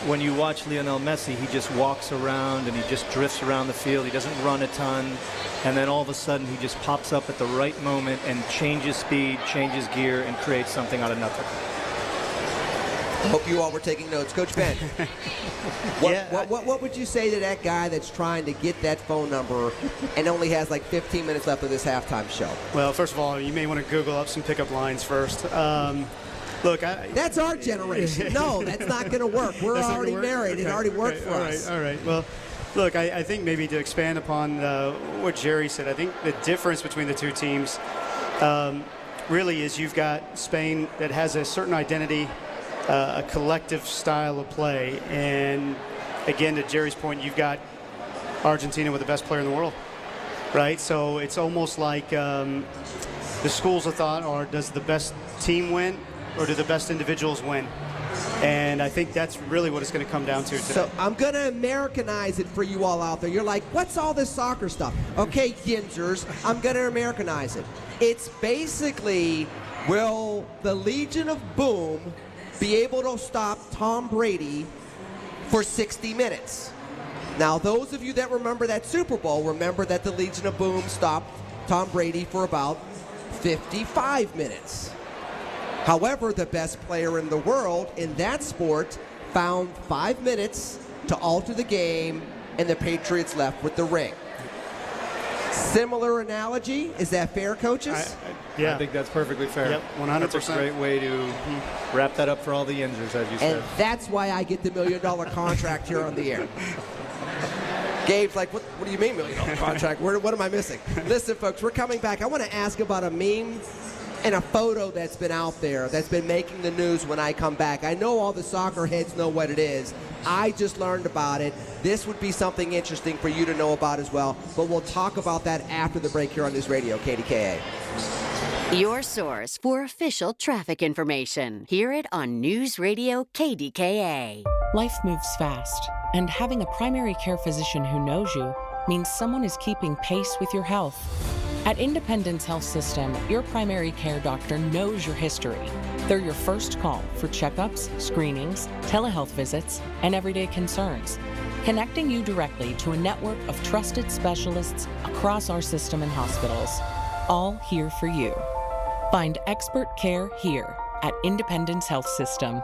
when you watch Lionel Messi, he just walks around and he just drifts around the field. He doesn't run a ton. And then all of a sudden, he just pops up at the right moment and changes speed, changes gear, and creates something out of nothing. I hope you all were taking notes. Coach Ben, what would you say to that guy that's trying to get that phone number and only has like 15 minutes left of this halftime show? Well, first of all, you may want to Google up some pickup lines first. Look, that's our generation. No, that's not going to work. We're already married. Okay. It already worked for us. All right. Well, look, I think maybe to expand upon what Jerry said, I think the difference between the two teams really is you've got Spain that has a certain identity, a collective style of play. And again, to Jerry's point, you've got Argentina with the best player in the world, right? So it's almost like the schools of thought are, does the best team win or do the best individuals win? And I think that's really what it's going to come down to today. So I'm going to Americanize it for you all out there. You're like, what's all this soccer stuff? Okay, Yinzers, I'm going to Americanize it. It's basically, will the Legion of Boom be able to stop Tom Brady for 60 minutes? Now, those of you that remember that Super Bowl, remember that the Legion of Boom stopped Tom Brady for about 55 minutes. However, the best player in the world in that sport found 5 minutes to alter the game, and the Patriots left with the ring. Similar analogy? Is that fair, coaches? I think that's perfectly fair. Yep, 100%. That's a great way to wrap that up for all the Yinzers, as you said. And that's why I get the $1 million contract here on the air. Gabe's like, what do you mean $1 million contract? What am I missing? Listen, folks, we're coming back. I want to ask about a meme and a photo that's been out there that's been making the news when I come back. I know all the soccer heads know what it is. I just learned about it. This would be something interesting for you to know about as well. But we'll talk about that after the break here on News Radio, KDKA. Your source for official traffic information. Hear it on News Radio KDKA. Life moves fast, and having a primary care physician who knows you means someone is keeping pace with your health. At Independence Health System, your primary care doctor knows your history. They're your first call for checkups, screenings, telehealth visits, and everyday concerns, connecting you directly to a network of trusted specialists across our system and hospitals, all here for you. Find expert care here at Independence Health System.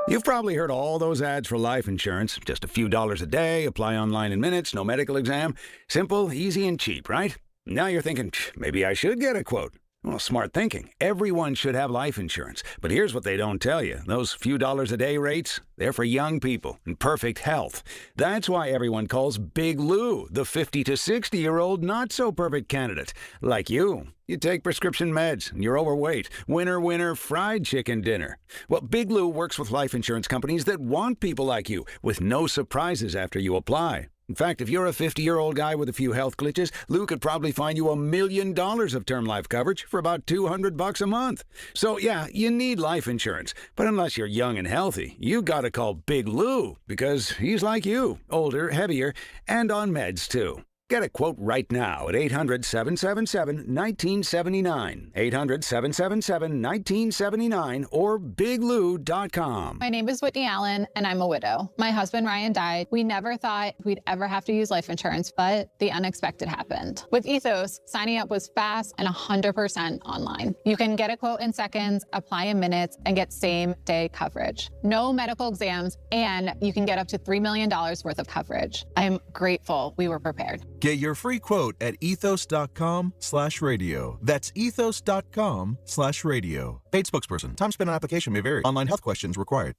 You've probably heard all those ads for life insurance. Just a few dollars a day, apply online in minutes, no medical exam. Simple, easy, and cheap, right? Now you're thinking, maybe I should get a quote. Well, smart thinking. Everyone should have life insurance. But here's what they don't tell you. Those few dollars a day rates, they're for young people in perfect health. That's why everyone calls Big Lou the 50 to 60-year-old not-so-perfect candidate. Like you. You take prescription meds, and you're overweight. Winner, winner, fried chicken dinner. Well, Big Lou works with life insurance companies that want people like you, with no surprises after you apply. In fact, if you're a 50-year-old guy with a few health glitches, Lou could probably find you $1 million of term life coverage for about $200 a month. So, yeah, you need life insurance. But unless you're young and healthy, you gotta call Big Lou, because he's like you, older, heavier, and on meds, too. Get a quote right now at 800-777-1979, 800-777-1979, or biglou.com. My name is Whitney Allen, and I'm a widow. My husband, Ryan, died. We never thought we'd ever have to use life insurance, but the unexpected happened. With Ethos, signing up was fast and 100% online. You can get a quote in seconds, apply in minutes, and get same-day coverage. No medical exams, and you can get up to $3 million worth of coverage. I'm grateful we were prepared. Get your free quote at ethos.com/radio. That's ethos.com/radio. Paid spokesperson. Time spent on application may vary. Online health questions required.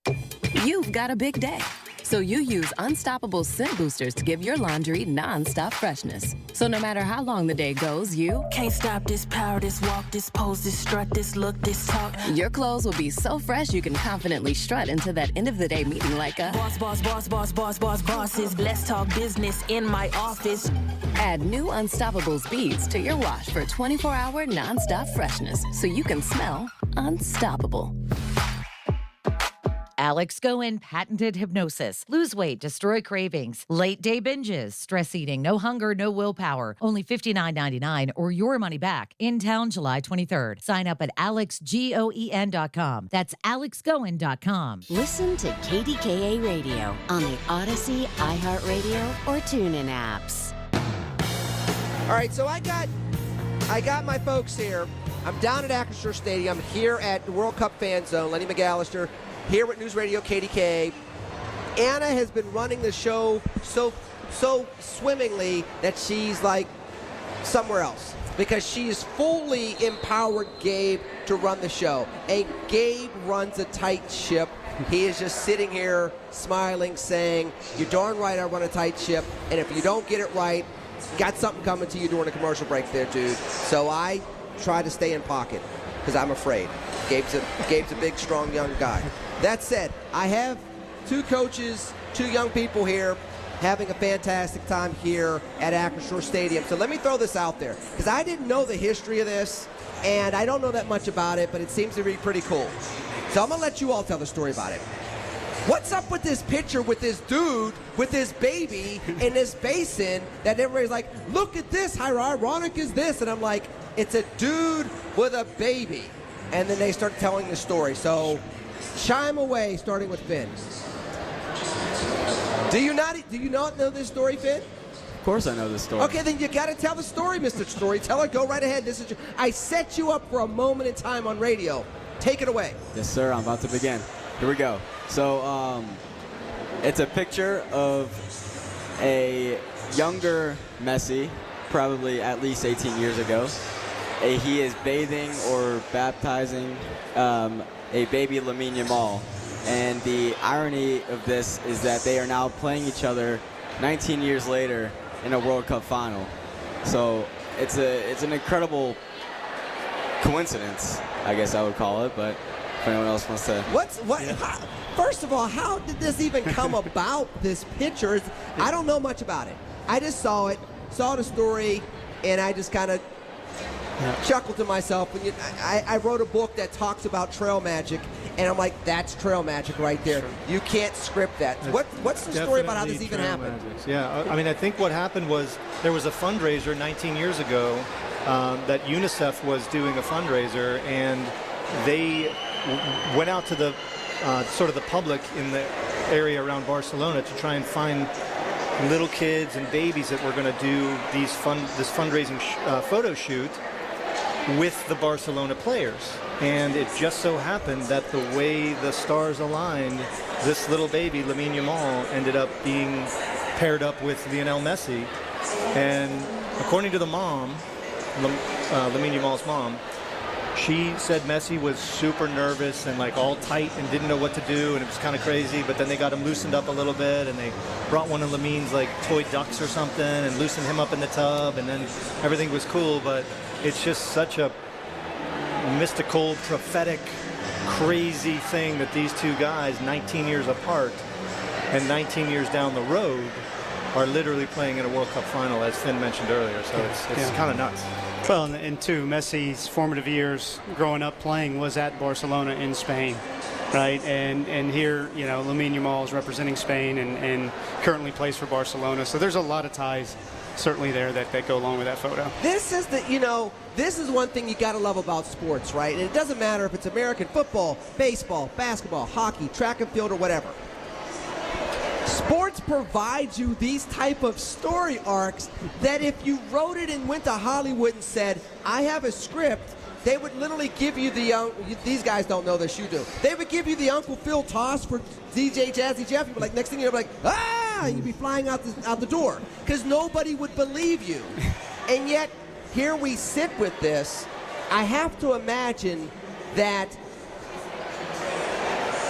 You've got a big day, so you use Unstoppable scent boosters to give your laundry non-stop freshness. So no matter how long the day goes, you can't stop this power, this walk, this pose, this strut, this look, this talk. Your clothes will be so fresh you can confidently strut into that end of the day meeting like a boss, boss, boss, boss, boss, boss, bosses. Let's talk business in my office. Add new Unstoppable beads to your wash for 24-hour non-stop freshness, so you can smell unstoppable. Alex Goen patented hypnosis. Lose weight, destroy cravings, late day binges, stress eating, no hunger, no willpower. Only $59.99 or your money back. In town July 23rd. Sign up at alexgoen.com. That's alexgoen.com. Listen to KDKA Radio on the Odyssey, iHeartRadio, or TuneIn apps. All right, so I got my folks here. I'm down at Acrisure Stadium here at the World Cup Fan Zone. Lenny McAllister here with News Radio KDKA. Anna has been running the show so swimmingly that she's like somewhere else because she's fully empowered Gabe to run the show. And Gabe runs a tight ship. He is just sitting here smiling, saying, "You're darn right I run a tight ship, and if you don't get it right, got something coming to you during a commercial break there, dude." So I try to stay in pocket because I'm afraid. Gabe's a big, strong, young guy. That said, I have two coaches, two young people here having a fantastic time here at Acrisure Stadium. So let me throw this out there because I didn't know the history of this, and I don't know that much about it, but it seems to be pretty cool. So I'm going to let you all tell the story about it. What's up with this picture with this dude with this baby in this basin that everybody's like, look at this, how ironic is this? And I'm like, it's a dude with a baby. And then they start telling the story. So chime away, starting with Finn. Do you not know this story, Finn? Of course I know this story. Okay, then you got to tell the story, Mr. Storyteller. Go right ahead. I set you up for a moment in time on radio. Take it away. Yes, sir. I'm about to begin. Here we go. So it's a picture of a younger Messi, probably at least 18 years ago. He is bathing or baptizing a baby Lamine Yamal. And the irony of this is that they are now playing each other 19 years later in a World Cup final. So it's an incredible coincidence, I guess I would call it, but if anyone else wants to... First of all, how did this even come about, this picture? I don't know much about it. I just saw the story, and I just kind of chuckled to myself. I wrote a book that talks about trail magic, and I'm like, that's trail magic right there. Sure. You can't script that. What's the story about how this even happened? Magic. Yeah, I mean, I think what happened was there was a fundraiser 19 years ago that UNICEF was doing a fundraiser, and they went out to the sort of the public in the area around Barcelona to try and find little kids and babies that were going to do this fundraising photo shoot with the Barcelona players. And it just so happened that the way the stars aligned, this little baby, Lamine Yamal, ended up being paired up with Lionel Messi. And according to the mom, Lamine Yamal's mom, She said Messi was super nervous and like all tight and didn't know what to do, and it was kind of crazy, but then they got him loosened up a little bit, and they brought one of Lamine's like toy ducks or something and loosened him up in the tub, and then everything was cool. But it's just such a mystical, prophetic, crazy thing that these two guys, 19 years apart and 19 years down the road, are literally playing in a World Cup final, as Finn mentioned earlier. So it's kind of nuts. Well, and two, Messi's formative years growing up playing was at Barcelona in Spain, right? And here, you know, Lamine Yamal is representing Spain and currently plays for Barcelona. So there's a lot of ties certainly there that go along with that photo. This is this is one thing you got to love about sports, right? And it doesn't matter if it's American football, baseball, basketball, hockey, track and field, or whatever. Sports provides you these type of story arcs that if you wrote it and went to Hollywood and said, I have a script, they would literally give you these guys don't know this, you do. They would give you the Uncle Phil toss for DJ Jazzy Jeff. You'd be like, next thing you're like, ah, and you'd be flying out the door because nobody would believe you. And yet, here we sit with this. I have to imagine that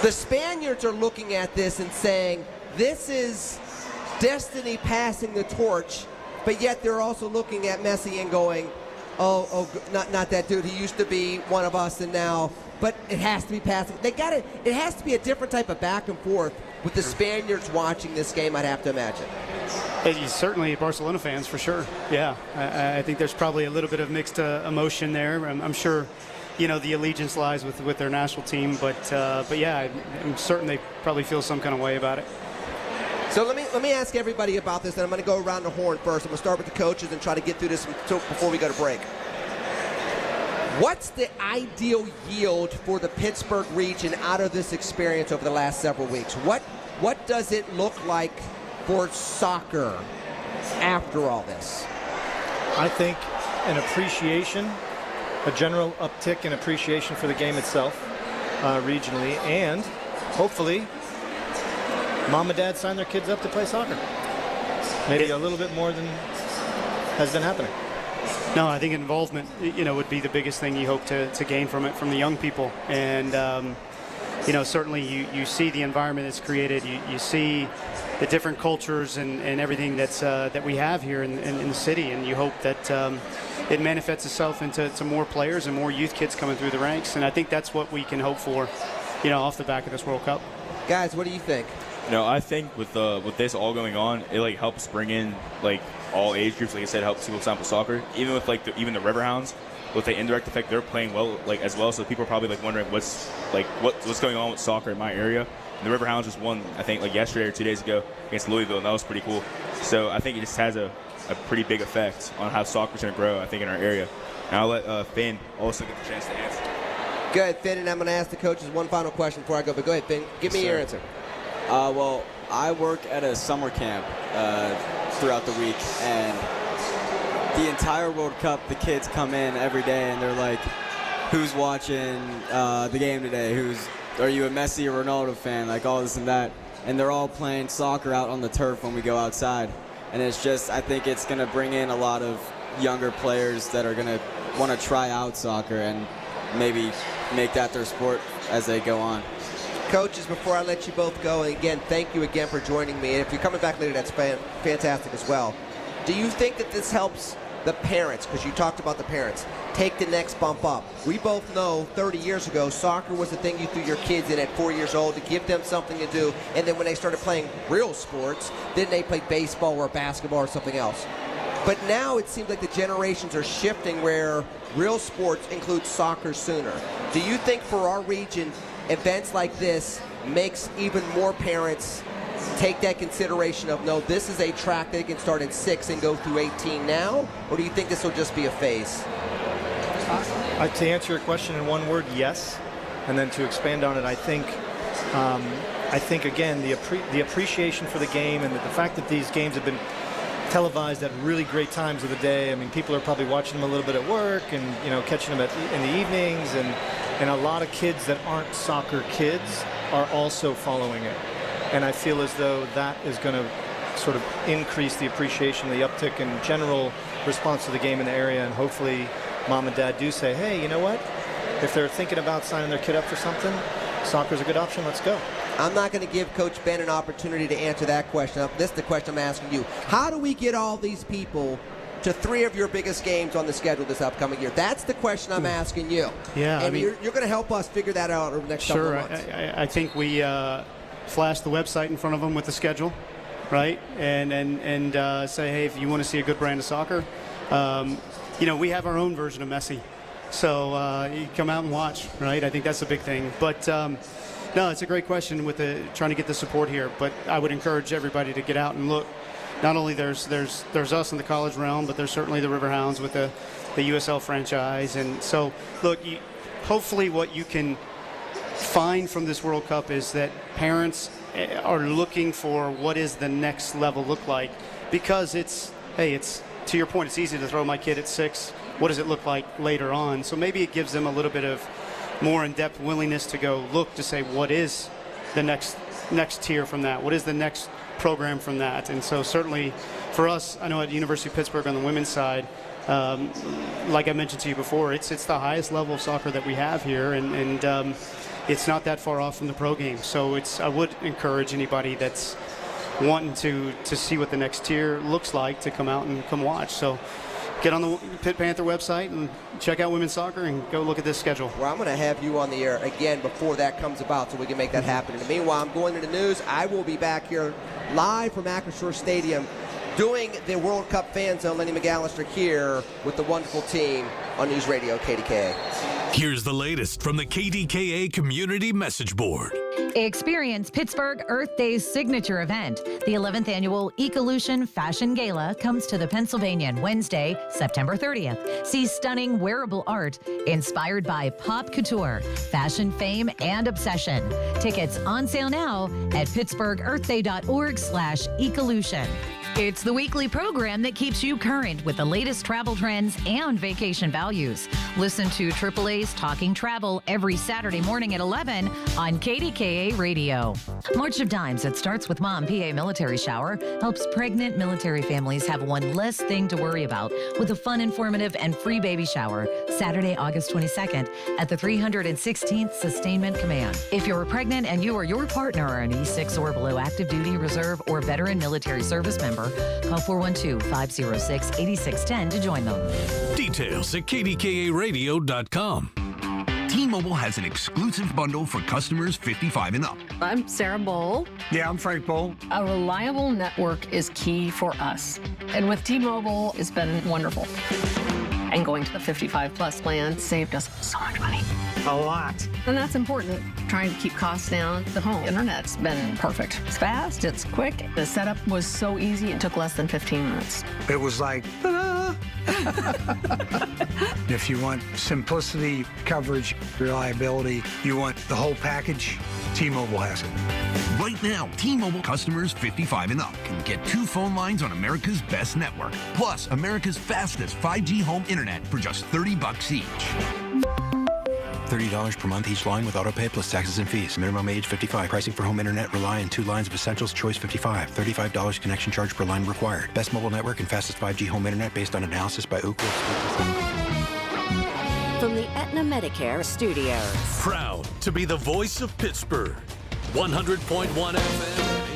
the Spaniards are looking at this and saying, this is destiny passing the torch, but yet they're also looking at Messi and going, oh, not that dude. He used to be one of us, and now, but it has to be passing. It has to be a different type of back and forth with the Spaniards watching this game, I'd have to imagine. Certainly Barcelona fans, for sure. Yeah, I think there's probably a little bit of mixed emotion there. I'm sure, you know, the allegiance lies with their national team, but yeah, I'm certain they probably feel some kind of way about it. So let me ask everybody about this, and I'm going to go around the horn first. I'm going to start with the coaches and try to get through this before we go to break. What's the ideal yield for the Pittsburgh region out of this experience over the last several weeks? What does it look like for soccer after all this? I think an appreciation, a general uptick in appreciation for the game itself regionally, and hopefully mom and dad sign their kids up to play soccer. Maybe a little bit more than has been happening. No, I think involvement, you know, would be the biggest thing you hope to gain from it, from the young people. And, you know, certainly you see the environment that's created. You see the different cultures and everything that we have here in the city. And you hope that it manifests itself into more players and more youth kids coming through the ranks. And I think that's what we can hope for, you know, off the back of this World Cup. Guys, what do you think? You know, I think with this all going on, it like helps bring in like all age groups. Like I said, helps people sample soccer. Even with like even the Riverhounds, with the indirect effect, they're playing well like as well. So people are probably like wondering what's going on with soccer in my area. And the Riverhounds just won, I think, like yesterday or 2 days ago against Louisville, and that was pretty cool. So I think it just has a pretty big effect on how soccer's going to grow, I think, in our area. And I'll let Finn also get the chance to answer. Go ahead, Finn, and I'm going to ask the coaches one final question before I go. But go ahead, Finn. Give me your answer. Well, I work at a summer camp throughout the week, and the entire World Cup, the kids come in every day, and they're like, who's watching the game today? Are you a Messi or Ronaldo fan? Like all this and that. And they're all playing soccer out on the turf when we go outside. And it's just, I think it's going to bring in a lot of younger players that are going to want to try out soccer and maybe make that their sport as they go on. Coaches, before I let you both go, and again, thank you again for joining me. And if you're coming back later, that's fantastic as well. Do you think that this helps the parents, because you talked about the parents, take the next bump up? We both know 30 years ago, soccer was the thing you threw your kids in at 4 years old to give them something to do. And then when they started playing real sports, then they played baseball or basketball or something else. But now it seems like the generations are shifting where real sports include soccer sooner. Do you think for our region, events like this makes even more parents take that consideration of, no, this is a track that can start at 6 and go through 18 now? Or do you think this will just be a phase? To answer your question in one word, yes. And then to expand on it, I think again, the appreciation for the game and the fact that these games have been televised at really great times of the day. I mean, people are probably watching them a little bit at work and, you know, catching them in the evenings. And a lot of kids that aren't soccer kids are also following it. And I feel as though that is going to sort of increase the appreciation, the uptick in general response to the game in the area. And hopefully mom and dad do say, hey, you know what? if they're thinking about signing their kid up for something, soccer's a good option. Let's go. I'm not going to give Coach Ben an opportunity to answer that question. This is the question I'm asking you. How do we get all these people to 3 of your biggest games on the schedule this upcoming year? That's the question I'm asking you. Yeah, and you're going to help us figure that out over the next couple of months. I think we flash the website in front of them with the schedule, right? And say, hey, if you want to see a good brand of soccer, we have our own version of Messi. So you come out and watch, right? I think that's a big thing. But no, it's a great question with trying to get the support here. But I would encourage everybody to get out and look. Not only there's us in the college realm, but there's certainly the Riverhounds with the USL franchise. And so, look, hopefully what you can find from this World Cup is that parents are looking for what is the next level look like. Because it's to your point, it's easy to throw my kid at 6. What does it look like later on? So maybe it gives them a little bit of more in-depth willingness to go look to say, what is the next tier from that? What is the next program from that? And so certainly for us, I know at University of Pittsburgh on the women's side, like I mentioned to you before, it's the highest level of soccer that we have here, and it's not that far off from the pro game. So I would encourage anybody that's wanting to see what the next tier looks like to come out and come watch. So get on the Pitt Panther website and check out women's soccer and go look at this schedule. Well, I'm going to have you on the air again before that comes about so we can make that happen. And meanwhile, I'm going to the news. I will be back here live from Acrisure Stadium doing the World Cup Fan Zone. Lenny McAllister here with the wonderful team on News Radio KDKA. Here's the latest from the KDKA Community Message Board. Experience Pittsburgh Earth Day's signature event. The 11th annual Ecolution Fashion Gala comes to the Pennsylvanian Wednesday, September 30th. See stunning wearable art inspired by pop couture, fashion fame, and obsession. Tickets on sale now at pittsburghearthday.org/Ecolution. It's the weekly program that keeps you current with the latest travel trends and vacation values. Listen to AAA's Talking Travel every Saturday morning at 11 on KDKA Radio. March of Dimes, it starts with Mom PA Military Shower, helps pregnant military families have one less thing to worry about with a fun, informative, and free baby shower. Saturday, August 22nd at the 316th Sustainment Command. If you're pregnant and you or your partner are an E6 or below active duty, reserve, or veteran military service member, call 412-506-8610 to join them. Details at KDKARadio.com. T-Mobile has an exclusive bundle for customers 55 and up. I'm Sarah Bowl. Yeah, I'm Frank Bowl. A reliable network is key for us. And with T-Mobile, it's been wonderful. And going to the 55 plus plan saved us so much money. A lot. And that's important. Trying to keep costs down. The home internet's been perfect. It's fast, it's quick. The setup was so easy, it took less than 15 minutes. It was like, ta-da! If you want simplicity, coverage, reliability, you want the whole package, T-Mobile has it. Right now, T-Mobile customers 55 and up can get 2 phone lines on America's best network, plus America's fastest 5G home internet for just $30 each. $30 per month each line with autopay plus taxes and fees. Minimum age 55. Pricing for home internet rely on 2 lines of essentials. Choice 55. $35 connection charge per line required. Best mobile network and fastest 5G home internet based on analysis by Ookla. From the Aetna Medicare Studios. Proud to be the voice of Pittsburgh. 100.1 FM.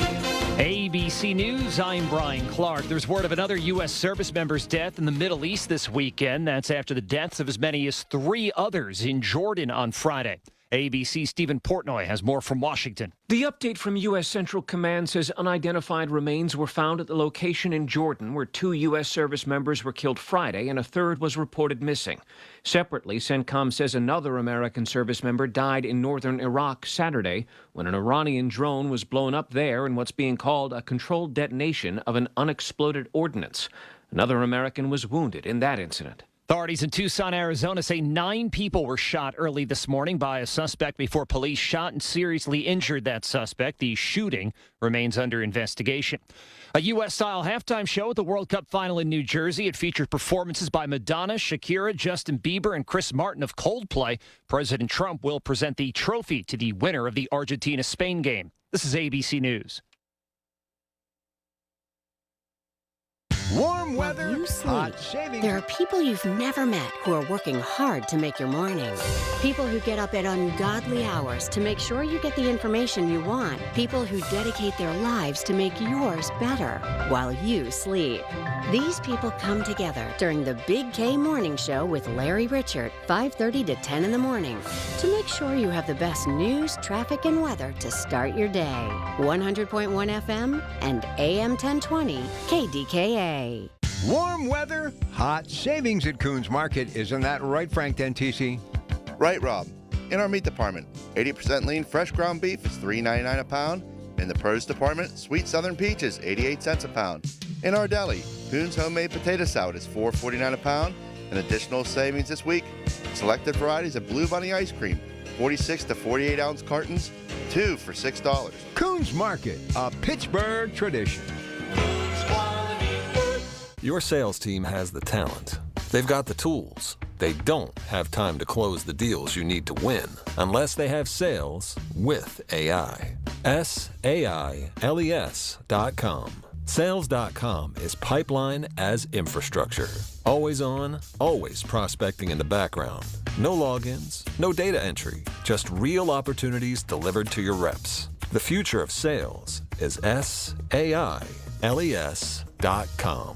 ABC News, I'm Brian Clark. There's word of another U.S. service member's death in the Middle East this weekend. That's after the deaths of as many as 3 others in Jordan on Friday. ABC's Stephen Portnoy has more from Washington. The update from U.S. Central Command says unidentified remains were found at the location in Jordan where 2 U.S. service members were killed Friday and a third was reported missing. Separately, CENTCOM says another American service member died in northern Iraq Saturday when an Iranian drone was blown up there in what's being called a controlled detonation of an unexploded ordnance. Another American was wounded in that incident. Authorities in Tucson, Arizona say 9 people were shot early this morning by a suspect before police shot and seriously injured that suspect. The shooting remains under investigation. A U.S.-style halftime show at the World Cup final in New Jersey. It featured performances by Madonna, Shakira, Justin Bieber, and Chris Martin of Coldplay. President Trump will present the trophy to the winner of the Argentina-Spain game. This is ABC News. Warm weather, While you sleep, hot shavings. there are people you've never met who are working hard to make your morning. People who get up at ungodly hours to make sure you get the information you want. People who dedicate their lives to make yours better while you sleep. These people come together during the Big K Morning Show with Larry Richert, 5:30 to 10 in the morning, to make sure you have the best news, traffic, and weather to start your day. 100.1 FM and AM 1020 KDKA. Warm weather, hot savings at Coons Market. Isn't that right, Frank Dentisi? Right, Rob. In our meat department, 80% lean fresh ground beef is $3.99 a pound. In the produce department, sweet southern peach is 88 cents a pound. In our deli, Coons homemade potato salad is $4.49 a pound. An additional savings this week, selected varieties of Blue Bunny ice cream, 46 to 48 ounce cartons, 2 for $6. Coons Market, a Pittsburgh tradition. Your sales team has the talent. They've got the tools. They don't have time to close the deals you need to win unless they have sales with AI. SAILES.com. Sales.com is pipeline as infrastructure. Always on, always prospecting in the background. No logins, no data entry, just real opportunities delivered to your reps. The future of sales is SAILES.com.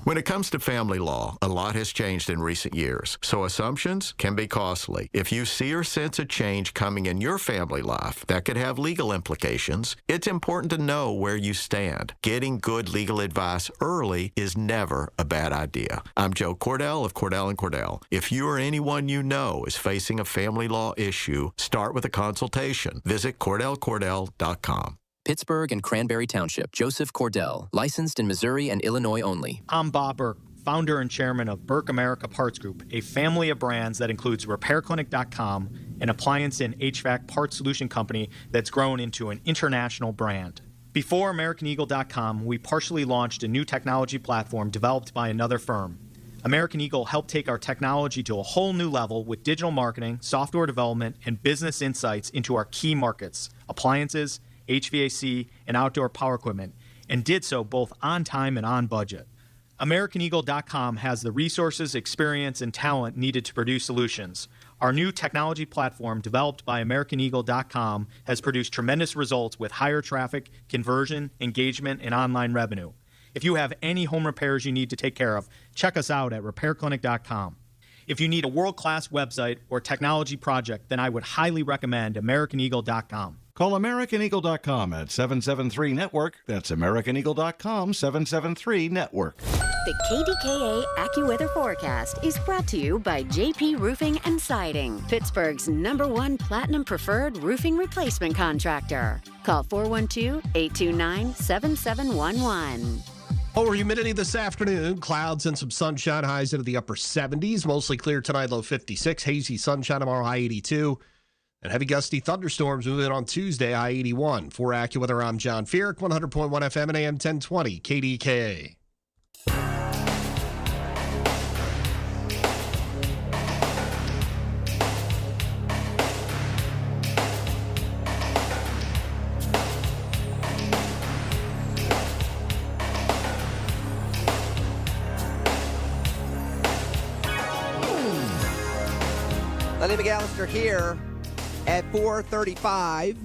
When it comes to family law, a lot has changed in recent years, so assumptions can be costly. If you see or sense a change coming in your family life that could have legal implications, it's important to know where you stand. Getting good legal advice early is never a bad idea. I'm Joe Cordell of Cordell & Cordell. If you or anyone you know is facing a family law issue, start with a consultation. Visit CordellCordell.com. Pittsburgh and Cranberry Township. Joseph Cordell, licensed in Missouri and Illinois only. I'm Bob Burke, founder and chairman of Burke America Parts Group, a family of brands that includes RepairClinic.com, an appliance and HVAC parts solution company that's grown into an international brand. Before AmericanEagle.com, we partially launched a new technology platform developed by another firm. American Eagle helped take our technology to a whole new level with digital marketing, software development, and business insights into our key markets, appliances, HVAC, and outdoor power equipment, and did so both on time and on budget. AmericanEagle.com has the resources, experience, and talent needed to produce solutions. Our new technology platform, developed by AmericanEagle.com, has produced tremendous results with higher traffic, conversion, engagement, and online revenue. If you have any home repairs you need to take care of, check us out at RepairClinic.com. If you need a world-class website or technology project, then I would highly recommend AmericanEagle.com. Call AmericanEagle.com at 773-NETWORK. That's AmericanEagle.com, 773-NETWORK. The KDKA AccuWeather forecast is brought to you by JP Roofing and Siding, Pittsburgh's #1 Platinum Preferred Roofing Replacement Contractor. Call 412-829-7711. Over humidity this afternoon, clouds and some sunshine, highs into the upper 70s. Mostly clear tonight, low 56. Hazy sunshine tomorrow, high 82. And heavy gusty thunderstorms moving on Tuesday, high 81. For AccuWeather, I'm John Feerick, 100.1 FM and AM 1020, KDKA. Lenny McAllister here at 4:35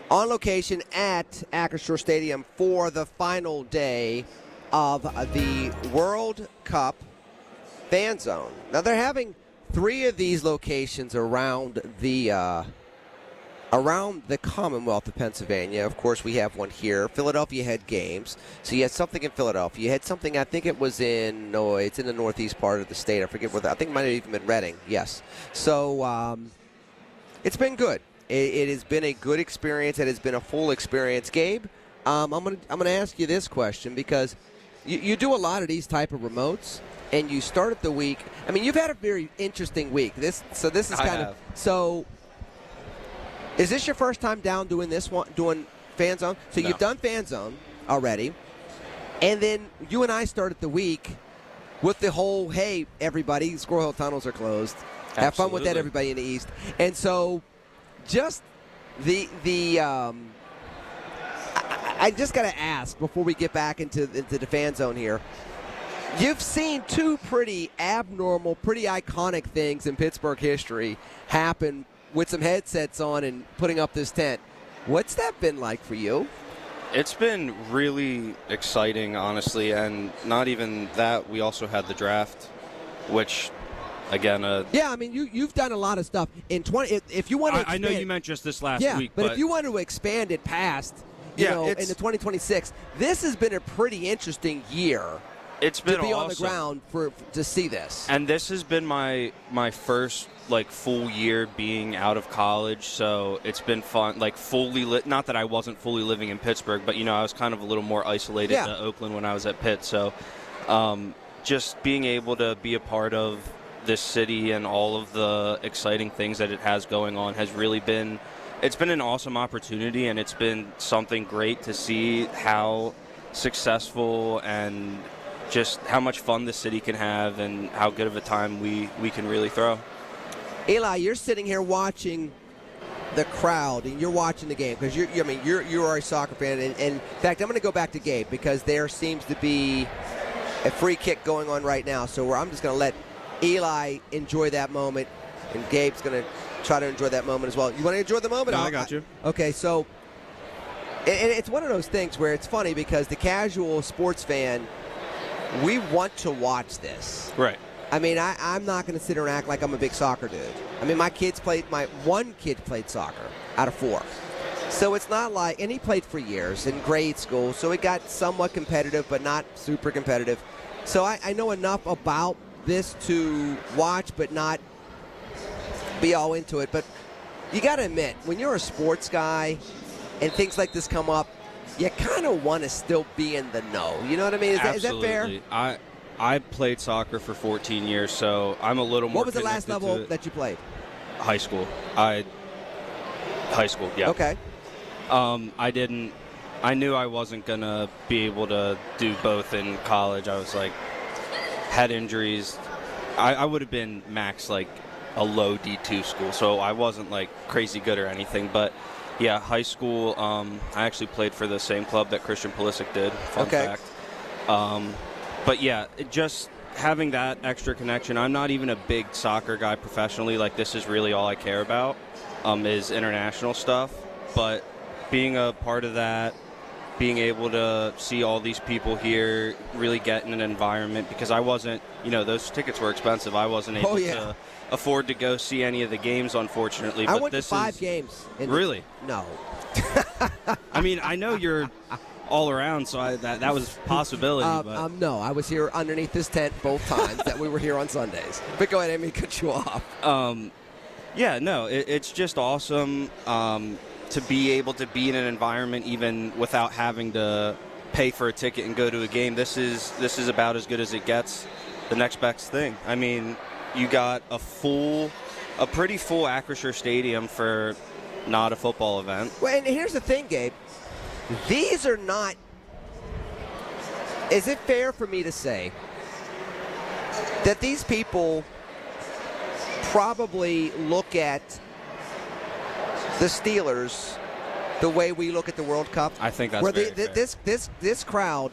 on location at Acrisure Stadium for the final day of the World Cup Fan Zone. Now they're having 3 of these locations around the Commonwealth of Pennsylvania. Of course, we have one here. Philadelphia had games, so you had something in Philadelphia. You had something, I think it was it's in the northeast part of the state. I forget where. I think it might have even been Reading. Yes. So it's been good. It has been a good experience. It has been a full experience. Gabe, I'm gonna ask you this question because you do a lot of these type of remotes, and you started the week. I mean, you've had a very interesting week. This is kind of so. Is this your first time down doing this one, doing Fan Zone? So you've done Fan Zone already, and then you and I started the week with the whole, hey, everybody, Squirrel Hill tunnels are closed. Absolutely. Have fun with that, everybody in the East. And so just I I just got to ask before we get back into the fan zone here. You've seen two pretty abnormal, pretty iconic things in Pittsburgh history happen with some headsets on and putting up this tent. What's that been like for you? It's been really exciting, honestly, and not even that. We also had the draft, which, again, yeah, I mean, you've done a lot of stuff in 20. If you want to, I know you meant just this last week, but if you want to expand it past, you know, into 2026, this has been a pretty interesting year. It's been to be awesome. on the ground to see this. And this has been my first full year being out of college, so it's been fun. Not that I wasn't fully living in Pittsburgh, but I was kind of a little more isolated to Oakland when I was at Pitt. So just being able to be a part of this city and all of the exciting things that it has going on has really been. It's been an awesome opportunity, and it's been something great to see how successful and just how much fun the city can have and how good of a time we can really throw. Eli, you're sitting here watching the crowd, and you're watching the game because you are a soccer fan. And in fact, I'm going to go back to Gabe because there seems to be a free kick going on right now. So I'm just going to let Eli enjoy that moment, and Gabe's going to try to enjoy that moment as well. You want to enjoy the moment? No, I got you. Okay, so it's one of those things where it's funny because the casual sports fan, we want to watch this. Right. I mean, I'm not going to sit here and act like I'm a big soccer dude. I mean, my one kid played soccer out of 4. So it's not like, and he played for years in grade school, so it got somewhat competitive, but not super competitive. So I know enough about this to watch, but not be all into it. But you got to admit, when you're a sports guy and things like this come up, you kind of want to still be in the know. You know what I mean? Is that fair? I played soccer for 14 years, so I'm a little more. What was the last level that you played? High school. High school, yeah. Okay. I knew I wasn't going to be able to do both in college. I was had injuries. I would have been max a low D2 school, so I wasn't crazy good or anything, but yeah, high school, I actually played for the same club that Christian Pulisic did, fun fact. But yeah, just having that extra connection. I'm not even a big soccer guy professionally. This is really all I care about is international stuff. But being a part of that, being able to see all these people here, really get in an environment, because I wasn't, those tickets were expensive. I wasn't able to afford to go see any of the games, unfortunately. I but went this to 5 is, games. Really? No. I mean, I know you're all around, so that was a possibility. No, I was here underneath this tent both times that we were here on Sundays. But go ahead, I didn't cut you off. Yeah, no, it's just awesome to be able to be in an environment even without having to pay for a ticket and go to a game. This is about as good as it gets. The next best thing. I mean, you got a pretty full Acrisure Stadium for not a football event. Well, and here's the thing, Gabe. These are not. Is it fair for me to say that these people probably look at the Steelers the way we look at the World Cup? I think that's where very fair. This crowd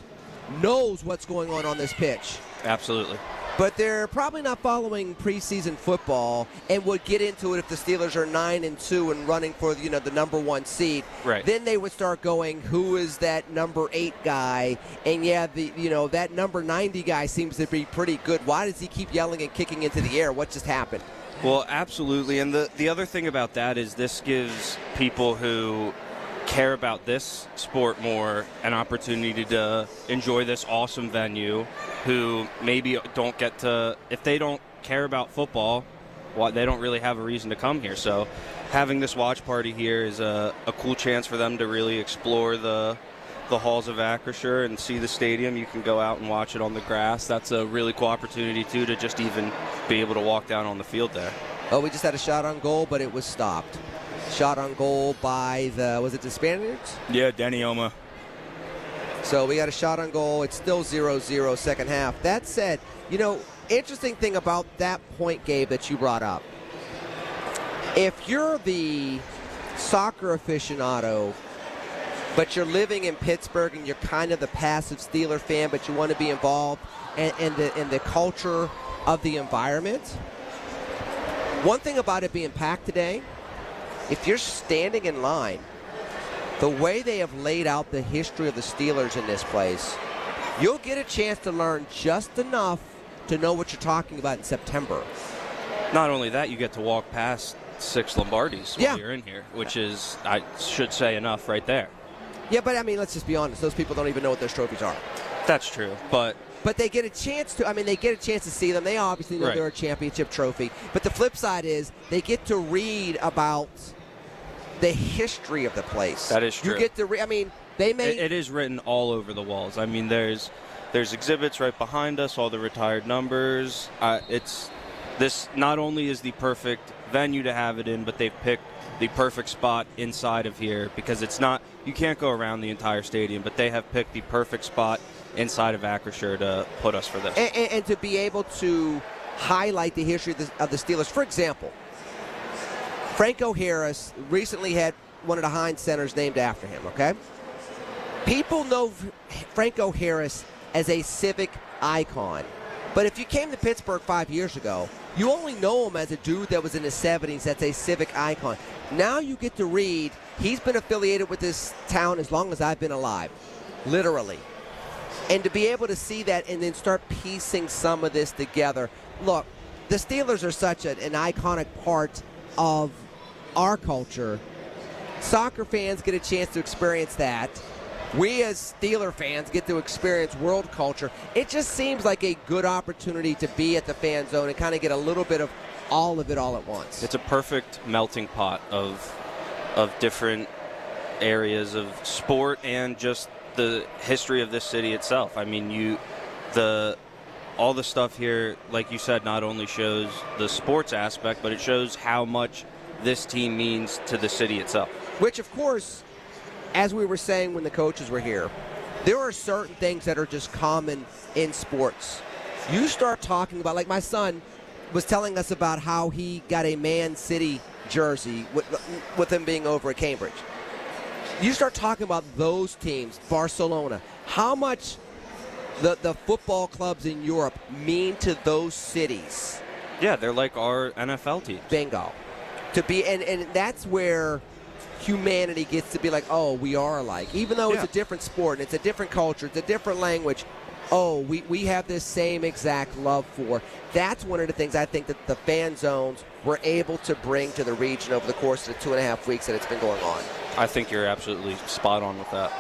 knows what's going on this pitch. Absolutely. But they're probably not following preseason football and would get into it if the Steelers are 9-2 and running for the number 1 seed. Right. Then they would start going, who is that number 8 guy? And that number 90 guy seems to be pretty good. Why does he keep yelling and kicking into the air? What just happened? Well, absolutely. And the other thing about that is this gives people who care about this sport more an opportunity to enjoy this awesome venue, who maybe don't get to, if they don't care about football, they don't really have a reason to come here. So having this watch party here is a cool chance for them to really explore the halls of Acrisure and see the stadium. You can go out and watch it on the grass. That's a really cool opportunity too, to just even be able to walk down on the field there. Oh, we just had a shot on goal, but it was stopped. Shot on goal by was it the Spaniards? Yeah, Danny Oma. So we got a shot on goal. It's still 0-0 second half. That said, interesting thing about that point, Gabe, that you brought up. If you're the soccer aficionado but you're living in Pittsburgh and you're kind of the passive Steeler fan, but you want to be involved in the culture of the environment. One thing about it being packed today, if you're standing in line, the way they have laid out the history of the Steelers in this place, you'll get a chance to learn just enough to know what you're talking about in September. Not only that, you get to walk past 6 Lombardis while you're in here, which is, I should say, enough right there. Yeah, but I mean, let's just be honest. Those people don't even know what those trophies are. That's true, but they get a chance to. I mean, they get a chance to see them. They obviously know they're a championship trophy. But the flip side is they get to read about the history of the place. That is true. You get to read. I mean, they may. It is written all over the walls. I mean, there's exhibits right behind us, all the retired numbers. This not only is the perfect venue to have it in, but they've picked the perfect spot inside of here because it's not, you can't go around the entire stadium, but they have picked the perfect spot inside of Acrisure to put us for this. And to be able to highlight the history of the Steelers. For example, Franco Harris recently had one of the Heinz Centers named after him, okay? People know Franco Harris as a civic icon. But if you came to Pittsburgh 5 years ago, you only know him as a dude that was in his 70s that's a civic icon. Now you get to read, he's been affiliated with this town as long as I've been alive, literally. And to be able to see that and then start piecing some of this together. Look, the Steelers are such an iconic part of our culture. Soccer fans get a chance to experience that. We as Steeler fans get to experience world culture. It just seems like a good opportunity to be at the fan zone and kind of get a little bit of all it all at once. It's a perfect melting pot of different areas of sport and just the history of this city itself. I mean, all the stuff here, like you said, not only shows the sports aspect, but it shows how much this team means to the city itself. Which, of course, as we were saying when the coaches were here, there are certain things that are just common in sports. You start talking about, like my son was telling us about how he got a Man City jersey with him being over at Cambridge. You start talking about those teams, Barcelona, how much the football clubs in Europe mean to those cities. Yeah, they're like our NFL teams. Bingo. And that's where humanity gets to be like, oh, we are alike. Even though it's a different sport, and it's a different culture, it's a different language, we have this same exact love for. That's one of the things I think that the fan zones were able to bring to the region over the course of the 2.5 weeks that it's been going on. I think you're absolutely spot on with that.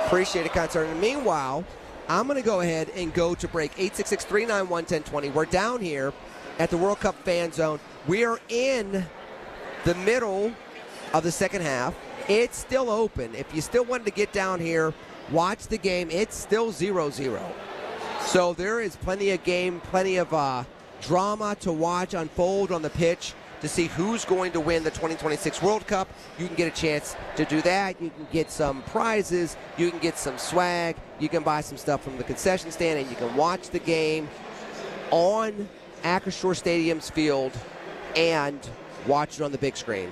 Appreciate it, concern. And meanwhile, I'm going to go ahead and go to break. 866-391-1020. We're down here at the World Cup fan zone. We are in the middle of the second half. It's still open. If you still wanted to get down here, watch the game, it's still 0-0. So there is plenty of game, plenty of drama to watch unfold on the pitch to see who's going to win the 2026 World Cup. You can get a chance to do that. You can get some prizes. You can get some swag. You can buy some stuff from the concession stand, and you can watch the game on Acrisure Stadium's field and watch it on the big screen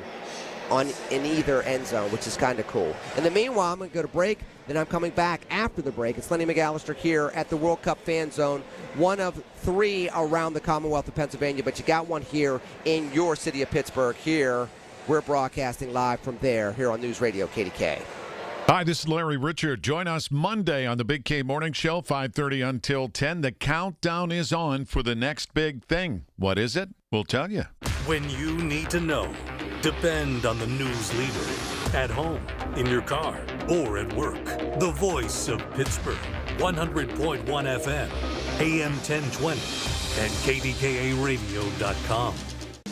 in either end zone, which is kind of cool. In the meanwhile, I'm going to go to break. Then I'm coming back after the break. It's Lenny McAllister here at the World Cup fan zone, one of 3 around the Commonwealth of Pennsylvania, but you got one here in your city of Pittsburgh. Here, we're broadcasting live from there here on News Radio KDKA. Hi, this is Larry Richard. Join us Monday on the Big K Morning Show, 5:30 until 10. The countdown is on for the next big thing. What is it? We'll tell you. When you need to know, depend on the news leader. At home, in your car, or at work. The voice of Pittsburgh. 100.1 FM, AM 1020, and KDKA-radio.com.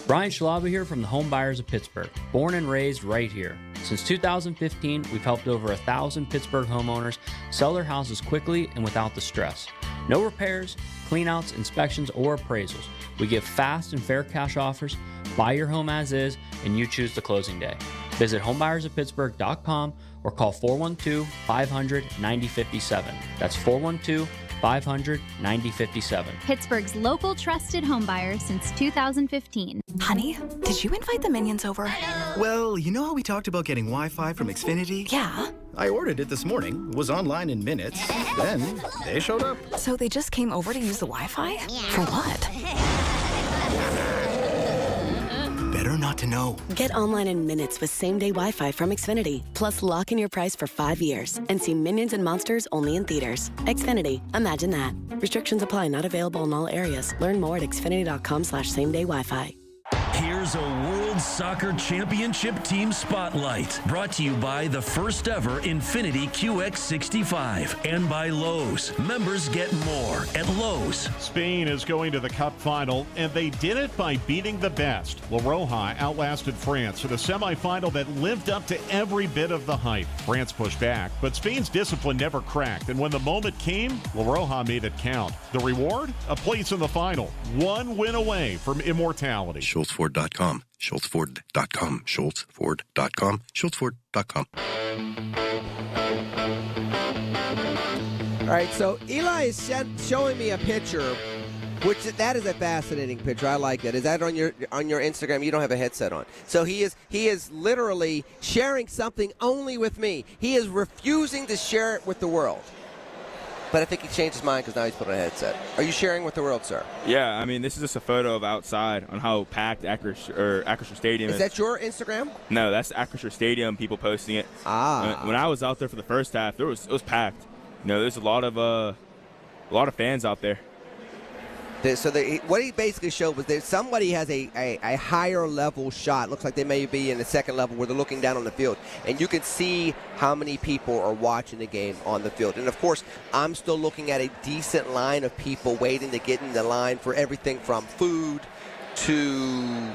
Brian Schlaba here from the Home Buyers of Pittsburgh. Born and raised right here. Since 2015, we've helped over 1,000 Pittsburgh homeowners sell their houses quickly and without the stress. No repairs, cleanouts, inspections, or appraisals. We give fast and fair cash offers, buy your home as is, and you choose the closing day. Visit homebuyersoftpittsburgh.com or call 412-500-9057. That's 412-500-9057. Pittsburgh's local trusted home buyer since 2015. Honey, did you invite the Minions over? Well, you know how we talked about getting Wi-Fi from Xfinity? Yeah. I ordered it this morning, was online in minutes, then they showed up. So they just came over to use the Wi-Fi? For what? Better not to know. Get online in minutes with same-day Wi-Fi from Xfinity. Plus, lock in your price for 5 years and see Minions and Monsters only in theaters. Xfinity. Imagine that. Restrictions apply. Not available in all areas. Learn more at xfinity.com/same-day Wi-Fi. Here's a World Soccer Championship Team Spotlight, brought to you by the first ever Infiniti QX65 and by Lowe's. Members get more at Lowe's. Spain is going to the Cup final, and they did it by beating the best. La Roja outlasted France in a semifinal that lived up to every bit of the hype. France pushed back, but Spain's discipline never cracked, and when the moment came, La Roja made it count. The reward? A place in the final. One win away from immortality. SchultzFord.com. SchultzFord.com. SchultzFord.com. SchultzFord.com. All right, so Eli is showing me a picture, which that is a fascinating picture. I like that. Is that on your Instagram? You don't have a headset on. So he is literally sharing something only with me. He is refusing to share it with the world. But I think he changed his mind because now he's put on a headset. Are you sharing with the world, sir? Yeah, I mean, this is just a photo of outside on how packed Acrisure Stadium is. Is that your Instagram? No, that's Acrisure Stadium, people posting it. Ah. When I was out there for the first half, it was packed. You know, there's a lot of fans out there. So what he basically showed was that somebody has a higher level shot. Looks like they may be in the second level where they're looking down on the field. And you can see how many people are watching the game on the field. And, of course, I'm still looking at a decent line of people waiting to get in the line for everything from food to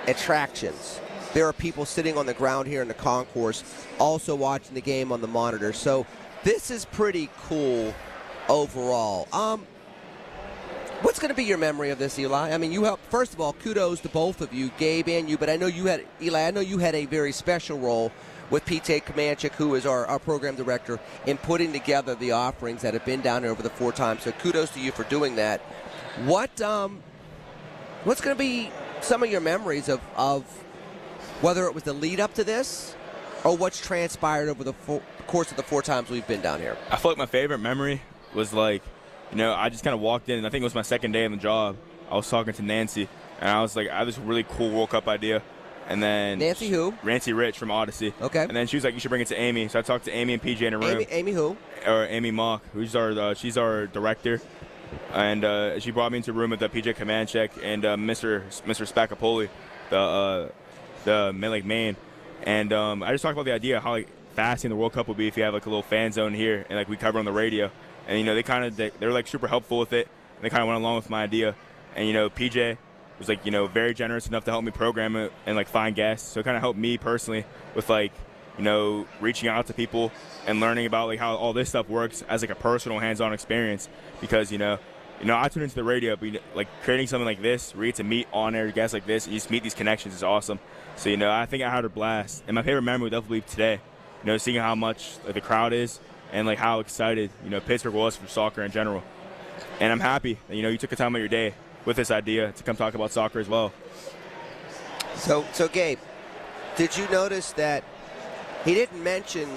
attractions. There are people sitting on the ground here in the concourse also watching the game on the monitor. So this is pretty cool overall. What's going to be your memory of this, Eli? I mean, you helped. First of all, kudos to both of you, Gabe and you. But I know you had, Eli, I know you had a very special role with PJ Kamenchik, who is our program director, in putting together the offerings that have been down here over the 4 times. So kudos to you for doing that. What's going to be some of your memories of whether it was the lead up to this or what's transpired over the course of the 4 times we've been down here? I feel like my favorite memory was like, you know, I just kind of walked in, and I think it was my second day on the job. I was talking to Nancy, and I was like, I have this really cool World Cup idea. And then Nancy who? Nancy Rich from Odyssey. Okay. And then she was like, you should bring it to Amy. So I talked to Amy and PJ in a room. Amy who? Or Amy Mock, who's she's our director. And she brought me into a room with PJ Kamenchik and Mr. Spacapoli, the main. And I just talked about the idea how fascinating the World Cup would be if you have like a little fan zone here and like we cover on the radio. And, you know, they're like super helpful with it. And they kind of went along with my idea. And, you know, PJ was like, you know, very generous enough to help me program it and like find guests. So it kind of helped me personally with like, you know, reaching out to people and learning about like how all this stuff works as like a personal hands-on experience. Because, you know, I tune into the radio, but like creating something like this where you get to meet on-air guests like this and you just meet these connections is awesome. So, you know, I think I had a blast. And my favorite memory would definitely be today, you know, seeing how much like, the crowd is and like how excited, you know, Pittsburgh was for soccer in general. And I'm happy that, you know, you took the time of your day with this idea to come talk about soccer as well. So Gabe, did you notice that he didn't mention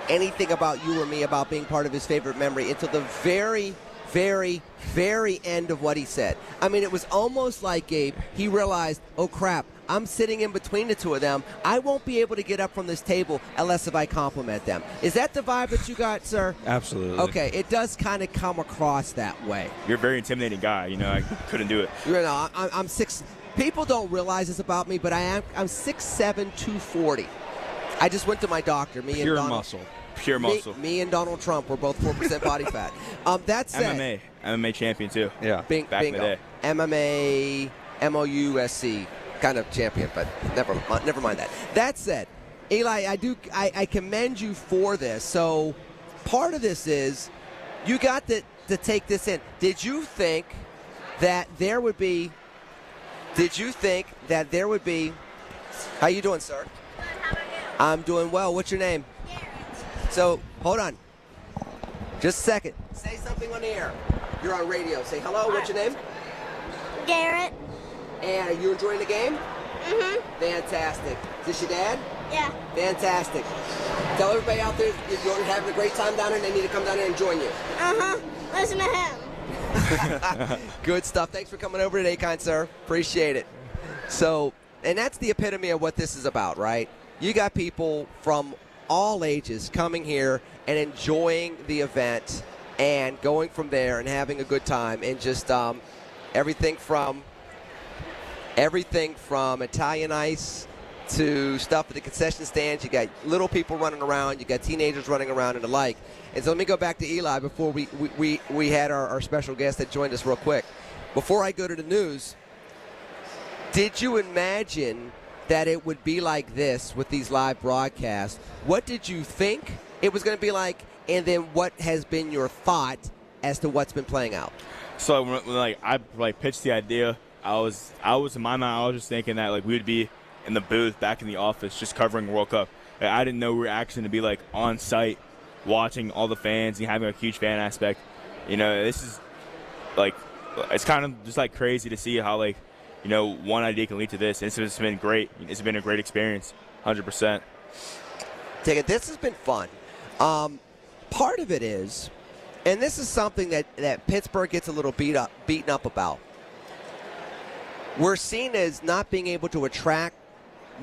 anything about you or me about being part of his favorite memory until the very, very, very end of what he said? I mean, it was almost like, Gabe, he realized, oh, crap, I'm sitting in between the two of them. I won't be able to get up from this table unless if I compliment them. Is that the vibe that you got, sir? Absolutely. Okay, it does kind of come across that way. You're a very intimidating guy. You know, I couldn't do it. You know, I'm 6. People don't realize this about me, but I'm 6'7", 240. I just went to my doctor. Pure muscle. Me and Donald Trump were both 4% body fat. That said, MMA champion too. Yeah, back in the day. MMA, MOUSC kind of champion, but never mind that. That said, Eli, I commend you for this. So part of this is you got to take this in. Did you think that there would be? How you doing, sir? Good. How about you? I'm doing well. What's your name? Garrett. So, hold on. Just a second. Say something on the air. You're on radio. Say hello. What's your name? Garrett. And are you enjoying the game? Mm-hmm. Fantastic. Is this your dad? Yeah. Fantastic. Tell everybody out there if you're having a great time down here and they need to come down here and join you. Uh-huh. Listen to him. Good stuff. Thanks for coming over today, kind sir. Appreciate it. So, and that's the epitome of what this is about, right? You got people from all ages coming here and enjoying the event and going from there and having a good time, and just everything from Italian ice to stuff at the concession stands. You got little people running around, you got teenagers running around and the like. And so let me go back to Eli before we had our special guest that joined us real quick. Before I go to the news, did you imagine that it would be like this with these live broadcasts? What did you think it was going to be like, and then what has been your thought as to what's been playing out? So when I pitched the idea, I was in my mind, I was just thinking that we would be in the booth back in the office just covering World Cup. I didn't know we were actually going to be on site watching all the fans and having a huge fan aspect. This is it's kind of just crazy to see how one idea can lead to this. And it's been great. It's been a great experience, 100%. Take it. This has been fun. Part of it is, and this is something that Pittsburgh gets a little beaten up about. We're seen as not being able to attract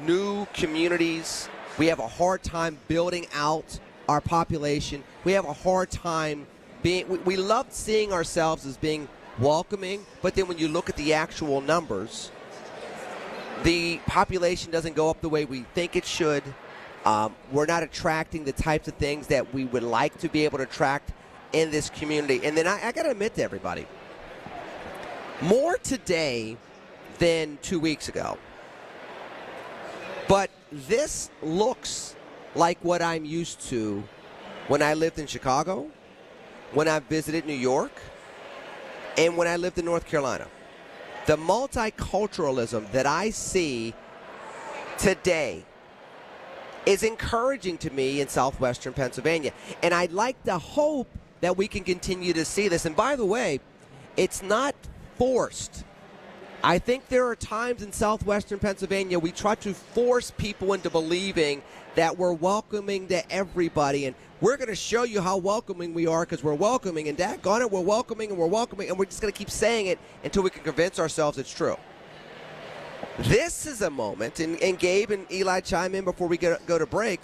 new communities. We have a hard time building out our population. We have a hard time we love seeing ourselves as being welcoming, but then when you look at the actual numbers, the population doesn't go up the way we think it should. We're not attracting the types of things that we would like to be able to attract in this community. And then I got to admit to everybody, more today than 2 weeks ago. But this looks like what I'm used to when I lived in Chicago, when I visited New York, and when I lived in North Carolina. The multiculturalism that I see today is encouraging to me in southwestern Pennsylvania. And I'd like to hope that we can continue to see this. And by the way, it's not forced. I think there are times in southwestern Pennsylvania we try to force people into believing that we're welcoming to everybody, and we're going to show you how welcoming we are because we're welcoming, and daggone it, we're welcoming, and we're just going to keep saying it until we can convince ourselves it's true. This is a moment, and Gabe and Eli chime in before we go to break.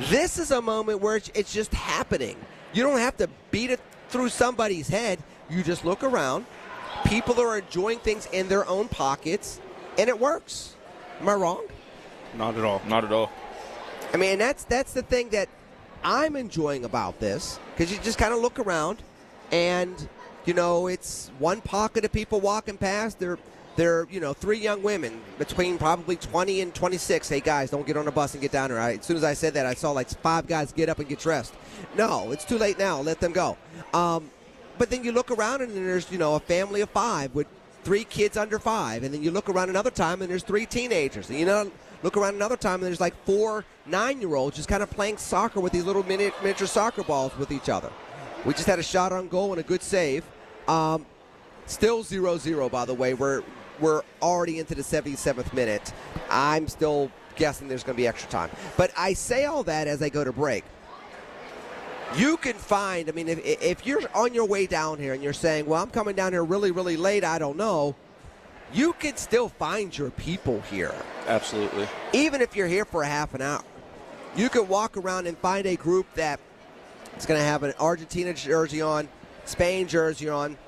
This is a moment where it's just happening. You don't have to beat it through somebody's head. You just look around. People are enjoying things in their own pockets, and it works. Am I wrong? Not at all. Not at all. I mean, that's the thing that I'm enjoying about this, because you just kind of look around, and it's one pocket of people walking past. They're three young women between probably 20 and 26. Hey guys, don't get on the bus and get down here. As soon as I said that, I saw 5 guys get up and get dressed. No, it's too late now. Let them go. But then you look around and there's, a family of 5 with 3 kids under 5. And then you look around another time and there's 3 teenagers. And look around another time and there's 4 9-year-olds just kind of playing soccer with these little miniature soccer balls with each other. We just had a shot on goal and a good save. Still 0-0, by the way. We're already into the 77th minute. I'm still guessing there's going to be extra time. But I say all that as I go to break. You can find, if you're on your way down here and you're saying, well, I'm coming down here really, really late, I don't know, you can still find your people here. Absolutely. Even if you're here for a half an hour. You can walk around and find a group that is going to have an Argentina jersey on, Spain jersey on,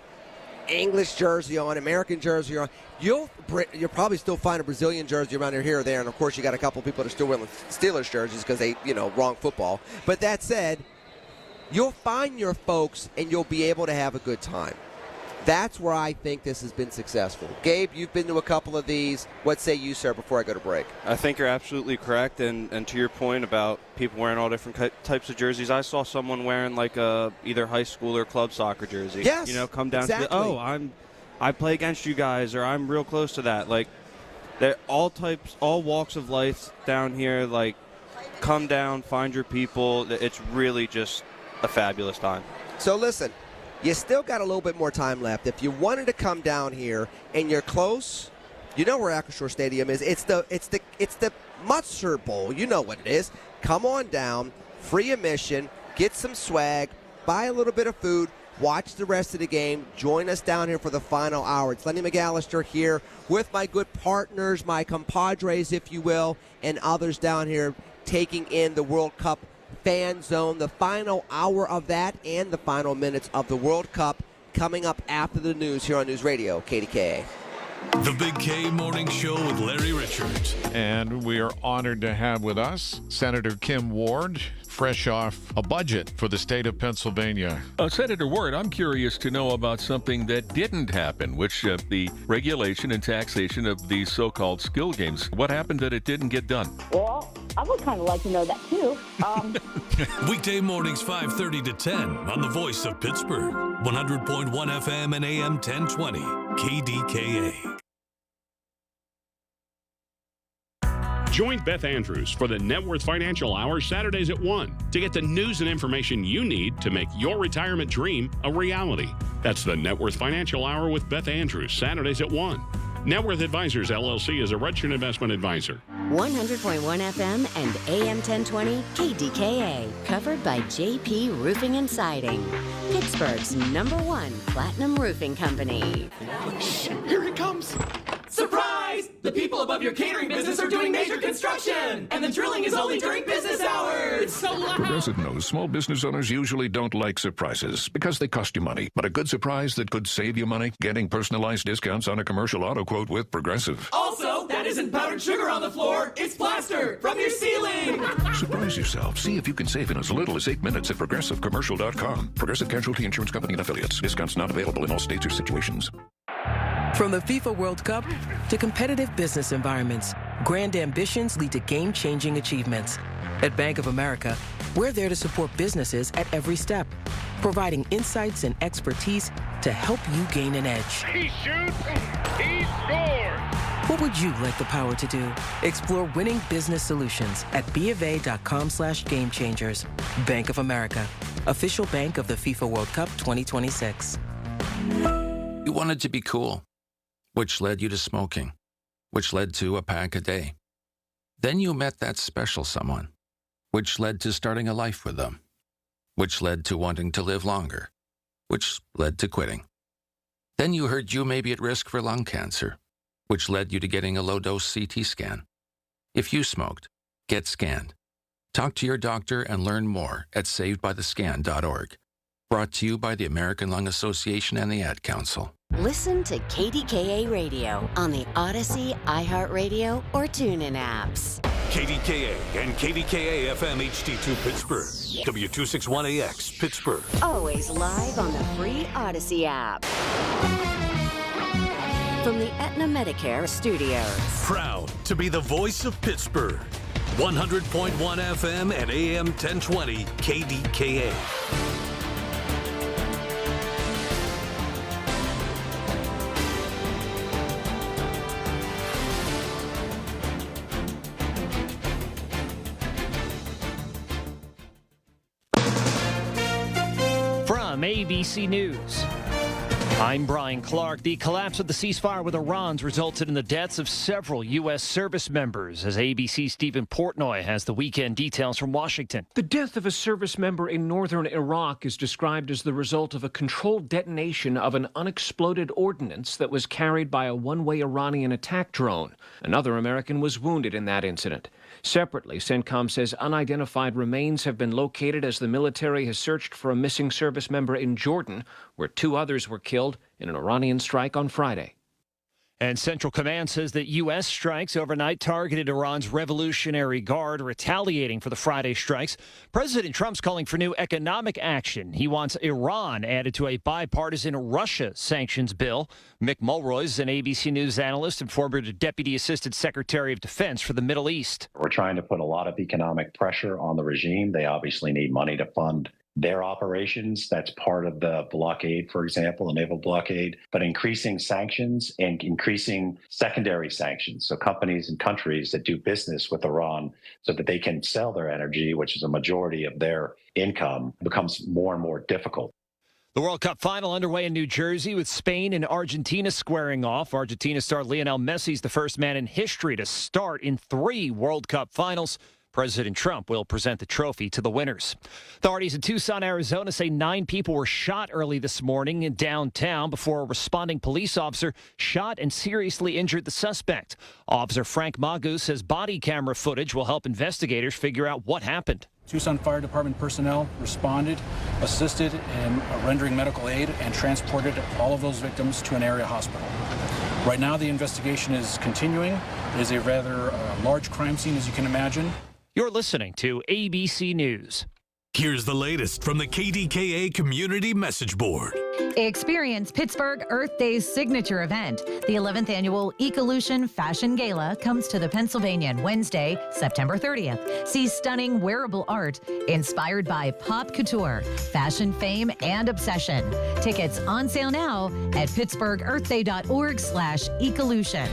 English jersey on, American jersey on. You'll probably still find a Brazilian jersey around here or there, and of course you got a couple people that are still wearing Steelers jerseys because they, wrong football. But that said, you'll find your folks and you'll be able to have a good time. That's where I think this has been successful. Gabe, you've been to a couple of these. What say you, sir, before I go to break? I think you're absolutely correct. And to your point about people wearing all different types of jerseys, I saw someone wearing either high school or club soccer jersey. Yes, come down exactly. I play against you guys, or I'm real close to that. They're all types, all walks of life down here. Come down, find your people. It's really just a fabulous time. So listen, you still got a little bit more time left. If you wanted to come down here and you're close, you know where Acrisure Stadium is. It's the Mustard Bowl. You know what it is. Come on down, free admission, get some swag, buy a little bit of food, watch the rest of the game. Join us down here for the final hour. It's Lenny McAllister here with my good partners, my compadres, if you will, and others down here taking in the World Cup Fan Zone. The final hour of that and the final minutes of the World Cup coming up after the news here on News Radio, KDKA. The Big K Morning Show with Larry Richards. And we are honored to have with us Senator Kim Ward, fresh off a budget for the state of Pennsylvania. Senator Ward, I'm curious to know about something that didn't happen, which the regulation and taxation of these so-called skill games. What happened that it didn't get done? Well, I would kind of like to know that, too. Weekday mornings 5:30 to 10 on the Voice of Pittsburgh. 100.1 FM and AM 1020. KDKA. Join Beth Andrews for the Net Worth Financial Hour Saturdays at 1 to get the news and information you need to make your retirement dream a reality. That's the Net Worth Financial Hour with Beth Andrews, Saturdays at 1. Net Worth Advisors, LLC is a registered investment advisor. 100.1 FM and AM 1020 KDKA, covered by JP Roofing and Siding, Pittsburgh's #1 platinum roofing company. Here it comes. Surprise! The people above your catering business are doing major construction, and the drilling is only during business hours. It's so loud. Progressive knows small business owners usually don't like surprises because they cost you money. But a good surprise that could save you money? Getting personalized discounts on a commercial auto quote with Progressive. Also, that isn't powdered sugar on the floor. It's plaster from your ceiling. Surprise yourself. See if you can save in as little as 8 minutes at ProgressiveCommercial.com. Progressive Casualty Insurance Company and Affiliates. Discounts not available in all states or situations. From the FIFA World Cup to competitive business environments, grand ambitions lead to game-changing achievements. At Bank of America, we're there to support businesses at every step, providing insights and expertise to help you gain an edge. He shoots, he scores! What would you like the power to do? Explore winning business solutions at BofA.com/gamechangers. Bank of America, official bank of the FIFA World Cup 2026. You wanted to be cool, which led you to smoking, which led to a pack a day. Then you met that special someone, which led to starting a life with them, which led to wanting to live longer, which led to quitting. Then you heard you may be at risk for lung cancer, which led you to getting a low-dose CT scan. If you smoked, get scanned. Talk to your doctor and learn more at savedbythescan.org. Brought to you by the American Lung Association and the Ad Council. Listen to KDKA Radio on the Odyssey, iHeartRadio, or TuneIn apps. KDKA and KDKA-FM HD2 Pittsburgh. W261AX Pittsburgh. Always live on the free Odyssey app. From the Aetna Medicare studios. Proud to be the voice of Pittsburgh. 100.1 FM and AM 1020 KDKA. From ABC News, I'm Brian Clark. The collapse of the ceasefire with Iran's resulted in the deaths of several U.S. service members, as ABC's Stephen Portnoy has the weekend details from Washington. The death of a service member in northern Iraq is described as the result of a controlled detonation of an unexploded ordnance that was carried by a one-way Iranian attack drone. Another American was wounded in that incident. Separately, CENTCOM says unidentified remains have been located as the military has searched for a missing service member in Jordan, where 2 others were killed in an Iranian strike on Friday. And Central Command says that U.S. strikes overnight targeted Iran's Revolutionary Guard, retaliating for the Friday strikes. President Trump's calling for new economic action. He wants Iran added to a bipartisan Russia sanctions bill. Mick Mulroy is an ABC News analyst and former Deputy Assistant Secretary of Defense for the Middle East. We're trying to put a lot of economic pressure on the regime. They obviously need money to fund their operations. That's part of the blockade, for example, the naval blockade, but increasing sanctions and increasing secondary sanctions. So companies and countries that do business with Iran so that they can sell their energy, which is a majority of their income, becomes more and more difficult. The World Cup final underway in New Jersey with Spain and Argentina squaring off. Argentina star Lionel Messi is the first man in history to start in 3 World Cup finals. President Trump will present the trophy to the winners. Authorities in Tucson, Arizona say 9 people were shot early this morning in downtown before a responding police officer shot and seriously injured the suspect. Officer Frank Magus says body camera footage will help investigators figure out what happened. Tucson Fire Department personnel responded, assisted in rendering medical aid, and transported all of those victims to an area hospital. Right now, the investigation is continuing. It is a rather large crime scene, as you can imagine. You're listening to ABC News. Here's the latest from the KDKA Community Message Board. Experience Pittsburgh Earth Day's signature event. The 11th annual Ecolution Fashion Gala comes to the Pennsylvanian Wednesday, September 30th. See stunning wearable art inspired by pop couture, fashion fame, and obsession. Tickets on sale now at pittsburghearthday.org/Ecolution.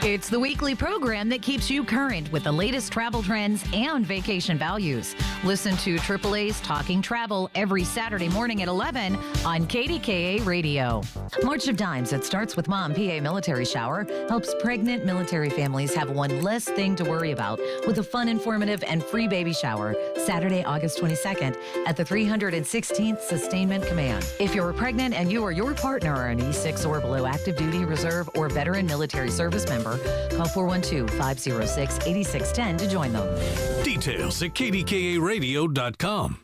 It's the weekly program that keeps you current with the latest travel trends and vacation values. Listen to AAA's Talking Travel every Saturday morning at 11 on KDKA Radio. March of Dimes, it starts with Mom PA Military Shower, helps pregnant military families have one less thing to worry about with a fun, informative, and free baby shower. Saturday, August 22nd at the 316th Sustainment Command. If you're pregnant and you or your partner are an E6 or below active duty, reserve, or veteran military service member, call 412-506-8610 to join them. Details at kdkaradio.com.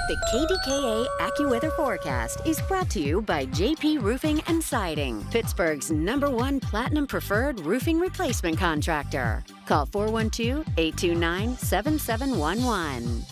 The KDKA AccuWeather forecast is brought to you by JP Roofing and Siding, Pittsburgh's #1 Platinum Preferred roofing replacement contractor. Call 412-829-7711.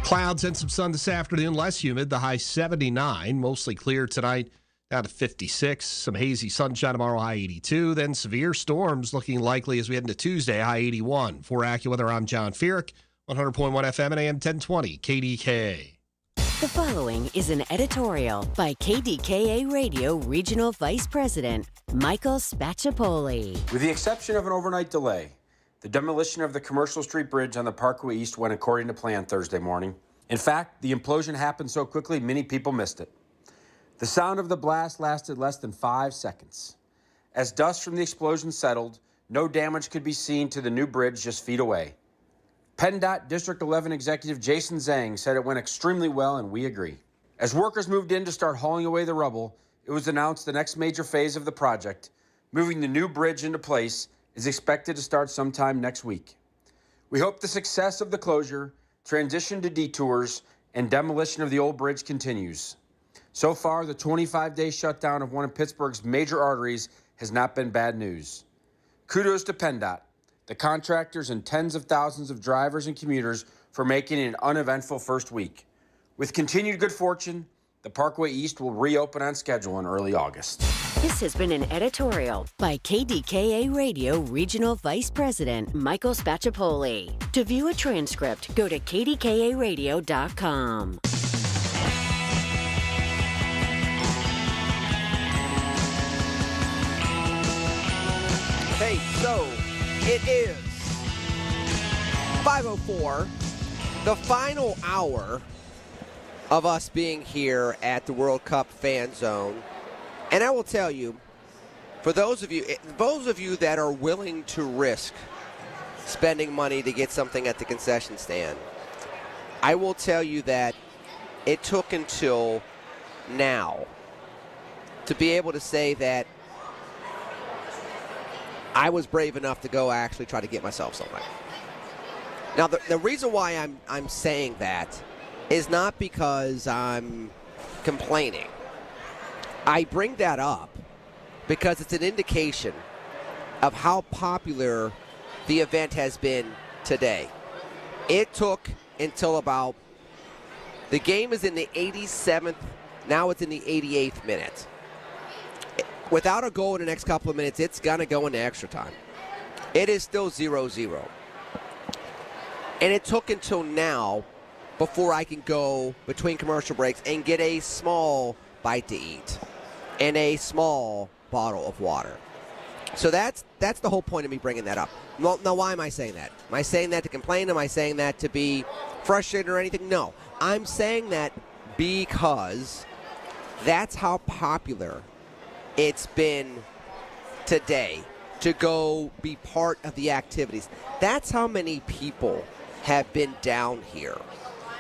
Clouds and some sun this afternoon, less humid, the high 79, mostly clear tonight, down to 56. Some hazy sunshine tomorrow, high 82. Then severe storms looking likely as we head into Tuesday, high 81. For AccuWeather, I'm John Feerick, 100.1 FM and AM 1020, KDKA. The following is an editorial by KDKA Radio Regional Vice President Michael Spacciapoli. With the exception of an overnight delay, the demolition of the Commercial Street Bridge on the Parkway East went according to plan Thursday morning. In fact, the implosion happened so quickly many people missed it. The sound of the blast lasted less than 5 seconds. As dust from the explosion settled, no damage could be seen to the new bridge just feet away. PennDOT District 11 Executive Jason Zhang said it went extremely well, and we agree. As workers moved in to start hauling away the rubble, it was announced the next major phase of the project, moving the new bridge into place, is expected to start sometime next week. We hope the success of the closure, transition to detours, and demolition of the old bridge continues. So far, the 25-day shutdown of one of Pittsburgh's major arteries has not been bad news. Kudos to PennDOT, the contractors, and tens of thousands of drivers and commuters for making it an uneventful first week. With continued good fortune, the Parkway East will reopen on schedule in early August. This has been an editorial by KDKA Radio Regional Vice President Michael Spacciapoli. To view a transcript, go to kdkaradio.com. Hey, so it is 5:04, the final hour of us being here at the World Cup Fan Zone. And I will tell you, for those of you that are willing to risk spending money to get something at the concession stand, I will tell you that it took until now to be able to say that I was brave enough to go actually try to get myself something. Now, the reason why I'm saying that is not because I'm complaining. I bring that up because it's an indication of how popular the event has been today. It took until about, the game is in the 87th, now it's in the 88th minute. Without a goal in the next couple of minutes, it's going to go into extra time. It is still 0-0. And it took until now before I can go between commercial breaks and get a small bite to eat and a small bottle of water. So that's the whole point of me bringing that up. Now, why am I saying that? Am I saying that to complain? Am I saying that to be frustrated or anything? No. I'm saying that because That's how popular it's been today to go be part of the activities. That's how many people have been down here.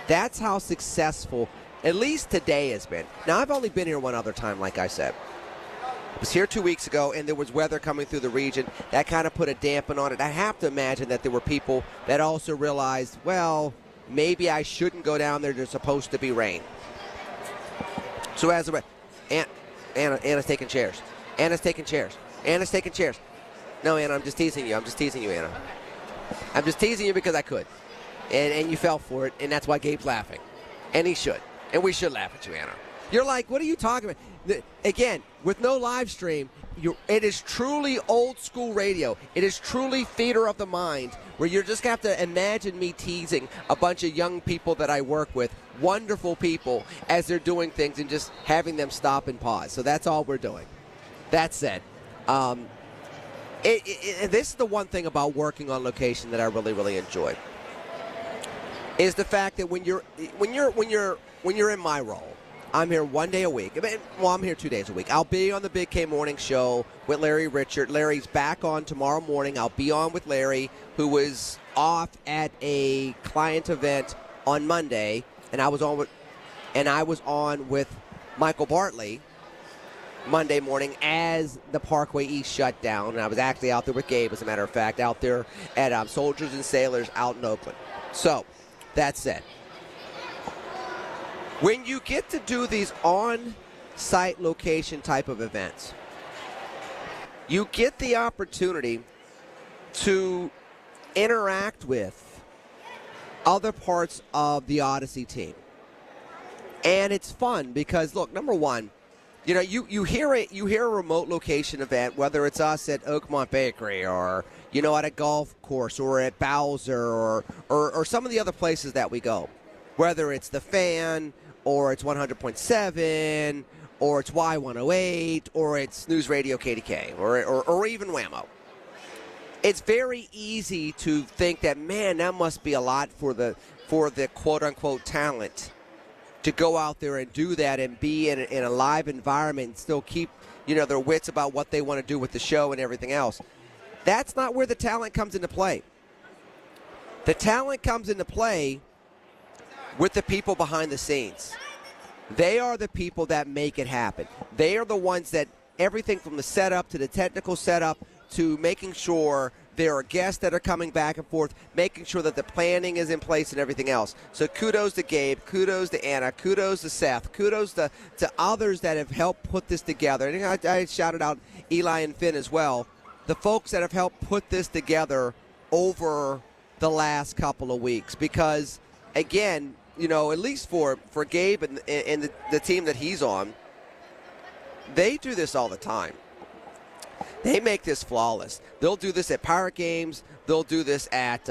That's how successful, at least today, has been. Now, I've only been here one other time, like I said. I was here 2 weeks ago, and there was weather coming through the region. That kind of put a dampen on it. I have to imagine that there were people that also realized, well, maybe I shouldn't go down there. There's supposed to be rain. So as a Anna's taking chairs. Anna's taking chairs. Anna's taking chairs. No, Anna, I'm just teasing you. I'm just teasing you, Anna. I'm just teasing you because I could. And you fell for it, and that's why Gabe's laughing. And he should. And we should laugh at you, Anna. You're like, what are you talking about? Again, with no live stream, it is truly old school radio. It is truly theater of the mind, where you're just going to have to imagine me teasing a bunch of young people that I work with, wonderful people, as they're doing things and just having them stop and pause. So that's all we're doing. That said, this is the one thing about working on location that I really, really enjoy, is the fact that when you're in my role, I'm here 1 day a week. Well, I'm here 2 days a week. I'll be on the Big K Morning Show with Larry Richert. Larry's back on tomorrow morning. I'll be on with Larry, who was off at a client event on Monday, and I was on with Michael Bartley Monday morning as the Parkway East shut down. And I was actually out there with Gabe, as a matter of fact, out there at Soldiers and Sailors out in Oakland. So, that said, when you get to do these on-site location type of events, you get the opportunity to interact with other parts of the Odyssey team. And it's fun because, look, number one, you hear a remote location event, whether it's us at Oakmont Bakery or, at a golf course or at Bowser or some of the other places that we go, whether it's the Fan or it's 100.7 or it's Y108 or it's News Radio KDK or even Whammo. It's very easy to think that, man, that must be a lot for the quote-unquote talent to go out there and do that and be in a live environment and still keep, their wits about what they want to do with the show and everything else. That's not where the talent comes into play. The talent comes into play with the people behind the scenes. They are the people that make it happen. They are the ones that everything from the setup to the technical setup to making sure there are guests that are coming back and forth, making sure that the planning is in place and everything else. So kudos to Gabe, kudos to Anna, kudos to Seth, kudos to others that have helped put this together. And I shouted out Eli and Finn as well, the folks that have helped put this together over the last couple of weeks. Because, again, at least for Gabe and the team that he's on, they do this all the time. They make this flawless. They'll do this at Pirate Games. They'll do this at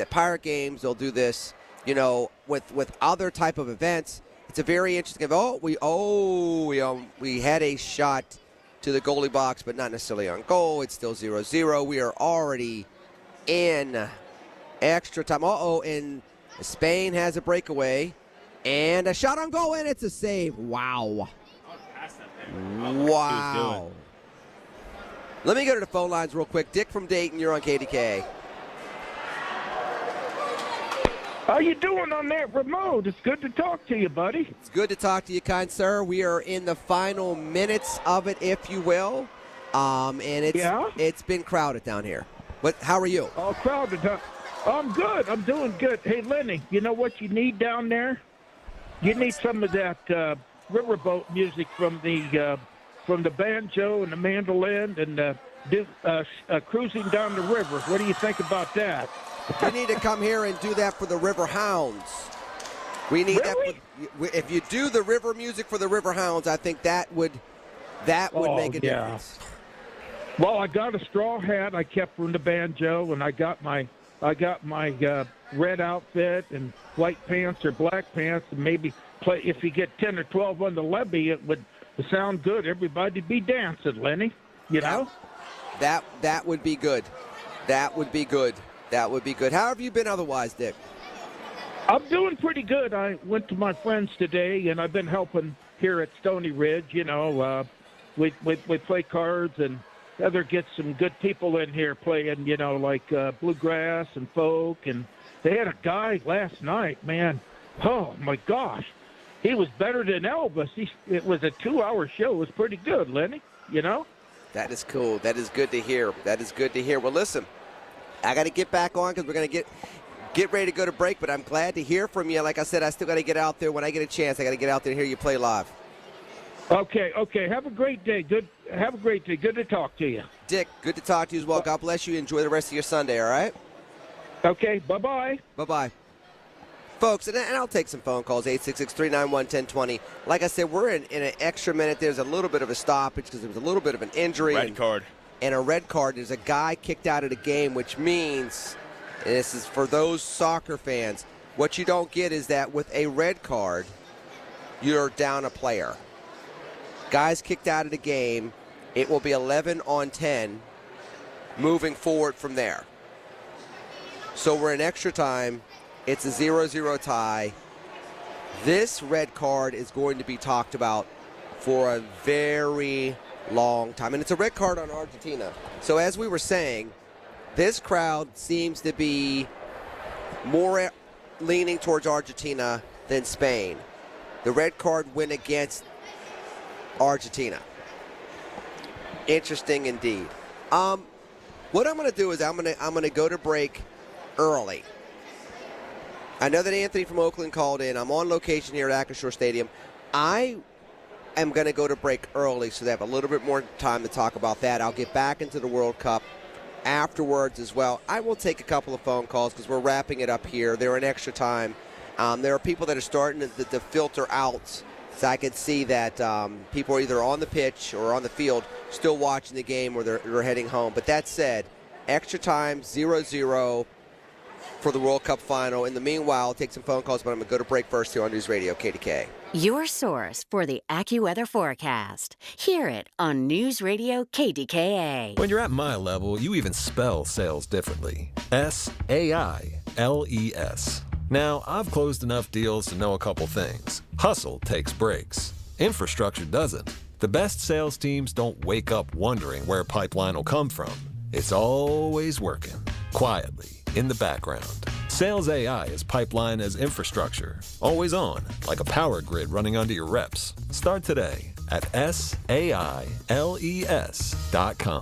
Pirate Games. They'll do this, with other type of events. It's a very interesting. We had a shot to the goalie box, but not necessarily on goal. It's still 0-0. We are already in extra time. And Spain has a breakaway and a shot on goal, and it's a save. Wow. Wow. Let me go to the phone lines real quick. Dick from Dayton, you're on KDKA. How you doing on that remote? It's good to talk to you, buddy. It's good to talk to you, kind sir. We are in the final minutes of it, if you will. And it's been crowded down here. How are you? Oh, crowded, huh? I'm good. I'm doing good. Hey, Lenny, you know what you need down there? You need some of that riverboat music from the banjo and the mandolin and cruising down the river. What do you think about that? You need to come here and do that for the River Hounds. We need really? that. If you do the river music for the River Hounds, I think that would make a difference. Well, I got a straw hat I kept from the banjo, and I got my red outfit and white pants or black pants, and maybe play. If you get 10 or 12 on the levee, it would sound good. Everybody'd be dancing, Lenny. You know? That would be good. That would be good. That would be good. How have you been otherwise, Dick? I'm doing pretty good. I went to my friends today, and I've been helping here at Stony Ridge. You know, we play cards, and Heather gets some good people in here playing, you know, like bluegrass and folk. And they had a guy last night, man. Oh, my gosh. He was better than Elvis. It was a 2-hour show. It was pretty good, Lenny, you know? That is cool. That is good to hear. That is good to hear. Well, listen, I got to get back on because we're going to get ready to go to break, but I'm glad to hear from you. Like I said, I still got to get out there. When I get a chance, I got to get out there and hear you play live. Okay. Have a great day. Have a great day. Good to talk to you. Dick, good to talk to you as well. God bless you. Enjoy the rest of your Sunday, all right? Okay, bye-bye. Bye-bye. Folks, and I'll take some phone calls, 866-391-1020. Like I said, we're in an extra minute. There's a little bit of a stoppage because there was a little bit of an injury. Red card. And a red card. There's a guy kicked out of the game, which means, and this is for those soccer fans, what you don't get is that with a red card, you're down a player. Guys kicked out of the game. It will be 11-10 moving forward from there. So we're in extra time. It's a 0-0 tie. This red card is going to be talked about for a very long time. And it's a red card on Argentina. So as we were saying, this crowd seems to be more leaning towards Argentina than Spain. The red card went against Argentina. Interesting indeed. What I'm going to do is I'm going to go to break early. I know that Anthony from Oakland called in. I'm on location here at Acrisure Stadium. I am going to go to break early so they have a little bit more time to talk about that. I'll get back into the World Cup afterwards as well. I will take a couple of phone calls because we're wrapping it up here. They're in extra time. There are people that are starting to filter out. So I can see that people are either on the pitch or on the field still watching the game or they're heading home. But that said, extra time, 0-0 for the World Cup final. In the meanwhile, I'll take some phone calls, but I'm going to go to break first here on News Radio KDKA. Your source for the AccuWeather forecast. Hear it on News Radio KDKA. When you're at my level, you even spell sales differently. S-A-I-L-E-S. Now, I've closed enough deals to know a couple things. Hustle takes breaks. Infrastructure doesn't. The best sales teams don't wake up wondering where pipeline will come from. It's always working, quietly, in the background. Sales AI is pipeline as infrastructure, always on, like a power grid running under your reps. Start today at SAILES.com.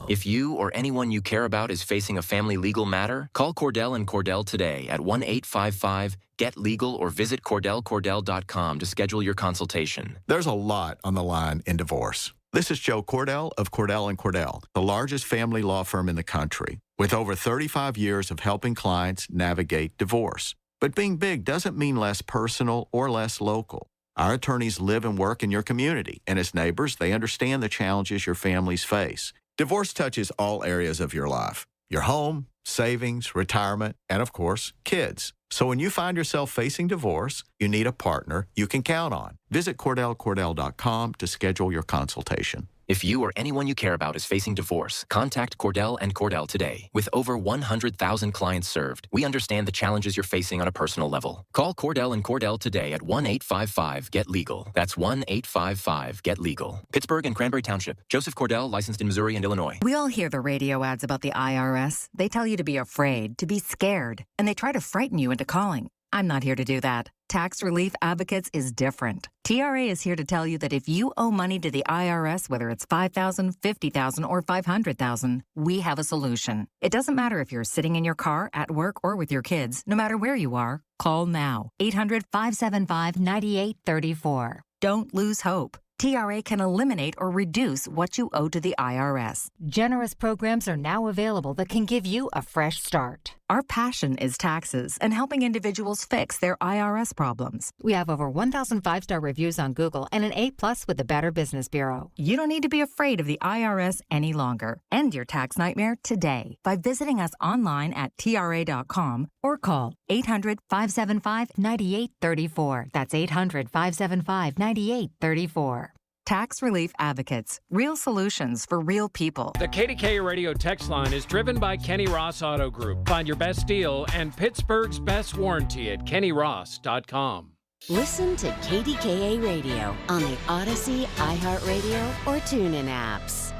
If you or anyone you care about is facing a family legal matter, call Cordell & Cordell today at 1-855-GET-LEGAL or visit CordellCordell.com to schedule your consultation. There's a lot on the line in divorce. This is Joe Cordell of Cordell & Cordell, the largest family law firm in the country, with over 35 years of helping clients navigate divorce. But being big doesn't mean less personal or less local. Our attorneys live and work in your community, and as neighbors, they understand the challenges your families face. Divorce touches all areas of your life: your home, savings, retirement, and of course, kids. So when you find yourself facing divorce, you need a partner you can count on. Visit CordellCordell.com to schedule your consultation. If you or anyone you care about is facing divorce, contact Cordell & Cordell today. With over 100,000 clients served, we understand the challenges you're facing on a personal level. Call Cordell & Cordell today at 1-855-GET-LEGAL. That's 1-855-GET-LEGAL. Pittsburgh and Cranberry Township. Joseph Cordell, licensed in Missouri and Illinois. We all hear the radio ads about the IRS. They tell you to be afraid, to be scared, and they try to frighten you into calling. I'm not here to do that. Tax Relief Advocates is different. TRA is here to tell you that if you owe money to the IRS, whether it's $5,000, $50,000, or $500,000, we have a solution. It doesn't matter if you're sitting in your car, at work, or with your kids. No matter where you are, call now. 800-575-9834. Don't lose hope. TRA can eliminate or reduce what you owe to the IRS. Generous programs are now available that can give you a fresh start. Our passion is taxes and helping individuals fix their IRS problems. We have over 1,000 5-star reviews on Google and an A+ with the Better Business Bureau. You don't need to be afraid of the IRS any longer. End your tax nightmare today by visiting us online at TRA.com or call 800-575-9834. That's 800-575-9834. Tax Relief Advocates. Real solutions for real people. The KDKA radio text line is driven by Kenny Ross Auto Group. Find your best deal and Pittsburgh's best warranty at kennyross.com. Listen to KDKA Radio on the Odyssey, iHeartRadio, or TuneIn apps.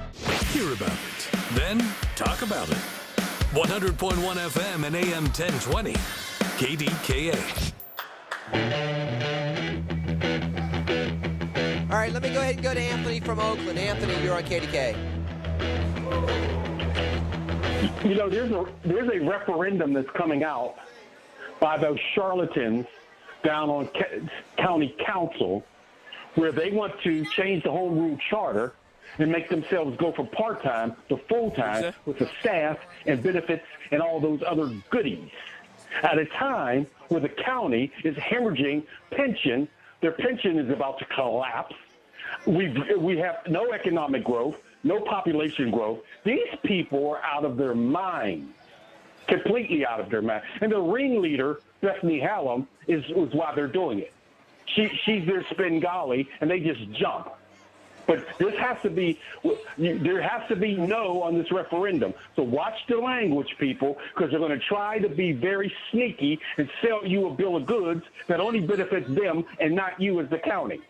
Hear about it, then talk about it. 100.1 FM and AM 1020. KDKA. All right, let me go ahead and go to Anthony from Oakland. Anthony, you're on KDK. You know, there's a referendum that's coming out by those charlatans down on county council where they want to change the home rule charter and make themselves go from part-time to full-time with the staff and benefits and all those other goodies at a time where the county is hemorrhaging pension. Their pension is about to collapse. We have no economic growth, no population growth. These people are out of their minds, completely out of their mind. And the ringleader, Bethany Hallam, is why they're doing it. She's their Svengali, and they just jump. But there has to be no on this referendum. So watch the language, people, because they're going to try to be very sneaky and sell you a bill of goods that only benefits them and not you as the county.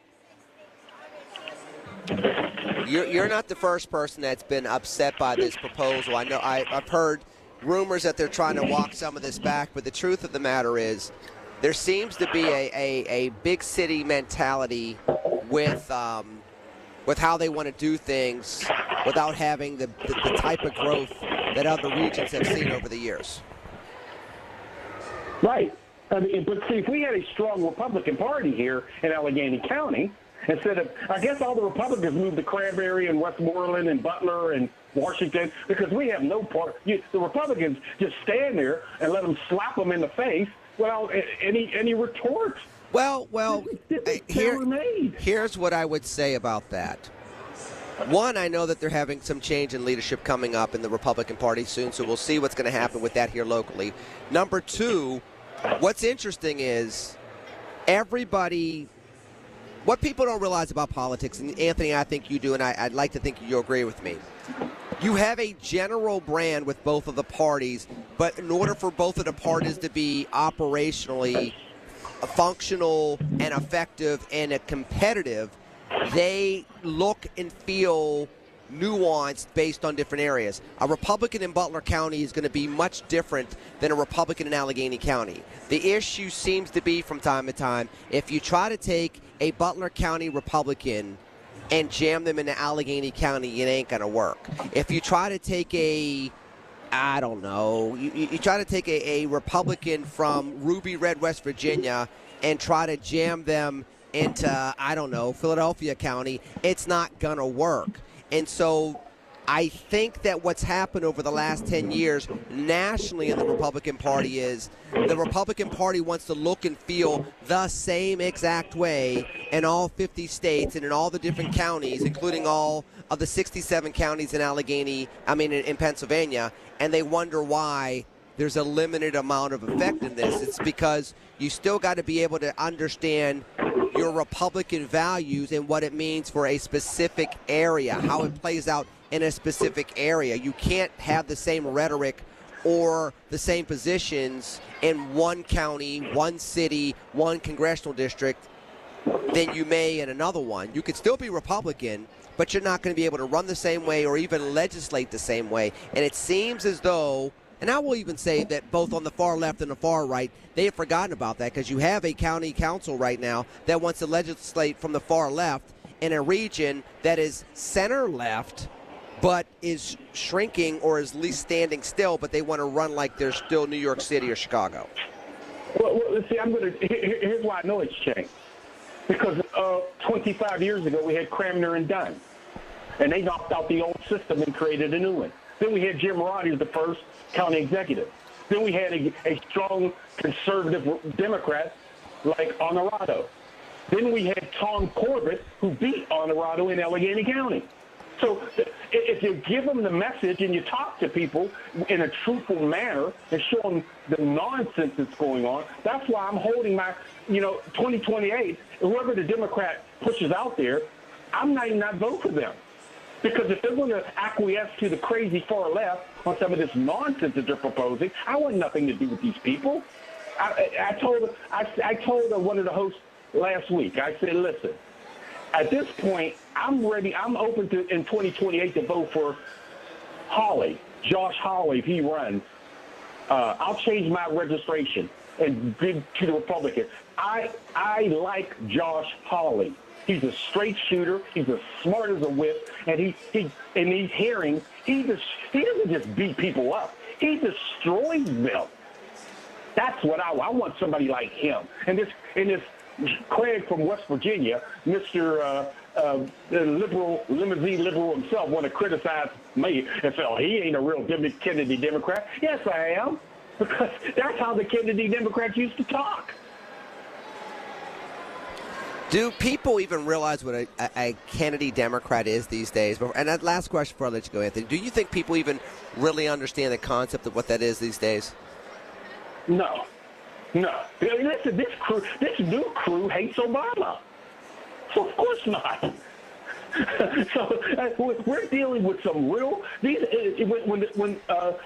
You're not the first person that's been upset by this proposal. I know I've heard rumors that they're trying to walk some of this back, but the truth of the matter is there seems to be a big city mentality with how they want to do things without having the type of growth that other regions have seen over the years. Right. I mean, but see, if we had a strong Republican Party here in Allegheny County, instead of, I guess all the Republicans moved to Cranberry and Westmoreland and Butler and Washington because we have no part. The Republicans just stand there and let them slap them in the face without any retort. Well, here's what I would say about that. One, I know that they're having some change in leadership coming up in the Republican Party soon, so we'll see what's going to happen with that here locally. Number two, what's interesting is what people don't realize about politics, and Anthony, I think you do, and I'd like to think you agree with me. You have a general brand with both of the parties, but in order for both of the parties to be operationally functional and effective and competitive, they look and feel nuanced based on different areas. A Republican in Butler County is going to be much different than a Republican in Allegheny County. The issue seems to be from time to time, if you try to take a Butler County Republican and jam them into Allegheny County, it ain't going to work. If you try to take you try to take a Republican from Ruby Red, West Virginia, and try to jam them into, Philadelphia County, it's not going to work. And so I think that what's happened over the last 10 years nationally in the Republican Party is the Republican Party wants to look and feel the same exact way in all 50 states and in all the different counties, including all of the 67 counties in Pennsylvania, and they wonder why there's a limited amount of effectiveness. It's because you still got to be able to understand your Republican values and what it means for a specific area, how it plays out in a specific area. You can't have the same rhetoric or the same positions in one county, one city, one congressional district than you may in another one. You could still be Republican, but you're not going to be able to run the same way or even legislate the same way. And it seems as though, and I will even say that both on the far left and the far right, they have forgotten about that, because you have a county council right now that wants to legislate from the far left in a region that is center left but is shrinking or is at least standing still, but they want to run like they're still New York City or Chicago. Well see, here's why I know it's changed. Because 25 years ago, we had Cramner and Dunn, and they knocked out the old system and created a new one. Then we had Jim Roddy as the first county executive. Then we had a strong conservative Democrat like Honorado. Then we had Tom Corbett, who beat Honorado in Allegheny County. So if you give them the message and you talk to people in a truthful manner and show them the nonsense that's going on, that's why I'm holding my, 2028, whoever the Democrat pushes out there, I might not vote for them. Because if they're going to acquiesce to the crazy far left on some of this nonsense that they're proposing, I want nothing to do with these people. I told one of the hosts last week, I said, listen, at this point, I'm ready. I'm open to, in 2028, to vote for Josh Hawley, if he runs. I'll change my registration and give to the Republican. I like Josh Hawley. He's a straight shooter. He's as smart as a whip, and he in these hearings, he doesn't just beat people up. He destroys them. That's what I want. Somebody like him. And this Craig from West Virginia, Mr. The limousine liberal himself, want to criticize me and say, oh, he ain't a real Kennedy Democrat. Yes, I am, because that's how the Kennedy Democrats used to talk. Do people even realize what a Kennedy Democrat is these days? And that last question before I let you go, Anthony. Do you think people even really understand the concept of what that is these days? No. Listen, this new crew hates Obama. So of course not. So we're dealing with some real. When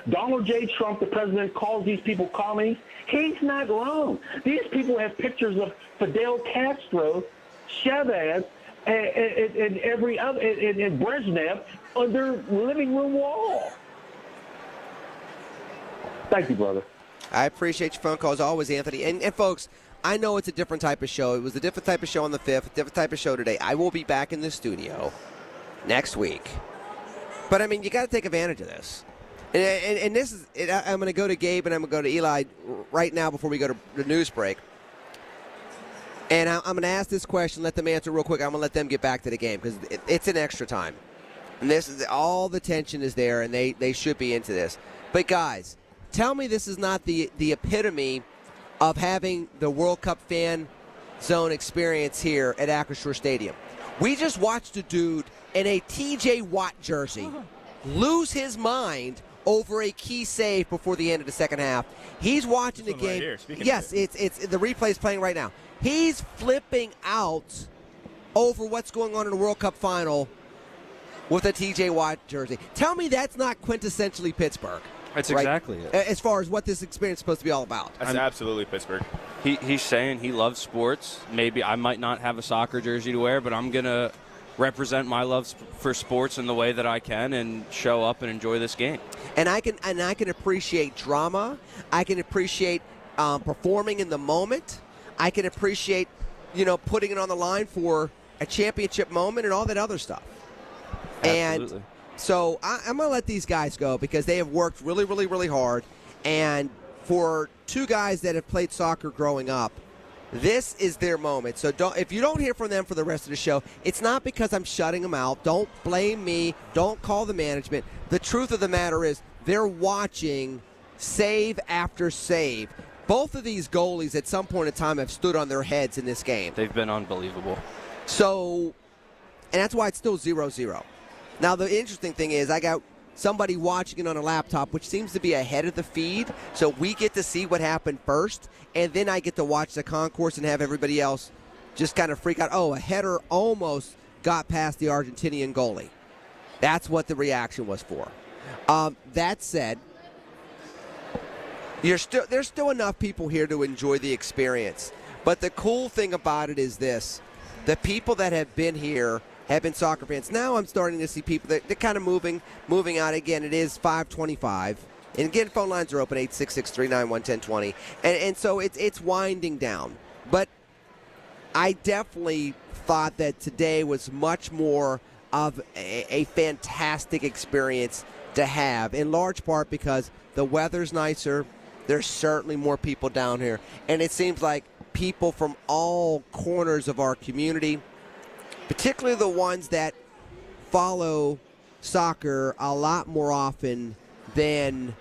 Donald J. Trump, the president, calls these people commies, he's not wrong. These people have pictures of Fidel Castro, Chavez, and every other, and Brezhnev on their living room wall. Thank you, brother. I appreciate your phone call as always, Anthony. And folks, I know it's a different type of show. It was a different type of show on the 5th, a different type of show today. I will be back in the studio next week. But, I mean, you got to take advantage of this. And this is, I'm going to go to Gabe and I'm going to go to Eli right now before we go to the news break. And I'm going to ask this question, let them answer real quick. I'm going to let them get back to the game because it's an extra time. And this is all the tension is there, and they should be into this. But, guys, tell me this is not the epitome of having the World Cup fan zone experience here at Acrisure Stadium. We just watched a dude in a TJ Watt jersey lose his mind over a key save before the end of the second half. He's watching the game. Right, yes, it's the replay's playing right now. He's flipping out over what's going on in the World Cup final with a TJ Watt jersey. Tell me that's not quintessentially Pittsburgh. That's right? exactly it. As far as what this experience is supposed to be all about. That's absolutely Pittsburgh. He's saying he loves sports. Maybe I might not have a soccer jersey to wear, but I'm going to represent my love for sports in the way that I can and show up and enjoy this game. And I can appreciate drama. I can appreciate performing in the moment. I can appreciate, putting it on the line for a championship moment and all that other stuff. Absolutely. And so I'm going to let these guys go because they have worked really, really, really hard. And for two guys that have played soccer growing up, this is their moment. So if you don't hear from them for the rest of the show, it's not because I'm shutting them out. Don't blame me. Don't call the management. The truth of the matter is they're watching save after save. Both of these goalies at some point in time have stood on their heads in this game. They've been unbelievable. So, and that's why it's still 0-0. Now, the interesting thing is I got somebody watching it on a laptop, which seems to be ahead of the feed, so we get to see what happened first, and then I get to watch the concourse and have everybody else just kind of freak out. Oh, a header almost got past the Argentinian goalie. That's what the reaction was for. That said, there's still enough people here to enjoy the experience. But the cool thing about it is this. The people that have been here have been soccer fans. Now I'm starting to see people that they're kind of moving out. Again, it is 5:25. And again, phone lines are open, 866-391-1020. And so it's winding down. But I definitely thought that today was much more of a fantastic experience to have, in large part because the weather's nicer. There's certainly more people down here. And it seems like people from all corners of our community, particularly the ones that follow soccer a lot more often than,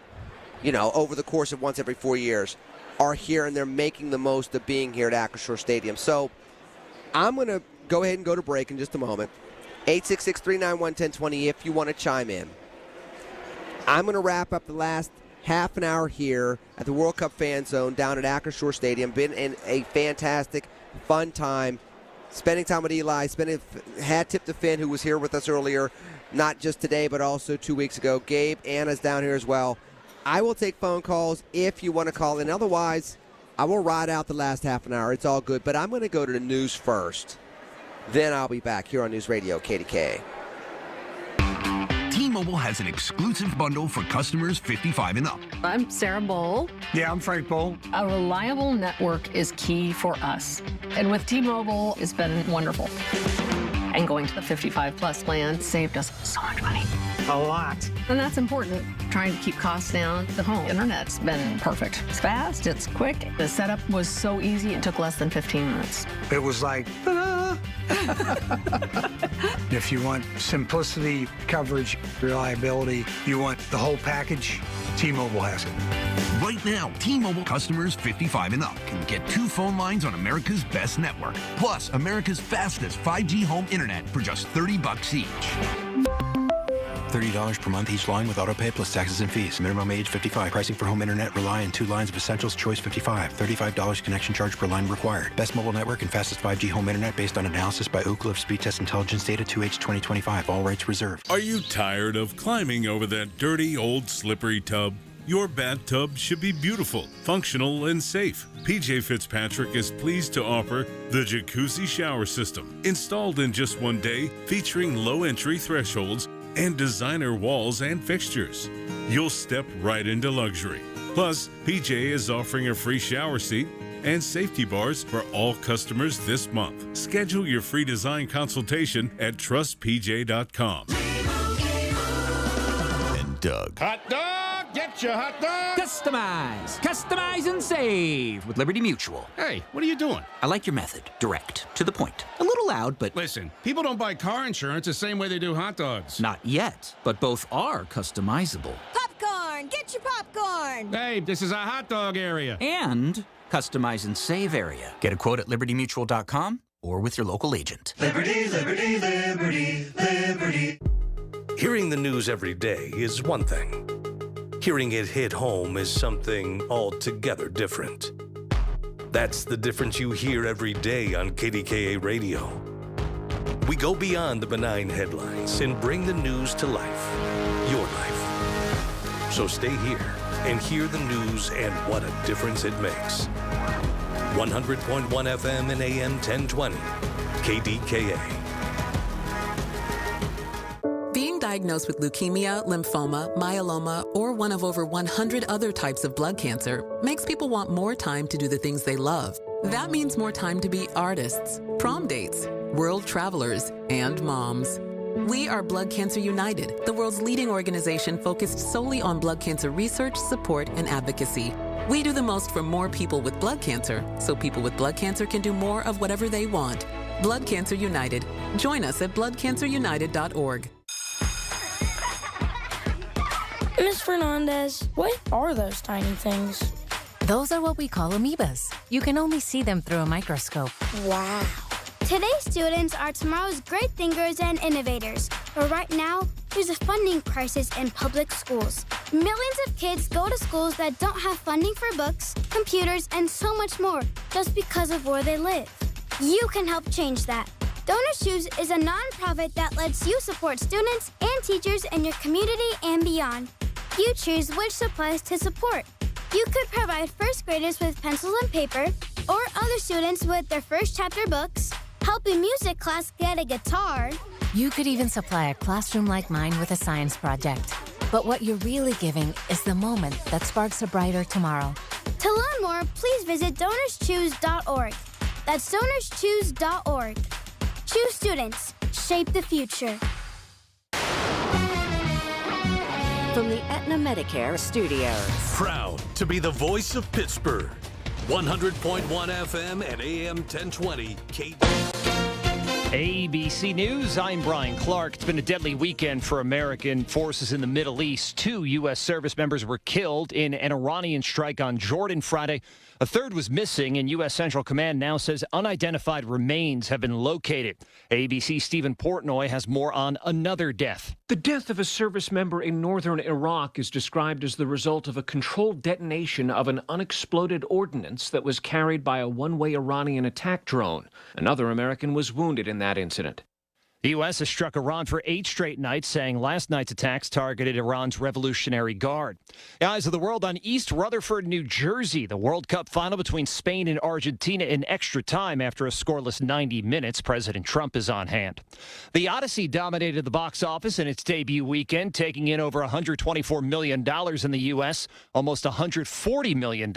over the course of once every 4 years, are here, and they're making the most of being here at Acrisure Stadium. So I'm going to go ahead and go to break in just a moment. 866-391-1020 if you want to chime in. I'm going to wrap up the last half an hour here at the World Cup Fan Zone down at Acrisure Stadium. Been in a fantastic, fun time. spending time with Eli, hat tip to Finn, who was here with us earlier, not just today, but also 2 weeks ago. Gabe, Anna's down here as well. I will take phone calls if you want to call in. Otherwise, I will ride out the last half an hour. It's all good. But I'm going to go to the news first. Then I'll be back here on News Radio KDKA. T-Mobile has an exclusive bundle for customers 55 and up. I'm Sarah Bowl. Yeah, I'm Frank Bowl. A reliable network is key for us. And with T-Mobile, it's been wonderful. And going to the 55-plus plan saved us so much money. A lot. And that's important. Trying to keep costs down. The home internet's been perfect. It's fast, it's quick. The setup was so easy, it took less than 15 minutes. It was like, ta-da! If you want simplicity, coverage, reliability, you want the whole package, T-Mobile has it. Right now, T-Mobile customers 55 and up can get 2 phone lines on America's best network, plus America's fastest 5G home internet for just $30 each. $30 per month each line with autopay plus taxes and fees. Minimum age 55. Pricing for home internet rely on 2 lines of essentials. Choice 55. $35 connection charge per line required. Best mobile network and fastest 5G home internet based on analysis by Ookla of Speed Test Intelligence data 2H 2025. All rights reserved. Are you tired of climbing over that dirty, old, slippery tub? Your bathtub should be beautiful, functional, and safe. PJ Fitzpatrick is pleased to offer the Jacuzzi Shower System. Installed in just 1 day, featuring low entry thresholds and designer walls and fixtures. You'll step right into luxury. Plus, PJ is offering a free shower seat and safety bars for all customers this month. Schedule your free design consultation at trustpj.com. And Doug. Hot dog! Get your hot dog! Customize and save with Liberty Mutual. Hey, what are you doing? I like your method. Direct. To the point. A little loud, but... Listen, people don't buy car insurance the same way they do hot dogs. Not yet, but both are customizable. Popcorn! Get your popcorn! Hey, this is a hot dog area. And customize and save area. Get a quote at libertymutual.com or with your local agent. Liberty, liberty, liberty, liberty. Hearing the news every day is one thing. Hearing it hit home is something altogether different. That's the difference you hear every day on KDKA Radio. We go beyond the benign headlines and bring the news to life. Your life. So stay here and hear the news and what a difference it makes. 100.1 FM and AM 1020. KDKA. Being diagnosed with leukemia, lymphoma, myeloma, or one of over 100 other types of blood cancer makes people want more time to do the things they love. That means more time to be artists, prom dates, world travelers, and moms. We are Blood Cancer United, the world's leading organization focused solely on blood cancer research, support, and advocacy. We do the most for more people with blood cancer, so people with blood cancer can do more of whatever they want. Blood Cancer United. Join us at bloodcancerunited.org. Ms. Fernandez, what are those tiny things? Those are what we call amoebas. You can only see them through a microscope. Wow. Today's students are tomorrow's great thinkers and innovators. But right now, there's a funding crisis in public schools. Millions of kids go to schools that don't have funding for books, computers, and so much more just because of where they live. You can help change that. Donors Choose is a nonprofit that lets you support students and teachers in your community and beyond. You choose which supplies to support. You could provide first graders with pencils and paper, or other students with their first chapter books, help a music class get a guitar. You could even supply a classroom like mine with a science project. But what you're really giving is the moment that sparks a brighter tomorrow. To learn more, please visit DonorsChoose.org. That's DonorsChoose.org. Choose students. Shape the future. From the Aetna Medicare Studios. Proud to be the voice of Pittsburgh. 100.1 FM and AM 1020 KD. ABC News, I'm Brian Clark. It's been a deadly weekend for American forces in the Middle East. 2 U.S. service members were killed in an Iranian strike on Jordan Friday. A third was missing, and U.S. Central Command now says unidentified remains have been located. ABC's Stephen Portnoy has more on another death. The death of a service member in northern Iraq is described as the result of a controlled detonation of an unexploded ordnance that was carried by a one-way Iranian attack drone. Another American was wounded in that incident. The U.S. has struck Iran for 8 straight nights, saying last night's attacks targeted Iran's Revolutionary Guard. The eyes of the world on East Rutherford, New Jersey. The World Cup final between Spain and Argentina in extra time after a scoreless 90 minutes. President Trump is on hand. The Odyssey dominated the box office in its debut weekend, taking in over $124 million in the U.S., almost $140 million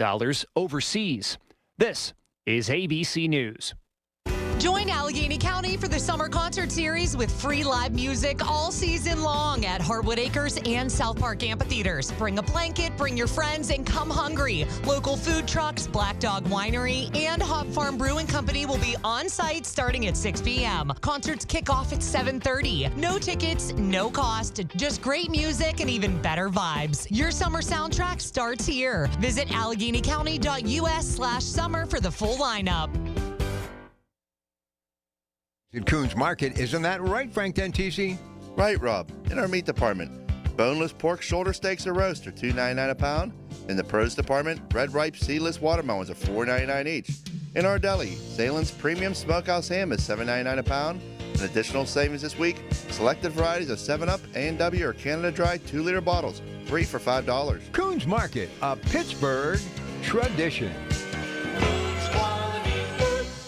overseas. This is ABC News. Join Allegheny County for the Summer Concert Series with free live music all season long at Hartwood Acres and South Park Amphitheaters. Bring a blanket, bring your friends, and come hungry. Local food trucks, Black Dog Winery, and Hop Farm Brewing Company will be on site starting at 6 p.m. Concerts kick off at 7:30. No tickets, no cost, just great music and even better vibes. Your summer soundtrack starts here. Visit AlleghenyCounty.us/summer for the full lineup. At Coons Market, isn't that right, Frank Dentisi? Right, Rob. In our meat department, boneless pork shoulder steaks or roast are $2.99 a pound. In the produce department, red ripe seedless watermelons are $4.99 each. In our deli, Salem's premium smokehouse ham is $7.99 a pound. An additional savings this week, selected varieties of 7-Up, A&W, or Canada Dry 2-liter bottles, 3 for $5. Coons Market, a Pittsburgh tradition.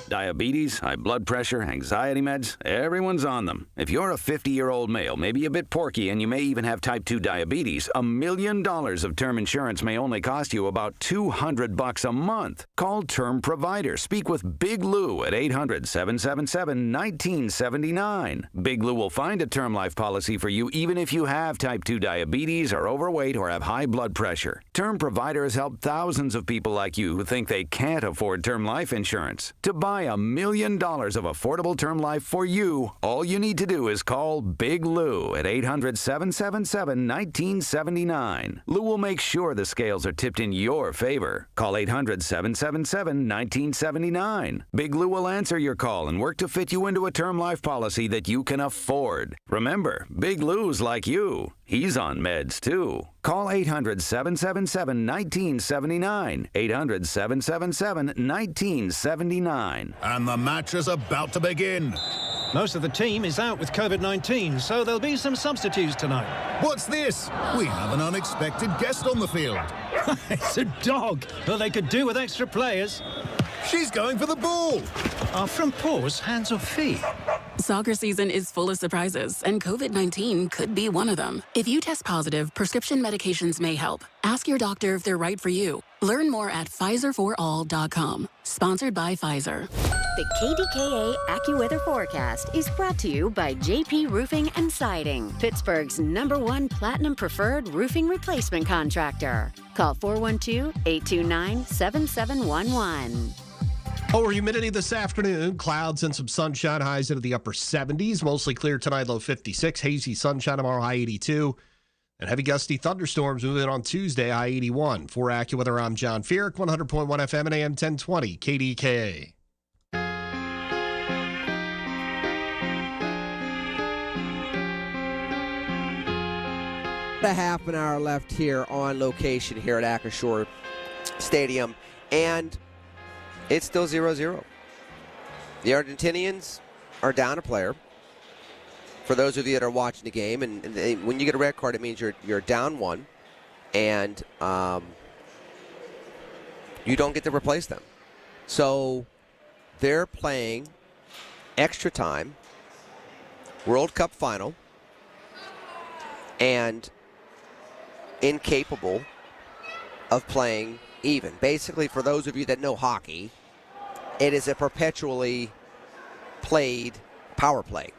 Diabetes, high blood pressure, anxiety meds, everyone's on them. If you're a 50-year-old male, maybe a bit porky, and you may even have type 2 diabetes, $1 million of term insurance may only cost you about $200 a month. Call Term Provider. Speak with Big Lou at 800-777-1979. Big Lou will find a term life policy for you even if you have type 2 diabetes, are overweight, or have high blood pressure. Term Provider has helped thousands of people like you who think they can't afford term life insurance. To buy $1 million of affordable term life for you, all you need to do is call Big Lou at 800-777-1979. Lou will make sure the scales are tipped in your favor. Call 800-777-1979. Big Lou will answer your call and work to fit you into a term life policy that you can afford. Remember, Big Lou's like you. He's on meds, too. Call 800-777-1979. 800-777-1979. And the match is about to begin. Most of the team is out with COVID-19, so there'll be some substitutes tonight. What's this? We have an unexpected guest on the field. It's a dog. Well, they could do with extra players. She's going for the ball. Are front paws hands or feet? Soccer season is full of surprises, and COVID-19 could be one of them. If you test positive, prescription medications may help. Ask your doctor if they're right for you. Learn more at PfizerForAll.com. Sponsored by Pfizer. The KDKA AccuWeather forecast is brought to you by JP Roofing and Siding, Pittsburgh's #1 Platinum Preferred Roofing Replacement Contractor. Call 412-829-7711. Lower humidity this afternoon. Clouds and some sunshine. Highs into the upper 70s. Mostly clear tonight, low 56. Hazy sunshine tomorrow, high 82. And heavy gusty thunderstorms moving on Tuesday, high 81. For AccuWeather, I'm John Fierk, 100.1 FM and AM 1020, KDKA. A half an hour left here on location here at Acrisure Stadium. And it's still 0-0. The Argentinians are down a player. For those of you that are watching the game, and when you get a red card, it means you're down one, and you don't get to replace them. So they're playing extra time, World Cup final, and incapable of playing even. Basically, for those of you that know hockey, it is a perpetually played power play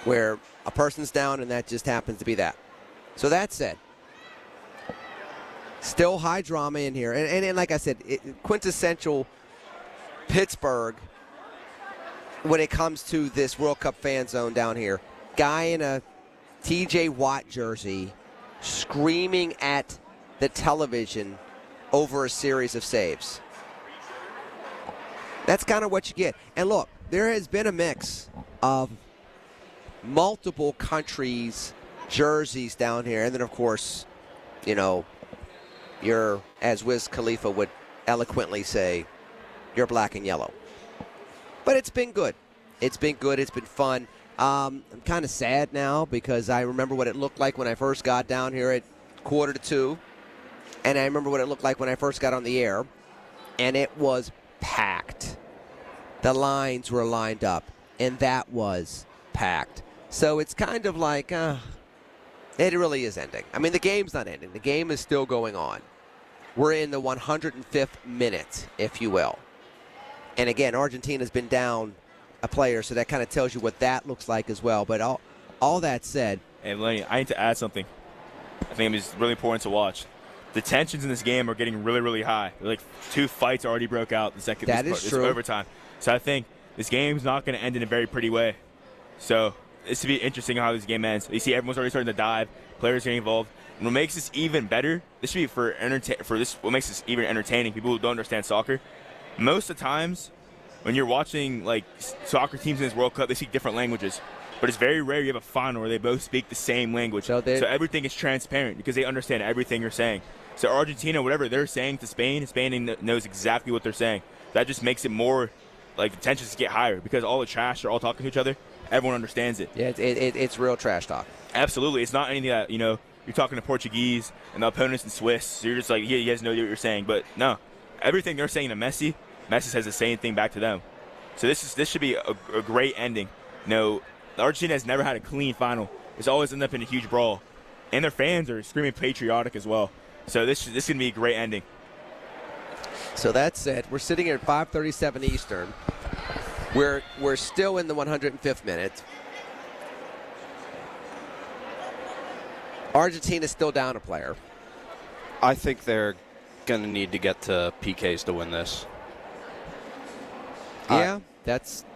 where a person's down and that just happens to be that. So that said, still high drama in here. And like I said, quintessential Pittsburgh when it comes to this World Cup fan zone down here. Guy in a TJ Watt jersey screaming at the television over a series of saves. That's kind of what you get. And look, there has been a mix of multiple countries' jerseys down here. And then, of course, you know, you're, as Wiz Khalifa would eloquently say, you're black and yellow. But it's been good. It's been good. It's been fun. I'm kind of sad now because I remember what it looked like when I first got down here at 1:45. And I remember what it looked like when I first got on the air. And it was packed. The lines were lined up. And that was packed. So it's kind of like, it really is ending. I mean, the game's not ending. The game is still going on. We're in the 105th minute, if you will. And again, Argentina's been down a player, so that kind of tells you what that looks like as well. But all that said. And Lenny, I need to add something. I think it's really important to watch. The tensions in this game are getting really, really high. Like 2 fights already broke out the second this overtime. So I think this game's not going to end in a very pretty way. So this will be interesting how this game ends. You see everyone's already starting to dive, players getting involved. And what makes this even better, this should be what makes this even entertaining, people who don't understand soccer. Most of the times when you're watching like soccer teams in this World Cup, they speak different languages. But it's very rare you have a final where they both speak the same language. So everything is transparent because they understand everything you're saying. So Argentina, whatever they're saying to Spain knows exactly what they're saying. That just makes it more like the tensions get higher because all the trash are all talking to each other. Everyone understands it. Yeah, it's real trash talk. Absolutely. It's not anything that, you're talking to Portuguese and the opponents in Swiss. So you're just like, yeah, you guys know what you're saying. But no, everything they're saying to Messi says the same thing back to them. So this should be a great ending. Argentina has never had a clean final. It's always ended up in a huge brawl. And their fans are screaming patriotic as well. So this is going to be a great ending. So that's it. We're sitting here at 5:37 Eastern. We're still in the 105th minute. Argentina's still down a player. I think they're going to need to get to PKs to win this. Yeah,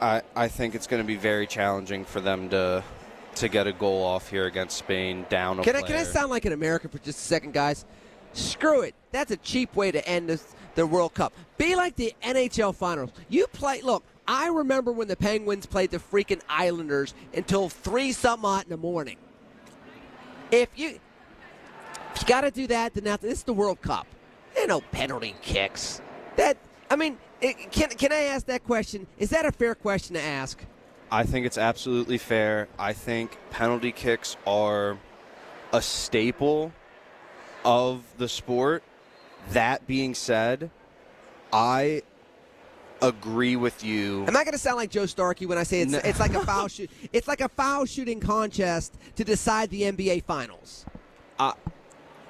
I think it's going to be very challenging for them to get a goal off here against Spain down a player. Can I sound like an American for just a second, guys? Screw it. That's a cheap way to end the World Cup. Be like the NHL Finals. Look, I remember when the Penguins played the freaking Islanders until 3-something in the morning. If you got to do that, then this is the World Cup. There are no penalty kicks. Can I ask that question? Is that a fair question to ask? I think it's absolutely fair. I think penalty kicks are a staple of the sport. That being said, I agree with you. Am I going to sound like Joe Starkey when I say it's like a foul shoot? It's like a foul shooting contest to decide the NBA Finals.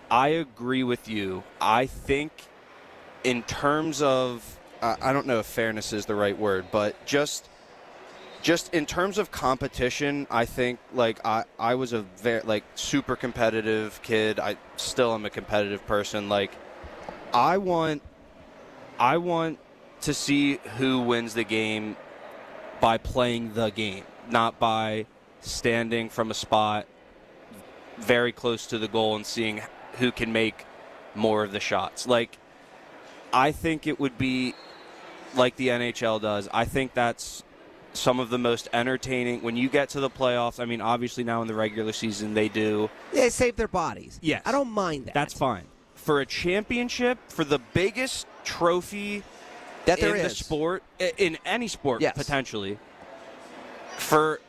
I agree with you. I think in terms of I don't know if fairness is the right word, but just in terms of competition, I think I was a very super competitive kid. I still am a competitive person. I want to see who wins the game by playing the game, not by standing from a spot very close to the goal and seeing who can make more of the shots. I think it would be like the NHL does. I think that's some of the most entertaining when you get to the playoffs. I mean, obviously now in the regular season they do. They save their bodies. Yes. I don't mind that. That's fine. For a championship, for the biggest trophy that there in is. the sport, in any sport potentially, for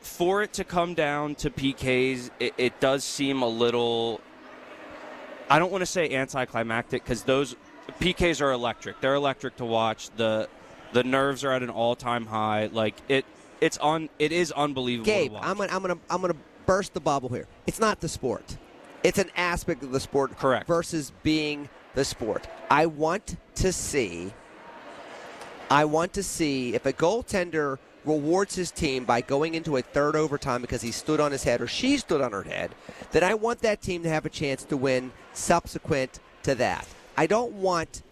it to come down to PKs, it does seem a little, I don't want to say anticlimactic because those PKs are electric. They're electric to watch. The nerves are at an all-time high. It is unbelievable Gabe, to watch. I'm gonna burst the bubble here. It's not the sport. It's an aspect of the sport. Correct. Versus being the sport. I want to see if a goaltender rewards his team by going into a third overtime because he stood on his head or she stood on her head, then I want that team to have a chance to win subsequent to that. I don't want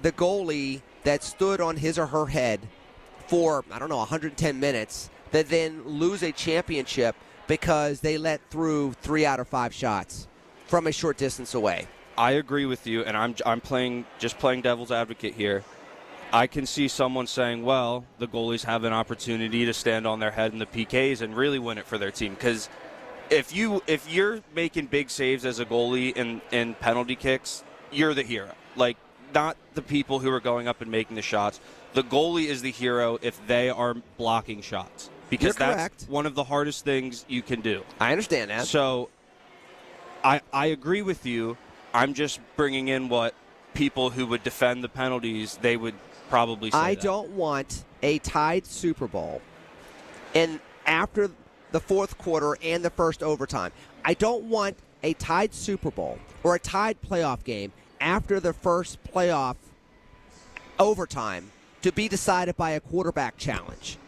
the goalie that stood on his or her head for, 110 minutes that then lose a championship because they let through 3 out of 5 shots from a short distance away. I agree with you, and I'm playing devil's advocate here. I can see someone saying, well, the goalies have an opportunity to stand on their head in the PKs and really win it for their team. Because if you're making big saves as a goalie in penalty kicks, you're the hero. Like, not the people who are going up and making the shots. The goalie is the hero if they are blocking shots. Because that's one of the hardest things you can do. I understand that. So I agree with you. I'm just bringing in what people who would defend the penalties, they would probably say I don't want a tied Super Bowl and after the fourth quarter and the first overtime. I don't want a tied Super Bowl or a tied playoff game after the first playoff overtime to be decided by a quarterback challenge.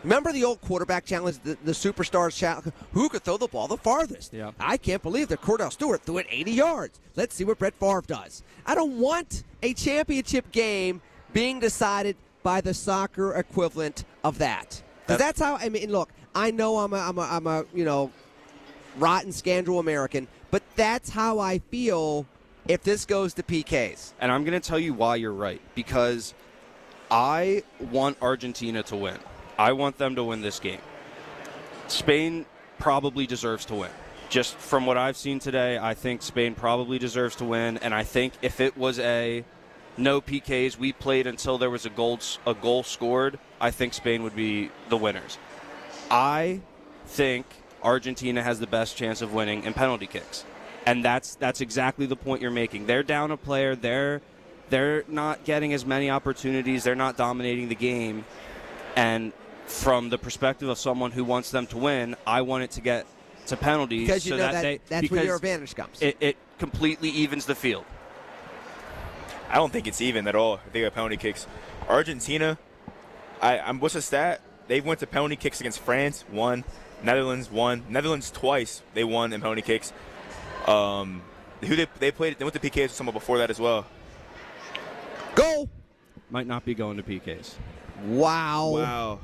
Remember the old quarterback challenge, the Superstars challenge? Who could throw the ball the farthest? Yeah. I can't believe that Cordell Stewart threw it 80 yards. Let's see what Brett Favre does. I don't want a championship game being decided by the soccer equivalent of that. Because that's how, look, I know I'm a rotten scandal American, but that's how I feel if this goes to PKs. And I'm going to tell you why you're right. Because I want Argentina to win. I want them to win this game. Spain probably deserves to win. Just from what I've seen today, I think Spain probably deserves to win. And I think if it was a no PKs, we played until there was a goal scored, I think Spain would be the winners. I think Argentina has the best chance of winning in penalty kicks. And that's exactly the point you're making. They're down a player. They're not getting as many opportunities. They're not dominating the game. And from the perspective of someone who wants them to win, I want it to get to penalties. Because you know that's where your advantage comes. It completely evens the field. I don't think it's even at all. I think of penalty kicks. Argentina, what's the stat? They went to penalty kicks against France, won. Netherlands won. Netherlands twice they won in penalty kicks. Who they played? They went to PKs with someone before that as well. Go. Might not be going to PKs. Wow.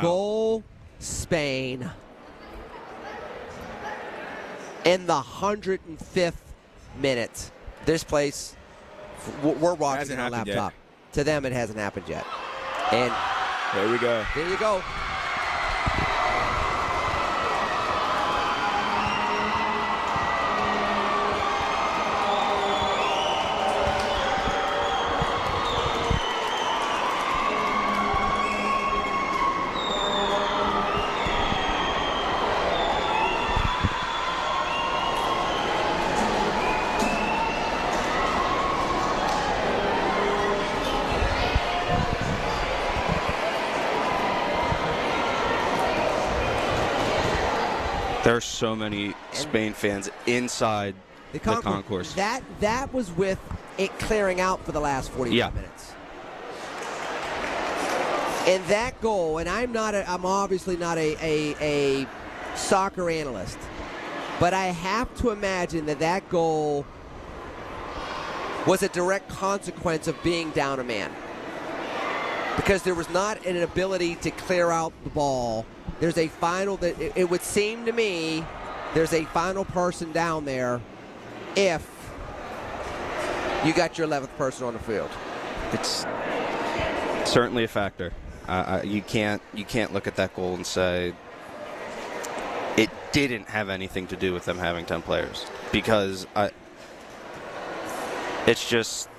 Goal Spain. In the 105th minute. This place, we're watching on a laptop. Yet. To them, it hasn't happened yet. And there we go. There you go. There are so many Spain fans inside the concourse. That was with it clearing out for the last 45 minutes. And that goal, and I'm obviously not a soccer analyst, but I have to imagine that goal was a direct consequence of being down a man. Because there was not an ability to clear out the ball. There's a final it would seem to me there's a final person down there if you got your 11th person on the field. It's certainly a factor. You can't look at that goal and say it didn't have anything to do with them having 10 players because it's just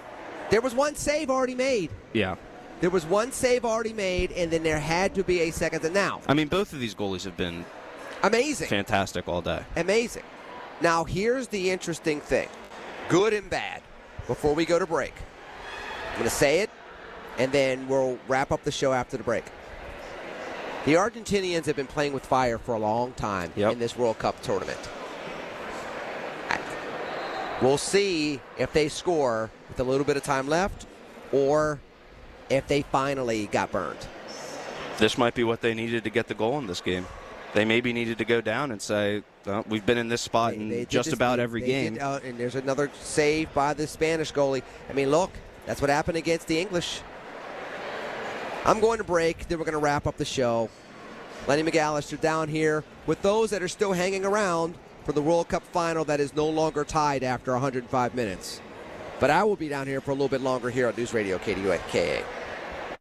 there was one save already made. Yeah. There was one save already made, and then there had to be a second. And now, I mean, both of these goalies have been amazing, fantastic all day. Amazing. Now, here's the interesting thing, good and bad. Before we go to break, I'm going to say it, and then we'll wrap up the show after the break. The Argentinians have been playing with fire for a long time in this World Cup tournament. We'll see if they score with a little bit of time left, or if they finally got burned. This might be what they needed to get the goal in this game. They maybe needed to go down and say, we've been in this spot in just about every game. And there's another save by the Spanish goalie. I mean, look, That's what happened against the English. I'm going to break. Then we're going to wrap up the show. Lenny McAllister down here with those that are still hanging around for the World Cup final that is no longer tied after 105 minutes. But I will be down here for a little bit longer here on News Radio KDKA.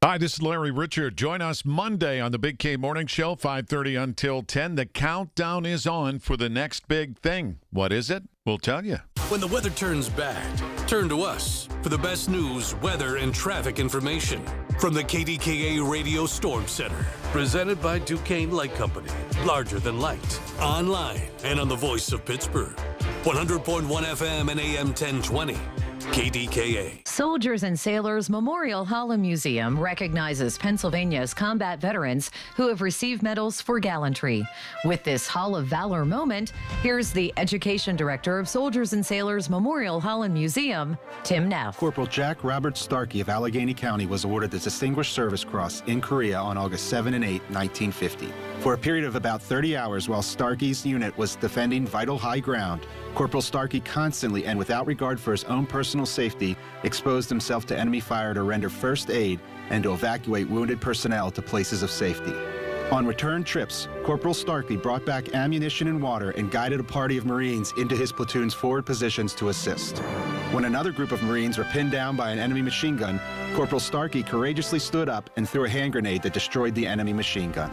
Hi, this is Larry Richard. Join us Monday on the Big K Morning Show, 5:30 until 10. The countdown is on for the next big thing. What is it? We'll tell you. When the weather turns bad, turn to us for the best news, weather, and traffic information from the KDKA Radio Storm Center. Presented by Duquesne Light Company. Larger than light. Online and on the voice of Pittsburgh. 100.1 FM and AM 1020. KDKA. Soldiers and Sailors Memorial Hall and Museum recognizes Pennsylvania's combat veterans who have received medals for gallantry. With this Hall of Valor moment, here's the Education Director of Soldiers and Sailors Memorial Hall and Museum, Tim Neff. Corporal Jack Robert Starkey of Allegheny County was awarded the Distinguished Service Cross in Korea on August 7 and 8, 1950. For a period of about 30 hours while Starkey's unit was defending vital high ground, Corporal Starkey constantly and without regard for his own personal safety exposed himself to enemy fire to render first aid and to evacuate wounded personnel to places of safety. On return trips, Corporal Starkey brought back ammunition and water and guided a party of Marines into his platoon's forward positions to assist. When another group of Marines were pinned down by an enemy machine gun, Corporal Starkey courageously stood up and threw a hand grenade that destroyed the enemy machine gun.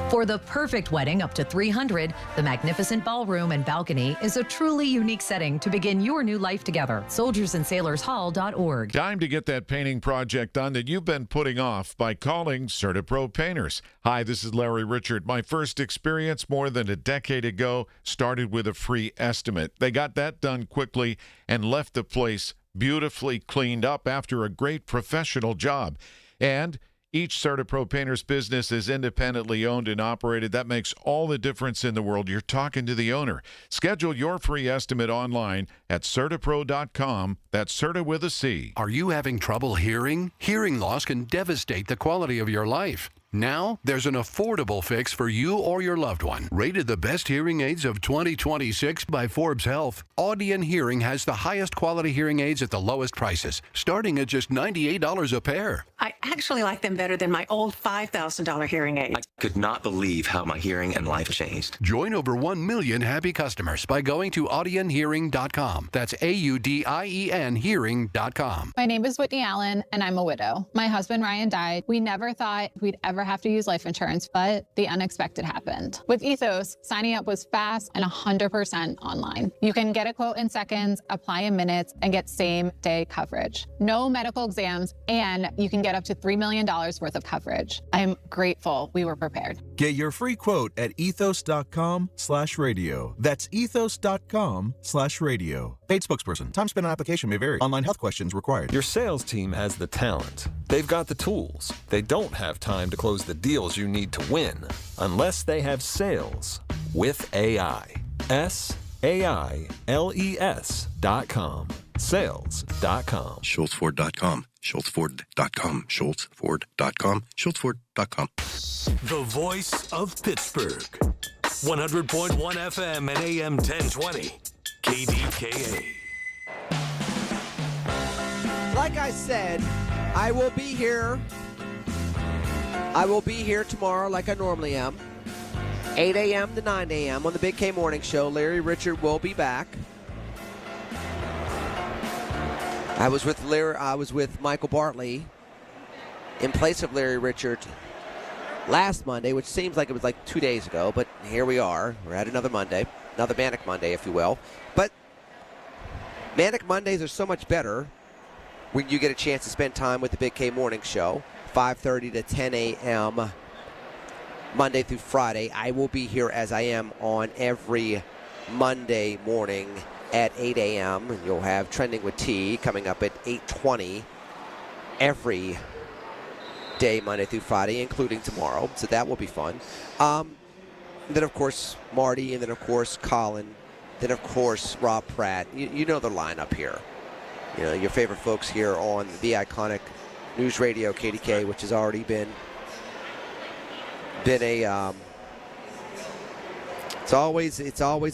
For the perfect wedding up to 300, the magnificent ballroom and balcony is a truly unique setting to begin your new life together. SoldiersandSailorsHall.org. Time to get that painting project done that you've been putting off by calling CertaPro Painters. Hi, this is Larry Richard. My first experience more than a decade ago started with a free estimate. They got that done quickly and left the place beautifully cleaned up after a great professional job. And each CertaPro Painters business is independently owned and operated. That makes all the difference in the world. You're talking to the owner. Schedule your free estimate online at CertaPro.com. That's Certa with a C. Are you having trouble hearing? Hearing loss can devastate the quality of your life. Now, there's an affordable fix for you or your loved one. Rated the best hearing aids of 2026 by Forbes Health, Audion Hearing has the highest quality hearing aids at the lowest prices, starting at just $98 a pair. I actually like them better than my old $5,000 hearing aids. I could not believe how my hearing and life changed. Join over 1 million happy customers by going to audionhearing.com. That's AUDIEN hearing.com. My name is Whitney Allen, and I'm a widow. My husband, Ryan, died. We never thought we'd ever have to use life insurance, but the unexpected happened. With Ethos, signing up was fast and 100% online. You can get a quote in seconds, apply in minutes, and get same-day coverage. No medical exams, and you can get up to $3 million worth of coverage. I'm grateful we were prepared. Get your free quote at ethos.com/radio. That's ethos.com/radio. Paid spokesperson. Time spent on application may vary. Online health questions required. Your sales team has the talent. They've got the tools. They don't have time to close the deals you need to win unless they have sales with AI. SAILES.com. Sales.com. SchultzFord.com. SchultzFord.com. SchultzFord.com. SchultzFord.com. The voice of Pittsburgh. 100.1 FM and AM 1020. KDKA. Like I said, I will be here. I will be here tomorrow like I normally am. 8 a.m. to 9 a.m. on the Big K Morning Show. Larry Richard will be back. I was with Michael Bartley in place of Larry Richard last Monday, which seems like it was like 2 days ago, but here we are. We're at another Monday, another Manic Monday, if you will. But Manic Mondays are so much better when you get a chance to spend time with the Big K Morning Show, 5:30 to 10 a.m. Monday through Friday. I will be here as I am on every Monday morning at 8 a.m. And you'll have Trending with T coming up at 8:20 every day, Monday through Friday, including tomorrow. So that will be fun. Then, of course, Marty, and then, of course, Colin. Then, of course, Rob Pratt. You know the lineup here. You know, your favorite folks here on the iconic News Radio KDK, which has already been a it's always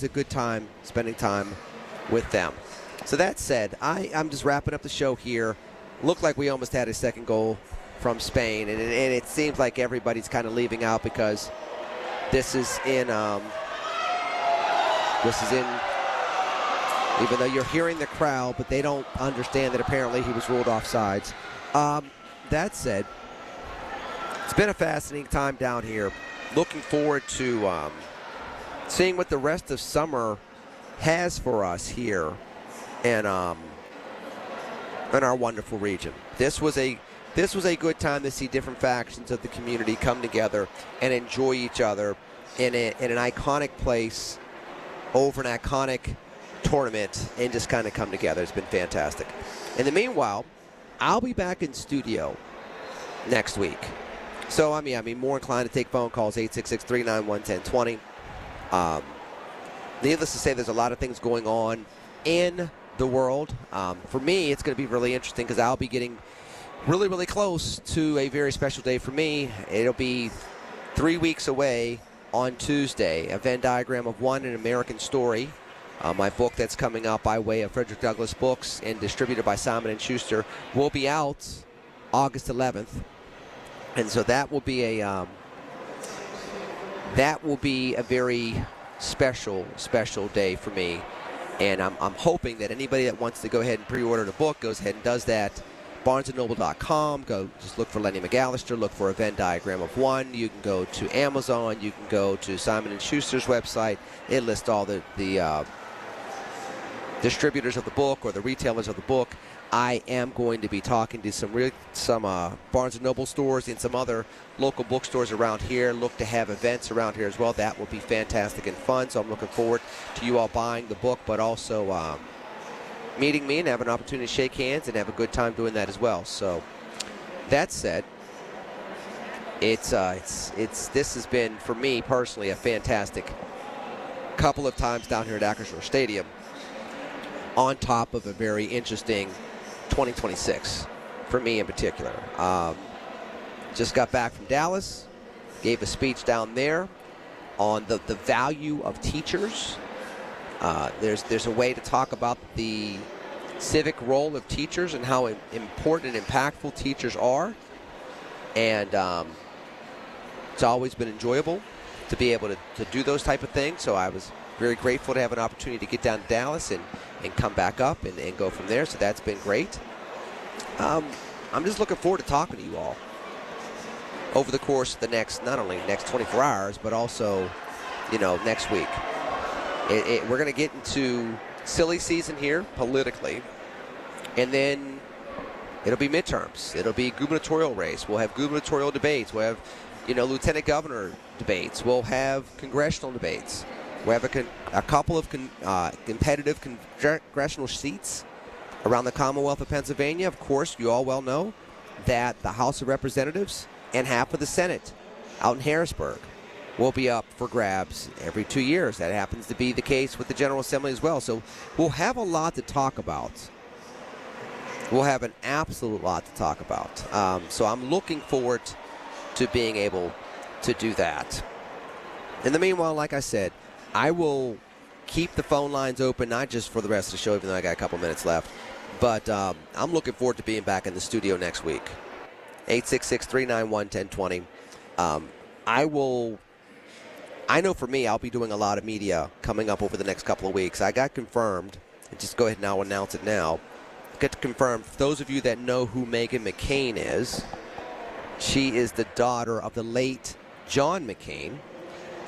a good time spending time with them. So that said, I'm just wrapping up the show here looked like we almost had a second goal from Spain, and it seems like everybody's kind of leaving out because this is in even though you're hearing the crowd, but they don't understand that apparently he was ruled offsides. That said, it's been a fascinating time down here. Looking forward to seeing what the rest of summer has for us here in our wonderful region. This was a good time to see different factions of the community come together and enjoy each other in an iconic place over an iconic tournament and just kind of come together. It's been fantastic. In the meanwhile, I'll be back in studio next week. So, I mean, more inclined to take phone calls, 866-391-1020. Needless to say, there's a lot of things going on in the world. For me, it's going to be really interesting because I'll be getting really, really close to a very special day for me. It'll be 3 weeks away on Tuesday. A Venn diagram of one, an American story. My book that's coming out by way of Frederick Douglass Books and distributed by Simon & Schuster will be out August 11th. And so that will be a very special day for me. And I'm hoping that anybody that wants to go ahead and pre-order the book goes ahead and does that. BarnesandNoble.com. Go just look for Lenny McAllister. Look for a Venn diagram of one. You can go to Amazon. You can go to Simon & Schuster's website. It lists all the distributors of the book or the retailers of the book. I am going to be talking to some Barnes & Noble stores and some other local bookstores around here. Look to have events around here as well. That will be fantastic and fun. So I'm looking forward to you all buying the book, but also meeting me and have an opportunity to shake hands and have a good time doing that as well. So that said, this has been, for me personally, a fantastic couple of times down here at Acrisure Stadium, on top of a very interesting 2026 for me in particular. Just got back from Dallas, gave a speech down there on the value of teachers. There's a way to talk about the civic role of teachers and how important and impactful teachers are. And it's always been enjoyable to be able to do those type of things. So I was very grateful to have an opportunity to get down to Dallas and come back up and go from there. So that's been great. I'm just looking forward to talking to you all over the course of the not only next 24 hours, but also, next week. We're going to get into silly season here politically, and then it'll be midterms. It'll be gubernatorial race. We'll have gubernatorial debates. We'll have, lieutenant governor debates. We'll have congressional debates. We'll have a couple of competitive congressional seats around the Commonwealth of Pennsylvania. Of course, you all well know that the House of Representatives and half of the Senate out in Harrisburg will be up for grabs every 2 years. That happens to be the case with the General Assembly as well. So we'll have a lot to talk about. We'll have an absolute lot to talk about. So I'm looking forward to being able to do that. In the meanwhile, like I said, I will keep the phone lines open, not just for the rest of the show, even though I got a couple minutes left, but I'm looking forward to being back in the studio next week. 866-391-1020. I know for me, I'll be doing a lot of media coming up over the next couple of weeks. I got confirmed, and just go ahead and I'll announce it now. Get confirmed, for those of you that know who Meghan McCain is, she is the daughter of the late John McCain,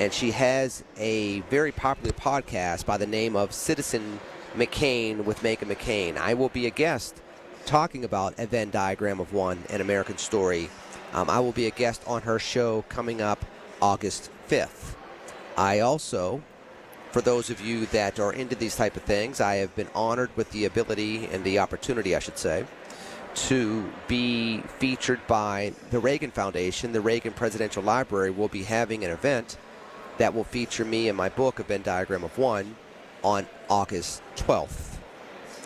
and she has a very popular podcast by the name of Citizen McCain with Meghan McCain. I will be a guest talking about a Venn diagram of one, an American story. I will be a guest on her show coming up August 5th. I also, for those of you that are into these type of things, I have been honored with the ability and the opportunity, I should say, to be featured by the Reagan Foundation. The Reagan Presidential Library will be having an event that will feature me and my book, A Venn Diagram of One, on August 12th.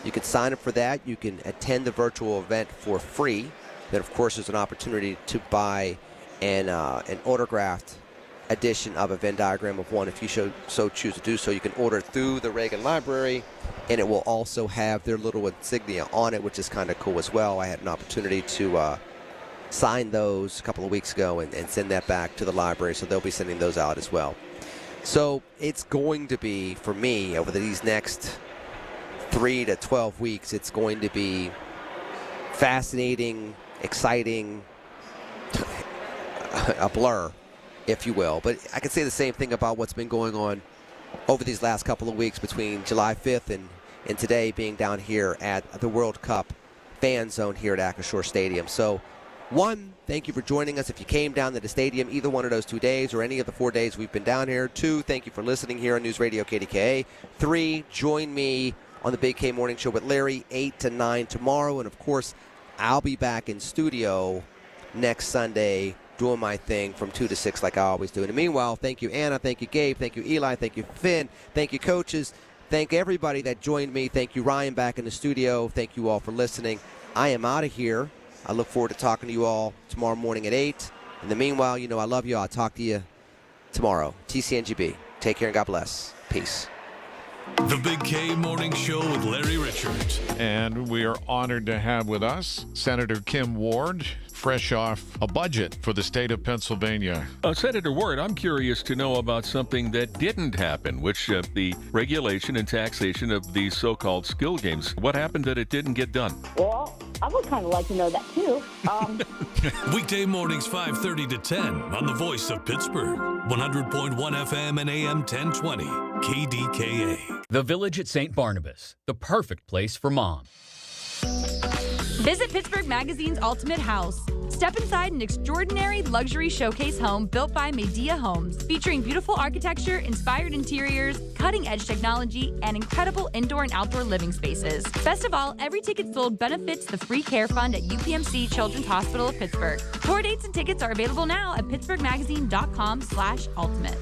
You can sign up for that. You can attend the virtual event for free. Then, of course, there's an opportunity to buy an autographed edition of a Venn diagram of one if you so choose to do so. You can order it through the Reagan Library, and it will also have their little insignia on it, which is kind of cool as well. I had an opportunity to sign those a couple of weeks ago and send that back to the library, so they'll be sending those out as well. So it's going to be, for me, over these next 3 to 12 weeks, it's going to be fascinating, exciting, a blur, if you will. But I can say the same thing about what's been going on over these last couple of weeks between July 5th and today, being down here at the World Cup fan zone here at Acrisure Stadium. So, one, thank you for joining us if you came down to the stadium either one of those 2 days or any of the 4 days we've been down here. 2, thank you for listening here on News Radio KDKA. 3, join me on the Big K Morning Show with Larry 8 to 9 tomorrow. And, of course, I'll be back in studio next Sunday doing my thing from 2 to 6 like I always do. And meanwhile, thank you, Anna. Thank you, Gabe. Thank you, Eli. Thank you, Finn. Thank you, coaches. Thank everybody that joined me. Thank you, Ryan, back in the studio. Thank you all for listening. I am out of here. I look forward to talking to you all tomorrow morning at 8. In the meanwhile, you know I love you. I'll talk to you tomorrow. TCNGB. Take care and God bless. Peace. The Big K Morning Show with Larry Richards. And we are honored to have with us Senator Kim Ward, fresh off a budget for the state of Pennsylvania. Senator Ward, I'm curious to know about something that didn't happen, which the regulation and taxation of these so-called skill games. What happened that it didn't get done? Well, I would kind of like to know that, too. Weekday mornings 5:30 to 10 on the Voice of Pittsburgh. 100.1 FM and AM 1020. KDKA. The Village at St. Barnabas, the perfect place for mom. Visit Pittsburgh Magazine's Ultimate House. Step inside an extraordinary luxury showcase home built by Medea Homes, featuring beautiful architecture, inspired interiors, cutting-edge technology, and incredible indoor and outdoor living spaces. Best of all, every ticket sold benefits the Free Care Fund at UPMC Children's Hospital of Pittsburgh. Tour dates and tickets are available now at pittsburghmagazine.com/ultimate.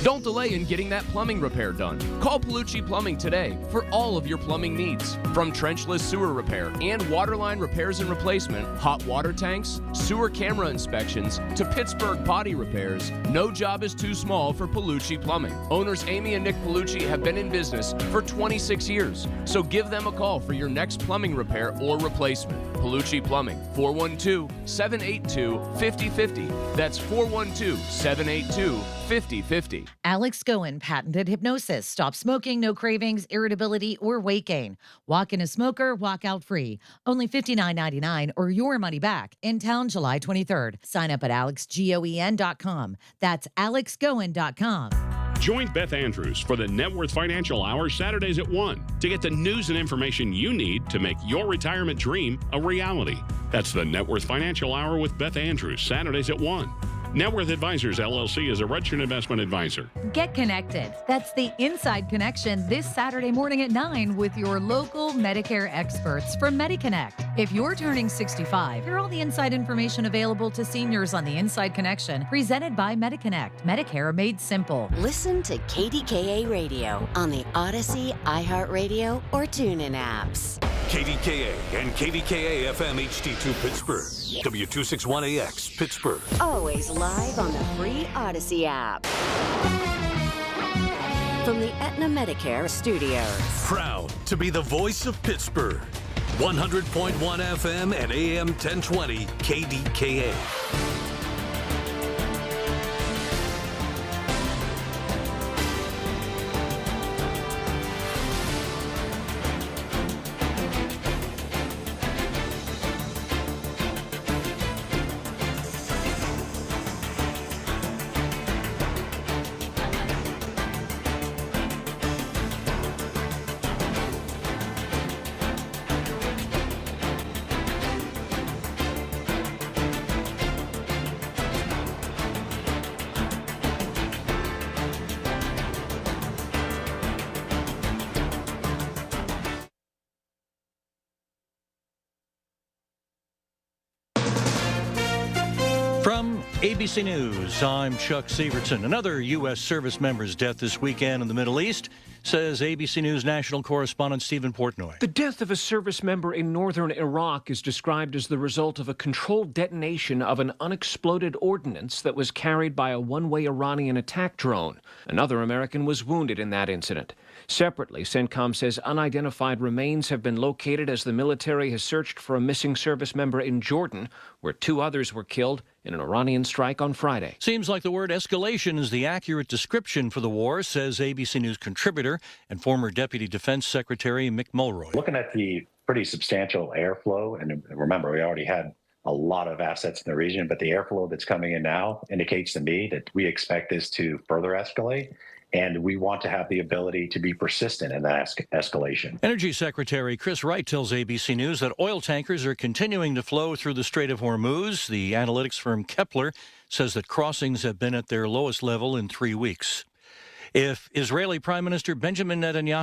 Don't delay in getting that plumbing repair done. Call Palucci Plumbing today for all of your plumbing needs. From trenchless sewer repair and waterline repairs and replacement, hot water tanks, sewer camera inspections, to Pittsburgh potty repairs, no job is too small for Palucci Plumbing. Owners Amy and Nick Palucci have been in business for 26 years, so give them a call for your next plumbing repair or replacement. Palucci Plumbing, 412-782-5050. That's 412-782-5050. Alex Goen patented hypnosis. Stop smoking, no cravings, irritability, or weight gain. Walk in a smoker, walk out free. Only $59.99 or your money back. In town July 23rd. Sign up at alexgoen.com. That's alexgoen.com. Join Beth Andrews for the Net Worth Financial Hour Saturdays at 1 to get the news and information you need to make your retirement dream a reality. That's the Net Worth Financial Hour with Beth Andrews, Saturdays at 1. Net Worth Advisors, LLC is a registered investment advisor. Get connected. That's the Inside Connection this Saturday morning at 9 with your local Medicare experts from MediConnect. If you're turning 65, hear all the inside information available to seniors on the Inside Connection, presented by MediConnect. Medicare made simple. Listen to KDKA Radio on the Odyssey, iHeartRadio, or TuneIn apps. KDKA and KDKA-FM HD2 Pittsburgh. W261AX Pittsburgh. Always live on the free Odyssey app. From the Aetna Medicare Studios. Proud to be the voice of Pittsburgh. 100.1 FM and AM 1020 KDKA. From ABC News, I'm Chuck Severson. Another U.S. service member's death this weekend in the Middle East. says ABC News national correspondent Stephen Portnoy. The death of a service member in northern Iraq is described as the result of a controlled detonation of an unexploded ordnance that was carried by a one-way Iranian attack drone. Another American was wounded in that incident. Separately, CENTCOM says unidentified remains have been located as the military has searched for a missing service member in Jordan, where 2 others were killed in an Iranian strike on Friday. Seems like the word escalation is the accurate description for the war, says ABC News contributor and former Deputy Defense Secretary Mick Mulroy. Looking at the pretty substantial airflow, and remember, we already had a lot of assets in the region, but the airflow that's coming in now indicates to me that we expect this to further escalate. And we want to have the ability to be persistent in that escalation. Energy Secretary Chris Wright tells ABC News that oil tankers are continuing to flow through the Strait of Hormuz. The analytics firm Kepler says that crossings have been at their lowest level in 3 weeks. If Israeli Prime Minister Benjamin Netanyahu